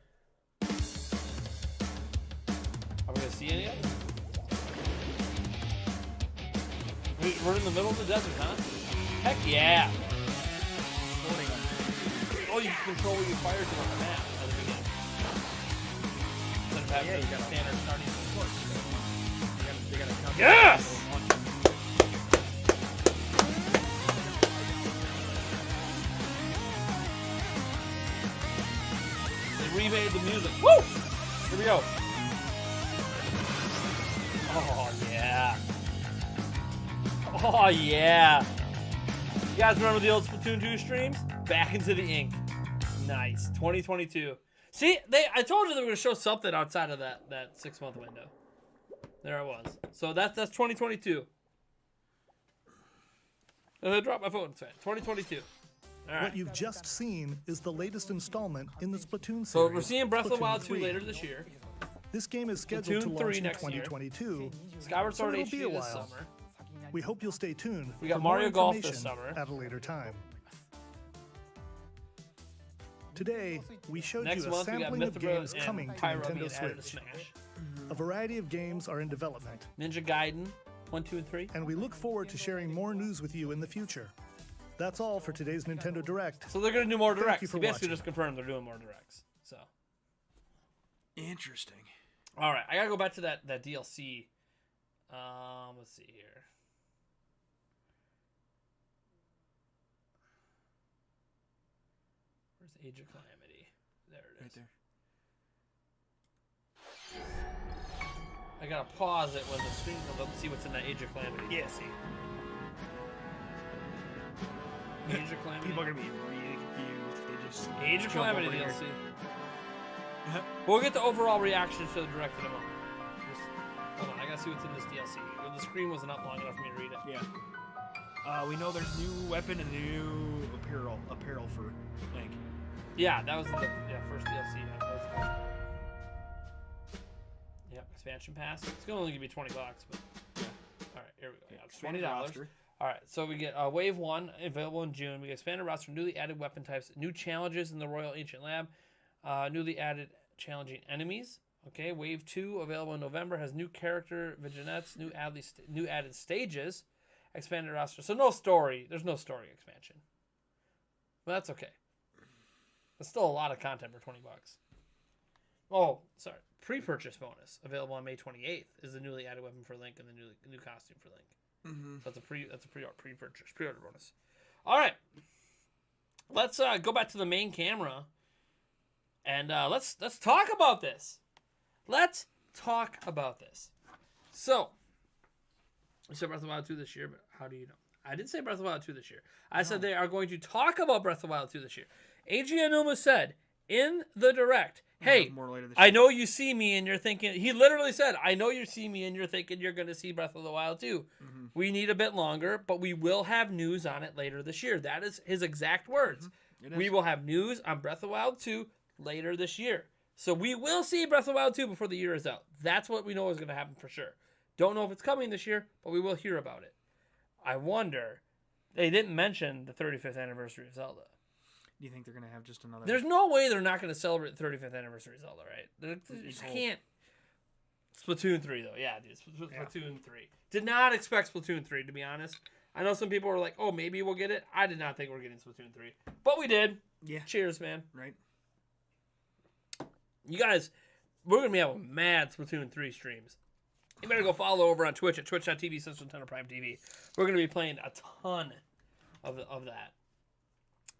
Are we gonna see any of it? We're in the middle of the desert, huh? Heck yeah! Oh, you can control where you fire to on the map at the beginning. Instead of having you got a standard starting support. They gotta come. Yes! They remade the music. Woo! Here we go. Oh, yeah. Oh, yeah. You guys remember the old Splatoon 2 streams? Back into the ink. Nice. 2022. See, I told you they were going to show something outside of that 6-month window. There it was. So that's 2022. And I dropped my phone. Sorry. 2022. All right. What you've just seen is the latest installment in the Splatoon series. So we're seeing Breath of the Splatoon Wild 2 3. later this year. This game is scheduled Splatoon to 3 launch in next year. 2022. Skyward so Sword it'll be HD a this while. summer. We hope you'll stay tuned. We got for more Mario Golf this information summer. at a later time. Today, we showed Next you a month we got sampling of Mythra games and coming to Pyro Nintendo being added to Switch. Smash. A variety of games are in development. Ninja Gaiden 1, 2, and 3. And we look forward to sharing more news with you in the future. That's all for today's Nintendo Direct. So they're going to do more Thank directs. you for He basically watching. just confirmed they're doing more directs. So. Interesting. All right, I gotta go back to that DLC. Let's see here. Where's Age of Calamity? There it is. Right there. I gotta pause it when the screen comes up to see what's in that Age of Calamity. Yeah. DLC. Age of Calamity. People are gonna be really confused. They just Age of jump Calamity over here. DLC. We'll get the overall reactions to the direct in a moment. Hold on, I gotta see what's in this DLC. The screen wasn't up long enough for me to read it. Yeah. We know there's a new weapon and new apparel for Link. Yeah, that was the first DLC. That was the first one. Yep, expansion pass. It's gonna only give you $20, but yeah. All right, here we go. Yeah, it's $20. roster. All right, so we get Wave 1 available in June. We get expanded roster, newly added weapon types, new challenges in the Royal Ancient Lab, newly added challenging enemies. Okay, Wave 2 available in November has new character vignettes, new added stages, expanded roster. So no story. There's no story expansion. But that's okay. That's still a lot of content for $20. Oh, sorry. Pre-purchase bonus available on May 28th is the newly added weapon for Link and the new costume for Link. Mm-hmm. That's a pre-order bonus. All right, let's go back to the main camera, and let's talk about this. Let's talk about this. So, you said Breath of the Wild 2 this year, but how do you know? I didn't say Breath of the Wild 2 this year. I said they are going to talk about Breath of the Wild 2 this year. Eiji Aonuma said in the direct, hey, I know you see me and you're thinking, he literally said, I know you see me and you're thinking you're going to see Breath of the Wild 2. Mm-hmm. We need a bit longer, but we will have news on it later this year. That is his exact words. Mm-hmm. We will have news on Breath of the Wild 2 later this year. So we will see Breath of the Wild 2 before the year is out. That's what we know is going to happen for sure. Don't know if it's coming this year, but we will hear about it. I wonder, they didn't mention the 35th anniversary of Zelda. Do you think they're going to have just another... There's no way they're not going to celebrate the 35th anniversary of Zelda, right? They just can't. Splatoon 3, though. Yeah, dude. Splatoon 3. Did not expect Splatoon 3, to be honest. I know some people were like, oh, maybe we'll get it. I did not think we were getting Splatoon 3. But we did. Yeah. Cheers, man. Right. You guys, we're going to be having mad Splatoon 3 streams. You better go follow over on Twitch at twitch.tv/Prime TV. We're going to be playing a ton of that.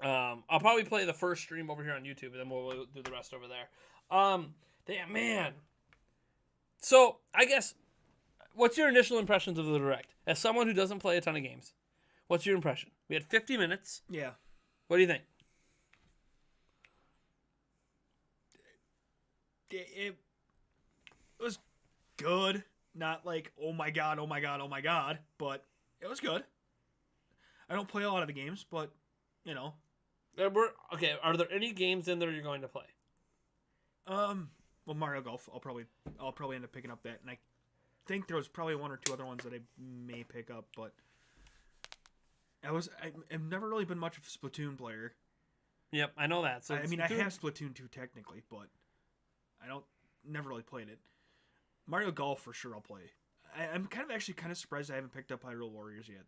I'll probably play the first stream over here on YouTube, and then we'll do the rest over there. Damn, man. So, I guess, what's your initial impressions of the Direct? As someone who doesn't play a ton of games, what's your impression? We had 50 minutes. Yeah. What do you think? It was good. Not like, oh my god, but it was good. I don't play a lot of the games, but, you know. Okay, are there any games in there you're going to play? Well, Mario Golf, I'll probably end up picking up that, and I think there was probably one or two other ones that I may pick up, but I've never really been much of a Splatoon player. Yep, I know that. So I mean, I have Splatoon 2 technically, but I never really played it. Mario Golf for sure I'll play. I'm kind of surprised I haven't picked up Hyrule Warriors yet.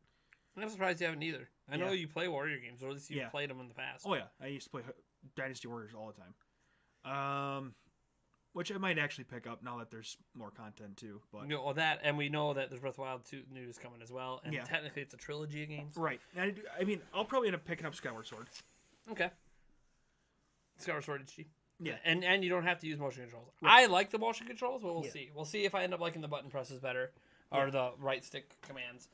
I'm surprised you haven't either. I know you play Warrior games, or at least you've played them in the past. Oh yeah, I used to play Dynasty Warriors all the time. Which I might actually pick up now that there's more content too. But that, and we know that there's Breath of the Wild 2 news coming as well, and technically it's a trilogy of games. Right. I mean, I'll probably end up picking up Skyward Sword. Okay. Skyward Sword HD. Yeah. And you don't have to use motion controls. Right. I like the motion controls, but we'll see. We'll see if I end up liking the button presses better, or the right stick commands.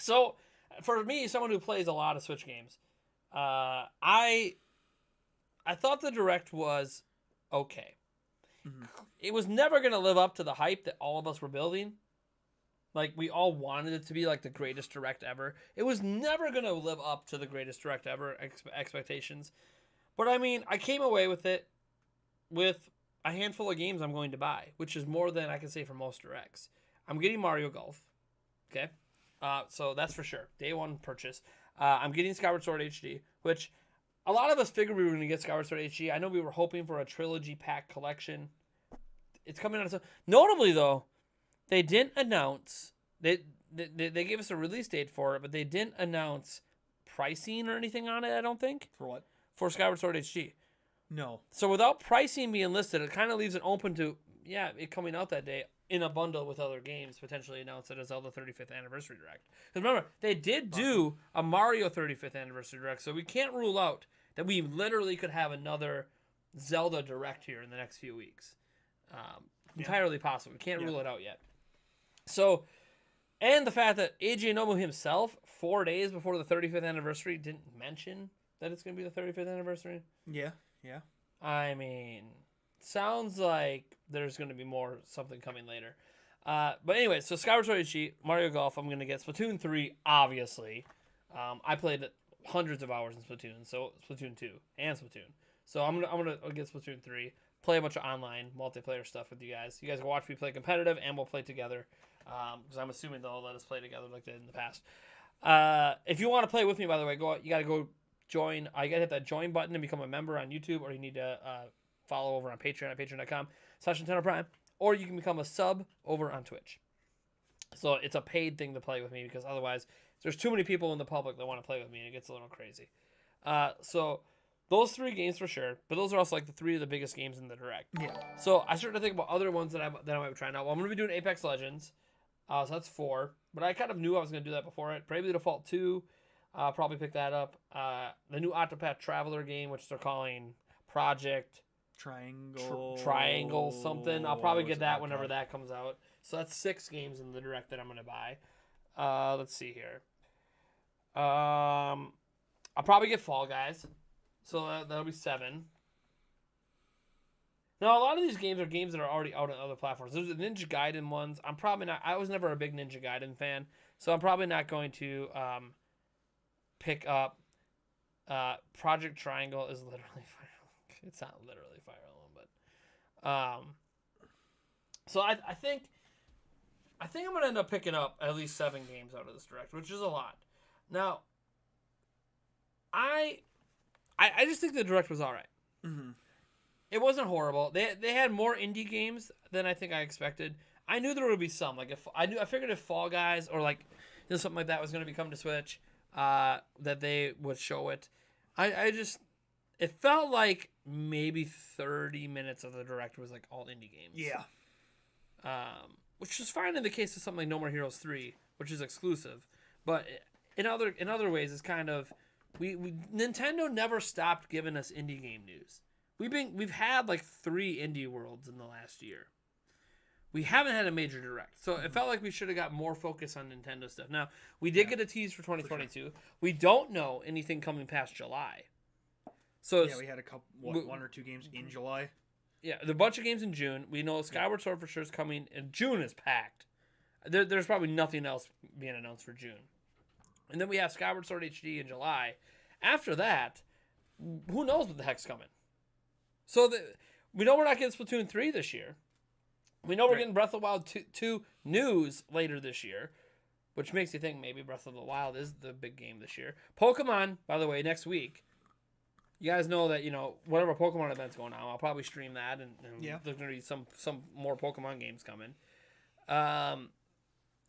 So, for me, someone who plays a lot of Switch games, I thought the Direct was okay. Mm-hmm. It was never going to live up to the hype that all of us were building. Like, we all wanted it to be, like, the greatest Direct ever. It was never going to live up to the greatest Direct ever expectations. But, I mean, I came away with it with a handful of games I'm going to buy, which is more than I can say for most Directs. I'm getting Mario Golf. Okay? So that's for sure. Day one purchase. I'm getting Skyward Sword HD, which a lot of us figured we were going to get Skyward Sword HD. I know we were hoping for a trilogy pack collection. It's coming out. Notably, though, they didn't announce. They gave us a release date for it, but they didn't announce pricing or anything on it, I don't think. For what? For Skyward Sword HD. No. So without pricing being listed, it kind of leaves it open to, it coming out that day in a bundle with other games, potentially announced at a Zelda 35th Anniversary Direct. Because remember, they did do a Mario 35th Anniversary Direct, so we can't rule out that we literally could have another Zelda Direct here in the next few weeks. Entirely possible. We can't rule it out yet. So, and the fact that Eiji Nobu himself, 4 days before the 35th anniversary, didn't mention that it's going to be the 35th anniversary. Yeah. I mean, sounds like there's going to be something coming later. But anyway, so Skyward Sword HD, Mario Golf, I'm going to get Splatoon 3, obviously. I played hundreds of hours in Splatoon, so Splatoon 2 and Splatoon. So I'm gonna get Splatoon 3, play a bunch of online multiplayer stuff with you guys. You guys can watch me play competitive, and we'll play together. Because I'm assuming they'll let us play together like they did in the past. If you want to play with me, by the way, you got to go join. You got to hit that join button and become a member on YouTube, or you need to follow over on Patreon at patreon.com/NintendoPrime, or you can become a sub over on Twitch. So it's a paid thing to play with me, because otherwise there's too many people in the public that want to play with me, and it gets a little crazy. So those 3 games for sure, but those are also like the 3 of the biggest games in the Direct. Yeah. So I started to think about other ones that I might be trying out. Well, I'm going to be doing Apex Legends. So that's 4. But I kind of knew I was going to do that before it. Bravely Default 2. I'll probably pick that up. The new Octopath Traveler game, which they're calling Project Triangle something. I'll probably get that whenever that comes out. So that's 6 games in the Direct that I'm going to buy. Let's see here. I'll probably get Fall Guys. So that'll be 7. Now, a lot of these games are games that are already out on other platforms. There's the Ninja Gaiden ones. I was never a big Ninja Gaiden fan, so I'm probably not going to pick up Project Triangle is literally Fire. It's not literally Fire Emblem, but so I think I'm gonna end up picking up at least 7 games out of this Direct, which is a lot. Now, I just think the Direct was all right. Mm-hmm. It wasn't horrible. They had more indie games than I think I expected. I knew there would be some. Like I figured if Fall Guys or like something like that was going to be coming to Switch, that they would show it. It felt like maybe 30 minutes of the Direct was like all indie games. Yeah. which is fine in the case of something like No More Heroes 3, which is exclusive. But in other ways, it's kind of we Nintendo never stopped giving us indie game news. We've had like 3 indie worlds in the last year. We haven't had a major direct, so it felt like we should have got more focus on Nintendo stuff. Now we did get a tease for 2022. For sure. We don't know anything coming past July. So we had a couple, 1 or 2 games in July. Yeah, there's a bunch of games in June. We know Skyward Sword for sure is coming, and June is packed. There's probably nothing else being announced for June. And then we have Skyward Sword HD in July. After that, who knows what the heck's coming? So we know we're not getting Splatoon 3 this year. We know we're getting Breath of the Wild 2 news later this year, which makes you think maybe Breath of the Wild is the big game this year. Pokemon, by the way, next week. You guys know that, whatever Pokemon event's going on, I'll probably stream that, and there's going to be some more Pokemon games coming.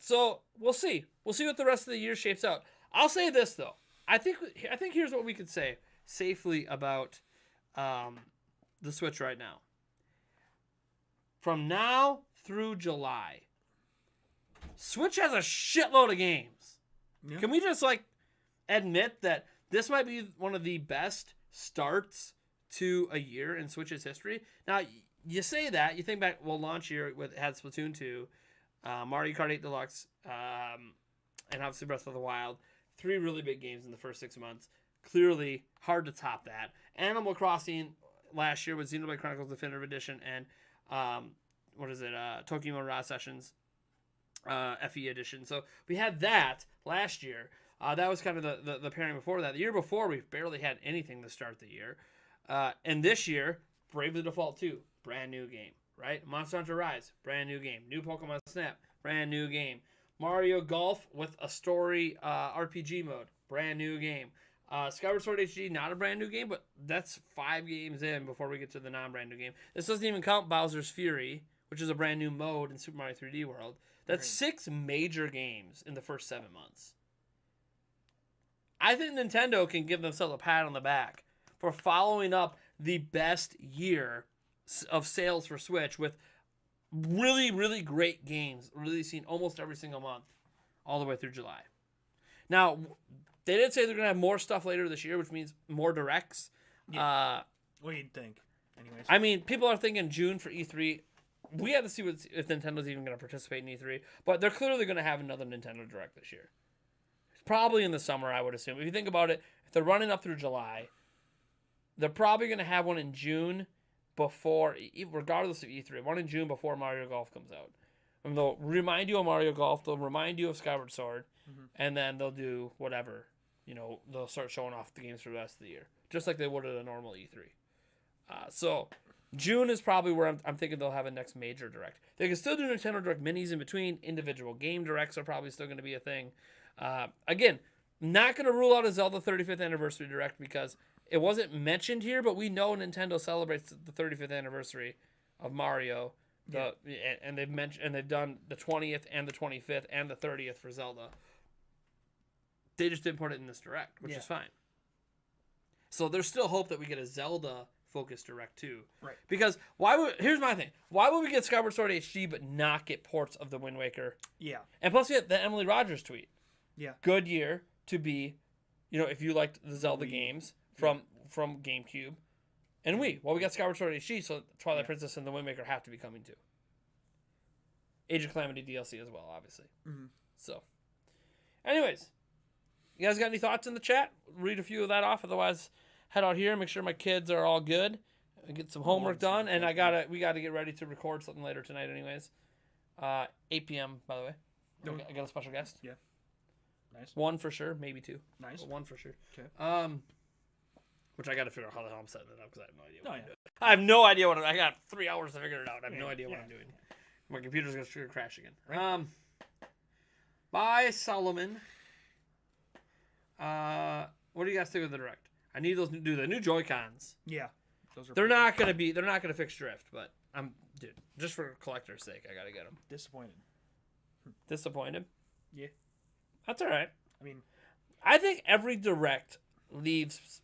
So we'll see. We'll see what the rest of the year shapes out. I'll say this, though. I think here's what we could say safely about the Switch right now. From now through July, Switch has a shitload of games. Yeah. Can we just, admit that this might be one of the best starts to a year in Switch's history? Now, you say that, you think back, launch year had Splatoon 2, Mario Kart 8 Deluxe, and obviously Breath of the Wild. 3 really big games in the first 6 months. Clearly hard to top that. Animal Crossing last year with Xenoblade Chronicles Definitive Edition and Tokyo Mirage Sessions FE Edition. So we had that last year. That was kind of the pairing before that. The year before, we barely had anything to start the year. And this year, Bravely Default 2, brand new game, right? Monster Hunter Rise, brand new game. New Pokemon Snap, brand new game. Mario Golf with a story RPG mode, brand new game. Skyward Sword HD, not a brand new game, but that's 5 games in before we get to the non-brand new game. This doesn't even count Bowser's Fury, which is a brand new mode in Super Mario 3D World. That's 6 major games in the first 7 months. I think Nintendo can give themselves a pat on the back for following up the best year of sales for Switch with really, really great games releasing almost every single month all the way through July. Now, they did say they're going to have more stuff later this year, which means more directs. Yeah. What do you think? Anyways. I mean, people are thinking June for E3. We have to see if Nintendo's even going to participate in E3, but they're clearly going to have another Nintendo Direct this year. Probably in the summer, I would assume. If you think about it, if they're running up through July, they're probably going to have one in June before, regardless of E3, one in June before Mario Golf comes out. And they'll remind you of Mario Golf, they'll remind you of Skyward Sword, and then they'll do whatever. They'll start showing off the games for the rest of the year, just like they would at a normal E3. So June is probably where I'm thinking they'll have a next major direct. They can still do Nintendo Direct minis in between. Individual game directs are probably still going to be a thing. Again, not going to rule out a Zelda 35th Anniversary Direct because it wasn't mentioned here, but we know Nintendo celebrates the 35th anniversary of Mario. And they've done the 20th and the 25th and the 30th for Zelda. They just didn't put it in this Direct, which is fine. So there's still hope that we get a Zelda-focused Direct too. Right. Because here's my thing. Why would we get Skyward Sword HD but not get ports of the Wind Waker? Yeah. And plus we had the Emily Rogers tweet. Yeah. Good year to be, if you liked the Zelda games from GameCube. And we got Skyward Sword HD, so Twilight Princess and the Wind Waker have to be coming too. Age of Calamity DLC as well, obviously. Mm-hmm. So, anyways, you guys got any thoughts in the chat? Read a few of that off. Otherwise, head out here, make sure my kids are all good, and get some homework done. And we gotta get ready to record something later tonight, anyways. 8 p.m. by the way. I got a special guest. Yeah. Nice. 1 for sure, maybe 2. Nice. But 1 for sure. Okay. Which I got to figure out how the hell I'm setting it up because I have no idea what I'm doing. Yeah. I have no idea what I got 3 hours to figure it out. I have no idea what I'm doing. My computer's going to crash again. Right. Bye, Solomon. What do you guys think of the Direct? I need those the new Joy-Cons. Yeah. They're not going to fix drift, but just for collector's sake, I got to get them. Disappointed. Disappointed? Yeah. That's all right. I mean, I think every Direct leaves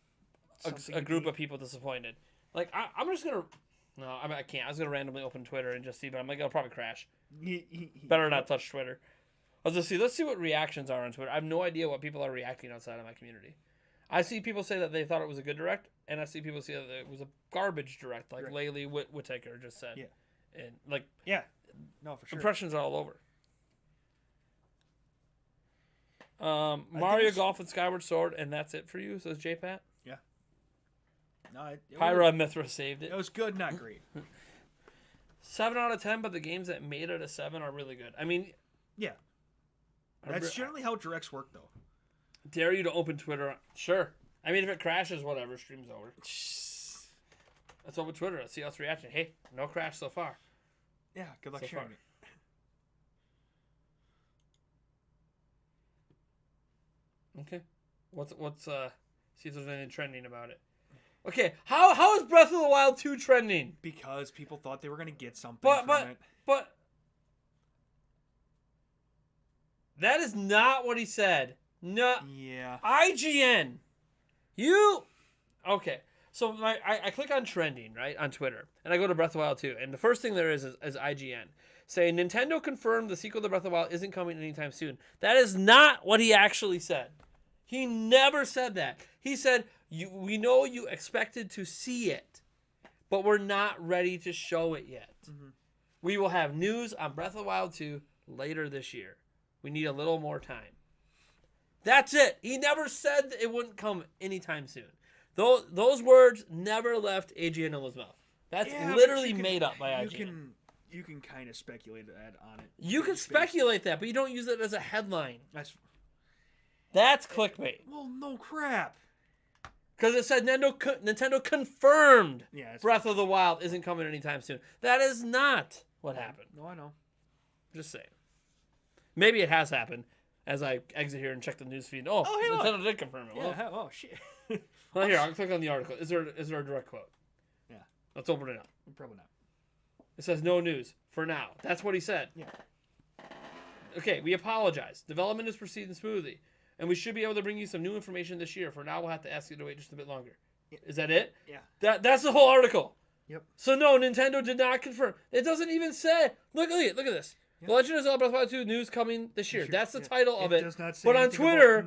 a group of people disappointed. I'm just gonna. No, I can't. I was gonna randomly open Twitter and just see, but I'm like, it'll probably crash Better not touch Twitter. Let's see what reactions are on Twitter. I have no idea what people are reacting outside of my community. I see people say that they thought it was a good direct, and I see people say that it was a garbage direct, like Laylee Whittaker just said. Yeah. And like, no, for sure. Impressions are all over. Mario Golf and Skyward Sword, and that's it for you, says J-Pat. Yeah. No, Pyra Mithra saved it. It was good, not great. 7 out of 10, but the games that made it a 7 are really good. I mean, yeah. That's generally how directs work, though. Dare you to open Twitter? Sure. I mean, if it crashes, whatever, stream's over. Let's open Twitter. Let's see how it's reacting. Hey, no crash so far. Yeah, good luck sharing it. Okay. What's see if there's anything trending about it. Okay, how is Breath of the Wild 2 trending? Because people thought they were gonna get something from it. But that is not what he said. No. Yeah. IGN. Okay. So I click on trending, right, on Twitter, and I go to Breath of the Wild 2, and the first thing there is IGN saying Nintendo confirmed the sequel to Breath of the Wild isn't coming anytime soon. That is not what he actually said. He never said that. He said, we know you expected to see it, but we're not ready to show it yet. Mm-hmm. We will have news on Breath of the Wild 2 later this year. We need a little more time. That's it. He never said it wouldn't come anytime soon. Those words never left AJ Nilla's mouth. That's literally made up by IGN. You can kind of speculate that on it. You can speculate that, but you don't use it as a headline. That's clickbait. Well, no crap. Because it said Nintendo confirmed Yeah, Breath of the Wild isn't coming anytime soon. That is not what happened. No, I know. Just saying. Maybe it has happened as I exit here and check the news feed. Oh, hey, Nintendo did confirm it. Yeah, oh, shit. Well, here, I'll click on the article. Is there a direct quote? Yeah. Let's open it up. Probably not. It says no news for now. That's what he said. Yeah. Okay, we apologize. Development is proceeding smoothly, and we should be able to bring you some new information this year. For now, we'll have to ask you to wait just a bit longer. Is that it? Yeah. That's the whole article. Yep. So no, Nintendo did not confirm. It doesn't even say. Look at this. Yep. The Legend of Zelda Breath of the Wild 2 news coming this year. That's the title of it. Does not say but on Twitter,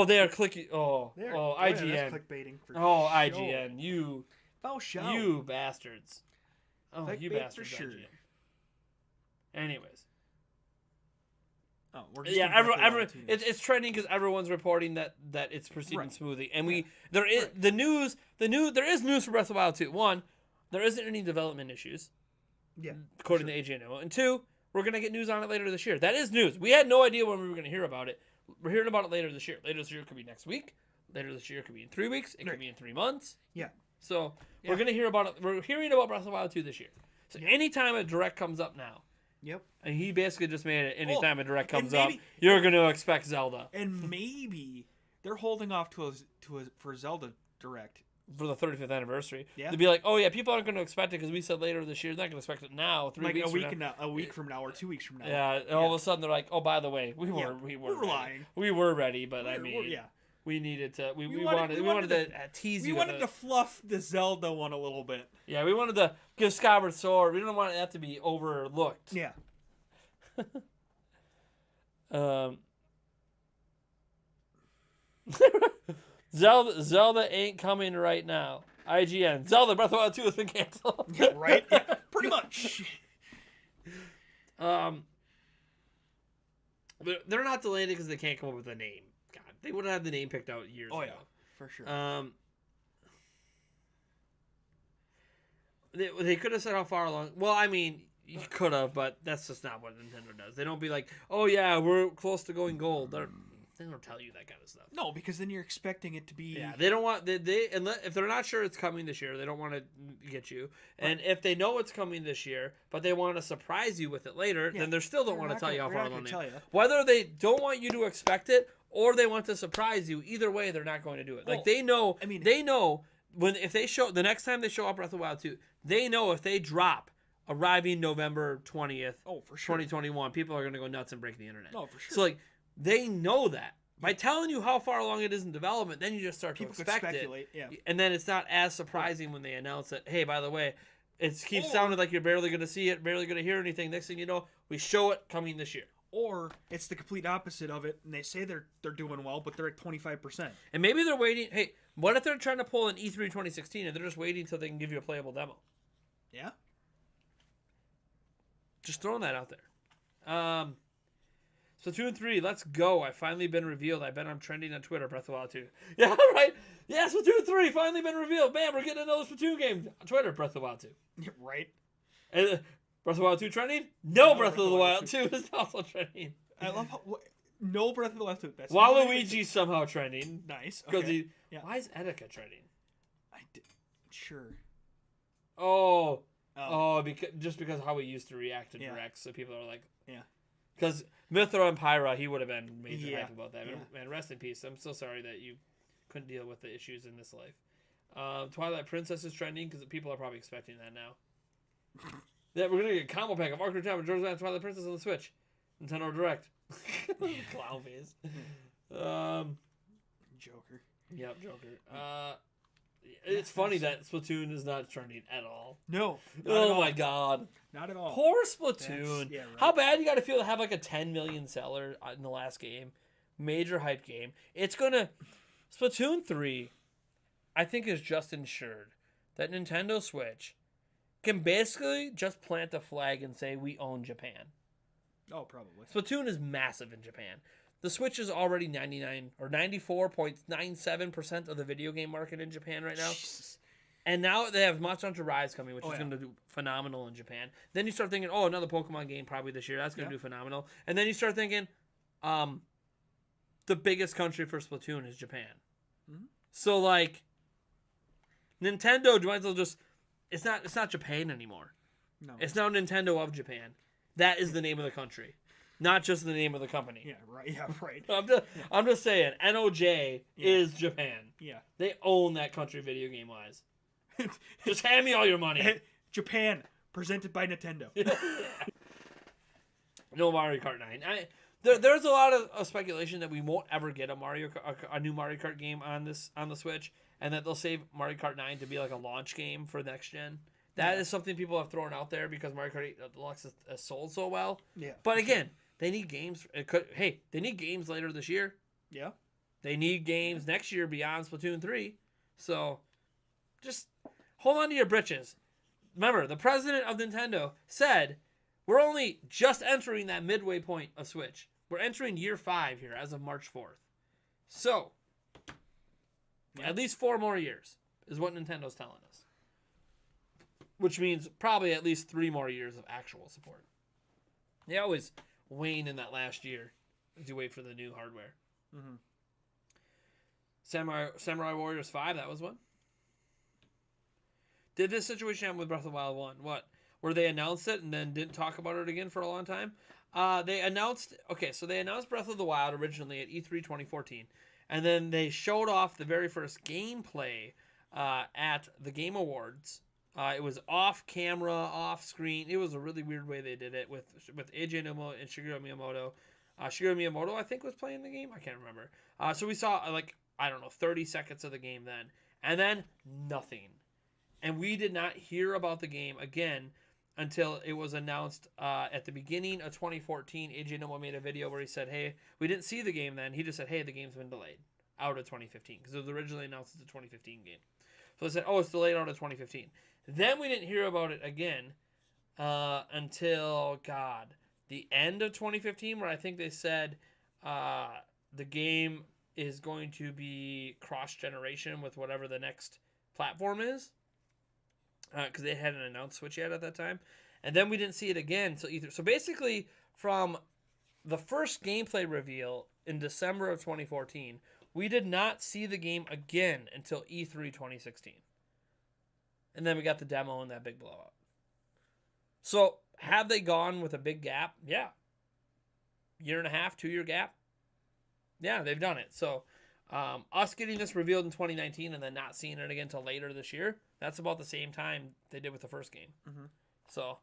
they are clicking. IGN. That's clickbaiting for IGN. You bastards. Oh, clickbait you bastards. for sure. IGN. Anyways. Oh, we're just it's trending because everyone's reporting that it's proceeding smoothly, and there is news for Breath of the Wild 2. One, there isn't any development issues. Yeah. According to AJ, and two, we're gonna get news on it later this year. That is news. We had no idea when we were gonna hear about it. We're hearing about it later this year. Later this year could be next week. Later this year could be in 3 weeks. It could be in 3 months. Yeah. So we're gonna hear about it. We're hearing about Breath of the Wild 2 this year. So anytime a direct comes up now. Yep. And he basically just made it anytime a direct comes up, you're going to expect Zelda. And maybe they're holding off for Zelda direct. For the 35th anniversary. Yeah. They'll be like, oh yeah, people aren't going to expect it because we said later this year. They're not going to expect it now. 3 weeks from now. A week from now or 2 weeks from now. Yeah. And all of a sudden they're like, oh, by the way, we were lying. We were ready, but we needed to. We wanted to tease you. We wanted to fluff the Zelda one a little bit. Yeah, we wanted to give Skyward Sword. We didn't want that to be overlooked. Yeah. Zelda ain't coming right now. IGN. Zelda Breath of the Wild 2 has been canceled. Right? Yeah, pretty much. They're not delaying it because they can't come up with a name. God, they would have had the name picked out years ago. Oh, yeah. For sure. They could have said how far along. Well, I mean, you could have, but that's just not what Nintendo does. They don't be like, oh, yeah, we're close to going gold. They don't tell you that kind of stuff. No, because then you're expecting it to be. Yeah, they don't want if they're not sure it's coming this year, they don't want to get you. And if they know it's coming this year, but they want to surprise you with it later, then they still don't want to tell you how far along. Whether they don't want you to expect it or they want to surprise you, either way, they're not going to do it. Like they know. I mean, they know if they show the next time they show up Breath of the Wild 2, they know if they drop arriving November 20th, 2021, people are going to go nuts and break the internet. Oh, for sure. So like. They know that. By telling you how far along it is in development, then you just start to expect it. Yeah. And then it's not as surprising when they announce that, hey, by the way, it keeps sounding like you're barely going to see it, barely going to hear anything. Next thing you know, we show it coming this year. Or it's the complete opposite of it, and they say they're doing well, but they're at 25%. And maybe they're waiting. Hey, what if they're trying to pull an E3 2016 and they're just waiting until they can give you a playable demo? Yeah. Just throwing that out there. Splatoon 3, let's go. I've finally been revealed. I bet I'm trending on Twitter. Breath of the Wild 2. Yeah, right. Yeah, Splatoon 3 finally been revealed. Man, we're getting another Splatoon game. Twitter, Breath of the Wild 2. Right. And, Breath of the Wild 2 trending? No, Breath of the Wild 2 is also trending. I love how... No Breath of the Wild 2. That's Waluigi's somehow trending. Nice. Okay. Why is Etika trending? Sure. Oh, because how we used to react to directs, so people are like, yeah. Because Mithra and Pyra, he would have been major Yeah. hype about that. Yeah. Man, rest in peace. I'm so sorry that you couldn't deal with the issues in this life. Twilight Princess is trending because people are probably expecting that now. Yeah, we're gonna get a combo pack of Ocarina of Time and Jordan and Twilight Princess on the Switch. Nintendo Direct. Clown face. Joker. Yep, Joker. It's funny that Splatoon is not trending at all. No. Oh my god. Not at all. Poor Splatoon. Yeah, right. How bad you got to feel to have like a 10 million seller in the last game? Major hype game. It's gonna... Splatoon 3, I think, is just ensured that Nintendo Switch can basically just plant a flag and say, we own Japan. Oh, probably. Splatoon is massive in Japan. The Switch is already 99 or 94.97% of the video game market in Japan right now. Jesus. And now they have Monster Hunter Rise coming, which is going to do phenomenal in Japan. Then you start thinking, oh, another Pokemon game probably this year. That's going to do phenomenal. And then you start thinking, the biggest country for Splatoon is Japan. Mm-hmm. So, like, Nintendo might as well just... It's not Japan anymore. No. It's now Nintendo of Japan. That is the name of the country. Not just the name of the company. Yeah, right. Yeah, right. I'm just saying, NOJ is Japan. Yeah. They own that country video game wise. Just hand me all your money. Japan, presented by Nintendo. No Mario Kart 9. There's a lot of speculation that we won't ever get a new Mario Kart game on the Switch, and that they'll save Mario Kart 9 to be like a launch game for next gen. That is something people have thrown out there because Mario Kart 8 Deluxe has sold so well. Yeah. But again, they need games. They need games later this year. Yeah. They need games next year beyond Splatoon 3. So just hold on to your britches. Remember, the president of Nintendo said we're only just entering that midway point of Switch. We're entering year 5 here as of March 4th. So, at least 4 more years is what Nintendo's telling us. Which means probably at least 3 more years of actual support. They always wane in that last year as you wait for the new hardware. Mm-hmm. Samurai Warriors 5, that was one. Did this situation happen with Breath of the Wild 1? What? Where they announced it and then didn't talk about it again for a long time? They announced Breath of the Wild originally at E3 2014. And then they showed off the very first gameplay at the Game Awards. It was off camera, off screen. It was a really weird way they did it with AJ Nomo and Shigeru Miyamoto. Shigeru Miyamoto, I think, was playing the game. I can't remember. So we saw 30 seconds of the game then. And then nothing. And we did not hear about the game again until it was announced at the beginning of 2014. AJ Nomo made a video where he said, hey, we didn't see the game then. He just said, hey, the game's been delayed out of 2015 because it was originally announced as a 2015 game. So they said, oh, it's delayed out of 2015. Then we didn't hear about it again until, the end of 2015, where I think they said the game is going to be cross-generation with whatever the next platform is. Because they hadn't announced Switch yet at that time. And then we didn't see it again until E3. So basically, from the first gameplay reveal in December of 2014, we did not see the game again until E3 2016. And then we got the demo and that big blowout. So, have they gone with a big gap? Yeah. 1.5, 2 year gap? Yeah, they've done it. So, us getting this revealed in 2019 and then not seeing it again until later this year, that's about the same time they did with the first game. Mm-hmm. So,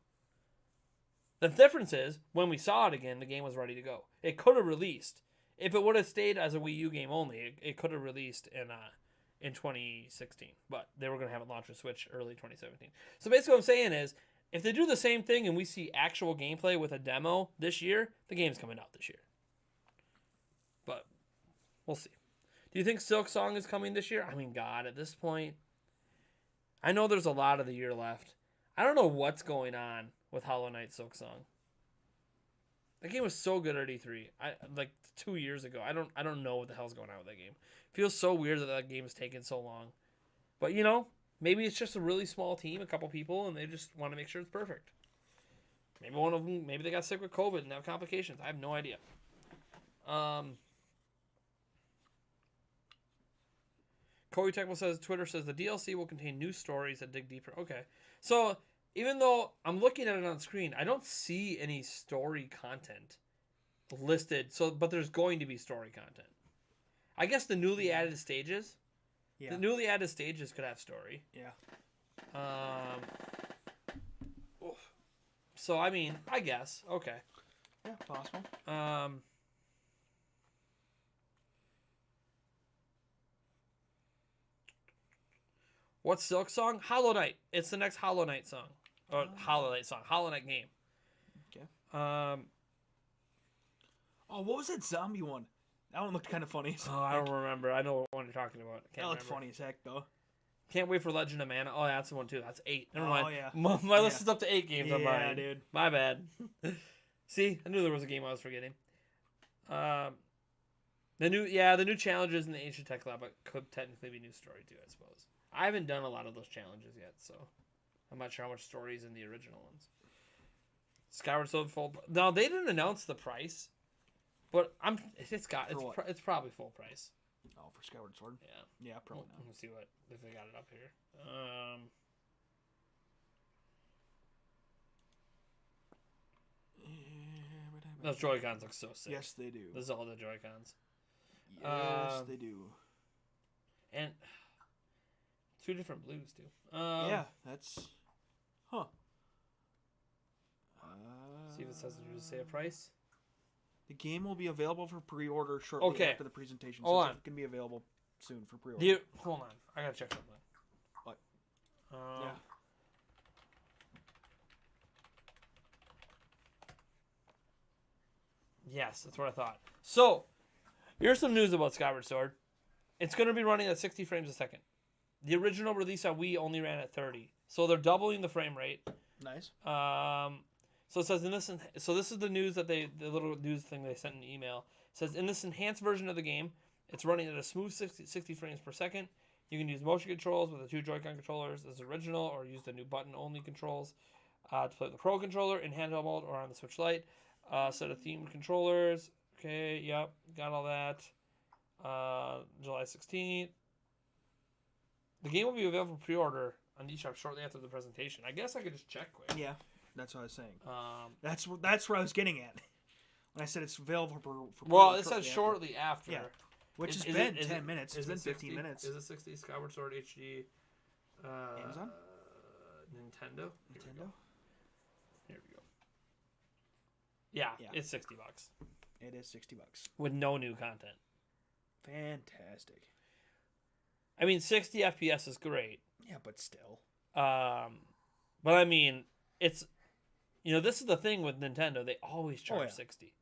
the difference is, when we saw it again, the game was ready to go. It could have released. If it would have stayed as a Wii U game only, it could have released in 2016, but they were going to have it launch a Switch early 2017. So basically what I'm saying is, if they do the same thing and we see actual gameplay with a demo this year, the game's coming out this year. But we'll see. Do you think Silk Song is coming this year? I mean, God, at this point, I know there's a lot of the year left. I don't know what's going on with Hollow Knight Silk Song. That game was so good at E3. Like 2 years ago. I don't know what the hell's going on with that game. It feels so weird that game is taking so long. But you know, maybe it's just a really small team, a couple people, and they just want to make sure it's perfect. Maybe one of them, maybe they got sick with COVID and have complications. I have no idea. Koei Tecmo says, Twitter says the DLC will contain new stories that dig deeper. Okay. So even though I'm looking at it on screen, I don't see any story content listed. So, but there's going to be story content. I guess the newly added stages. Yeah. The newly added stages could have story. Yeah. So I mean, I guess. Okay. Yeah, possible. What's Silk Song? Hollow Knight. It's the next Hollow Knight song. Or Hollow Knight song. Hollow Knight game. Okay. What was that zombie one? That one looked kind of funny. I don't remember. I know what one you're talking about. That looked funny as heck, though. Can't wait for Legend of Mana. Oh, that's the one, too. That's 8. Never mind. Oh, yeah. My list is up to 8 games on mine. Yeah, dude. My bad. See? I knew there was a game I was forgetting. The new challenges in the Ancient Tech Lab could technically be new story, too, I suppose. I haven't done a lot of those challenges yet, so I'm not sure how much story is in the original ones. Skyward Sword full. No, they didn't announce the price, but it's probably full price. Oh, for Skyward Sword. Yeah, probably. Let me see if they got it up here. Those Joy-Cons look so sick. Yes, they do. The Zelda Joy-Cons. Yes, they do. And 2 different blues too. Yeah, that's. Huh. See if it says, does it say a price? The game will be available for pre-order shortly after the presentation. Hold on. It's going to be available soon for pre-order. Hold on. I gotta check something. What? Yeah. Yes, that's what I thought. So, here's some news about Skyward Sword. It's going to be running at 60 frames a second. The original release on Wii only ran at 30. So they're doubling the frame rate. Nice. So it says so this is the news that the little news thing they sent in the email. It says in this enhanced version of the game, it's running at a smooth 60 frames per second. You can use motion controls with the 2 Joy-Con controllers as original, or use the new button-only controls to play with the Pro controller in handheld mode or on the Switch Lite. Set of themed controllers. Okay, yep, got all that. July 16th. The game will be available for pre-order on eShop shortly after the presentation. I guess I could just check quick. Yeah, that's what I was saying. That's where I was getting at when I said it's available for well, it says shortly after. Yeah, which has been 10 minutes. It's been 15 minutes. Is it 60? Skyward Sword HD. Amazon? Nintendo? Here we go. Yeah, it's $60. It is $60 with no new content. Fantastic. I mean, 60 FPS is great. Yeah, but still. But I mean, it's, this is the thing with Nintendo. They always charge 60.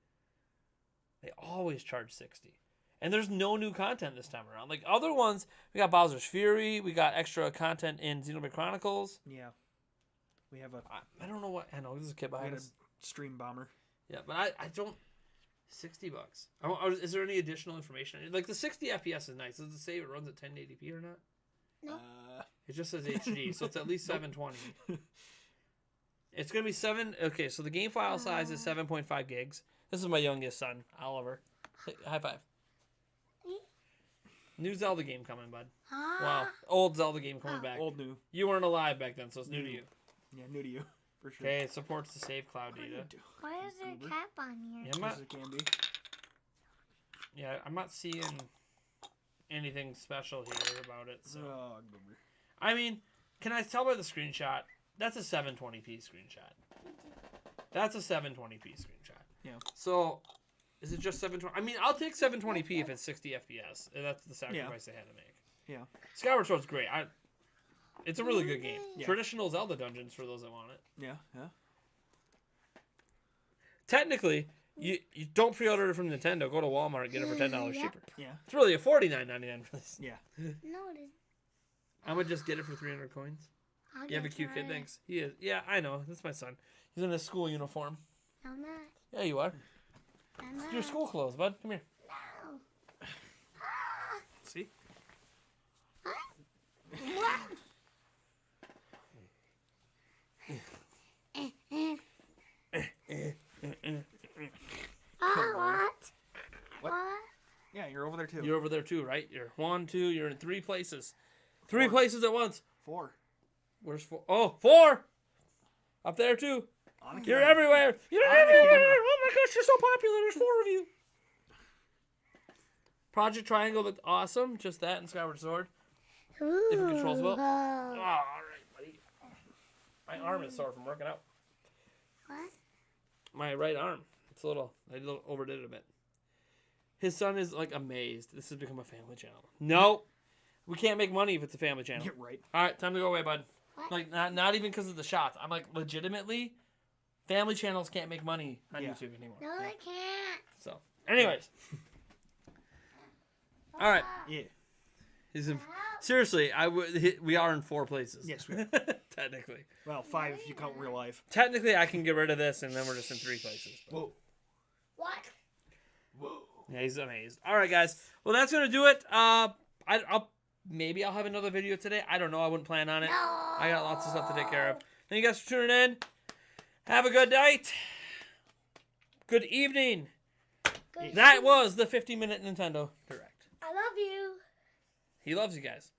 They always charge 60. And there's no new content this time around. Like other ones, we got Bowser's Fury. We got extra content in Xenoblade Chronicles. Yeah. We have I don't know what. I know, this is a kid behind us. Stream Bomber. Yeah, but I don't. $60. Is there any additional information? Like the 60 FPS is nice. Does it say it runs at 1080p or not? No. It just says HD, so it's at least 720. It's gonna be 7. Okay, so the game file size is 7.5 gigs. This is my youngest son, Oliver. High five. New Zelda game coming, bud. Wow, old Zelda game coming back. Old new. You weren't alive back then, so it's new to you. Yeah, new to you. For sure. Okay, it supports the save cloud data. Why is there a cap on here? Yeah, I'm not seeing anything special here about it. So. I mean, can I tell by the screenshot? That's a 720p screenshot. That's a 720p screenshot. Yeah. So, is it just 720? I mean, I'll take 720p if it's 60 FPS. That's the sacrifice they had to make. Yeah. Skyward Sword's great. It's a really good game. Yeah. Traditional Zelda dungeons for those that want it. Yeah, yeah. Technically, you don't pre-order it from Nintendo. Go to Walmart and get it for $10 Yep. cheaper. Yeah. It's really a $49.99 for this. Yeah. No, it isn't. I would just get it for 300 coins. I'll You have a get cute it. kid, thanks. He is. Yeah, I know. That's my son. He's in his school uniform. No, I'm not. Yeah, you are. I'm It's not. your school clothes, bud. Come here. No. See? What? Oh, what? Yeah, you're over there too. You're over there too, right? You're 1, 2. You're in 3 places. 3 places at once. 4. Where's 4? Oh, 4. Up there too. You're everywhere. You're everywhere. Oh my gosh, you're so popular. There's 4 of you. Project Triangle looked awesome. Just that and Skyward Sword. If it controls well. Oh, all right, buddy. My arm is sore from working out. What? My right arm. It's a little. I overdid it a bit. His son is like amazed. This has become a family channel. No, we can't make money if it's a family channel. Get right. All right, time to go away, bud. What? Like not even because of the shots. I'm like legitimately, family channels can't make money on YouTube anymore. No, they can't. So, anyways. All right. Yeah. Seriously, we are in 4 places. Yes, we are. Technically. Well, 5 if you count real life. Technically, I can get rid of this, and then we're just in 3 places. Whoa. What? Whoa. Yeah, he's amazed. All right, guys. Well, that's gonna do it. Maybe I'll have another video today. I don't know. I wouldn't plan on it. No. I got lots of stuff to take care of. Thank you guys for tuning in. Have a good night. Good evening. That was the 50-minute Nintendo Direct. I love you. He loves you guys.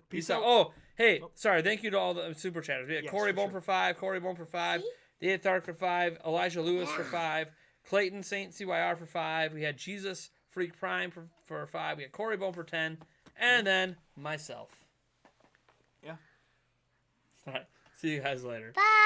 Peace out. Oh, hey, sorry. Thank you to all the super chatters. We had Yes, Corey for Bone sure. for 5, Corey Bone for 5, The 8th Dark for 5, Elijah Lewis for 5, Clayton Saint CYR for 5. We had Jesus Freak Prime for 5. We had Corey Bone for 10, and then myself. Yeah. All right. See you guys later. Bye.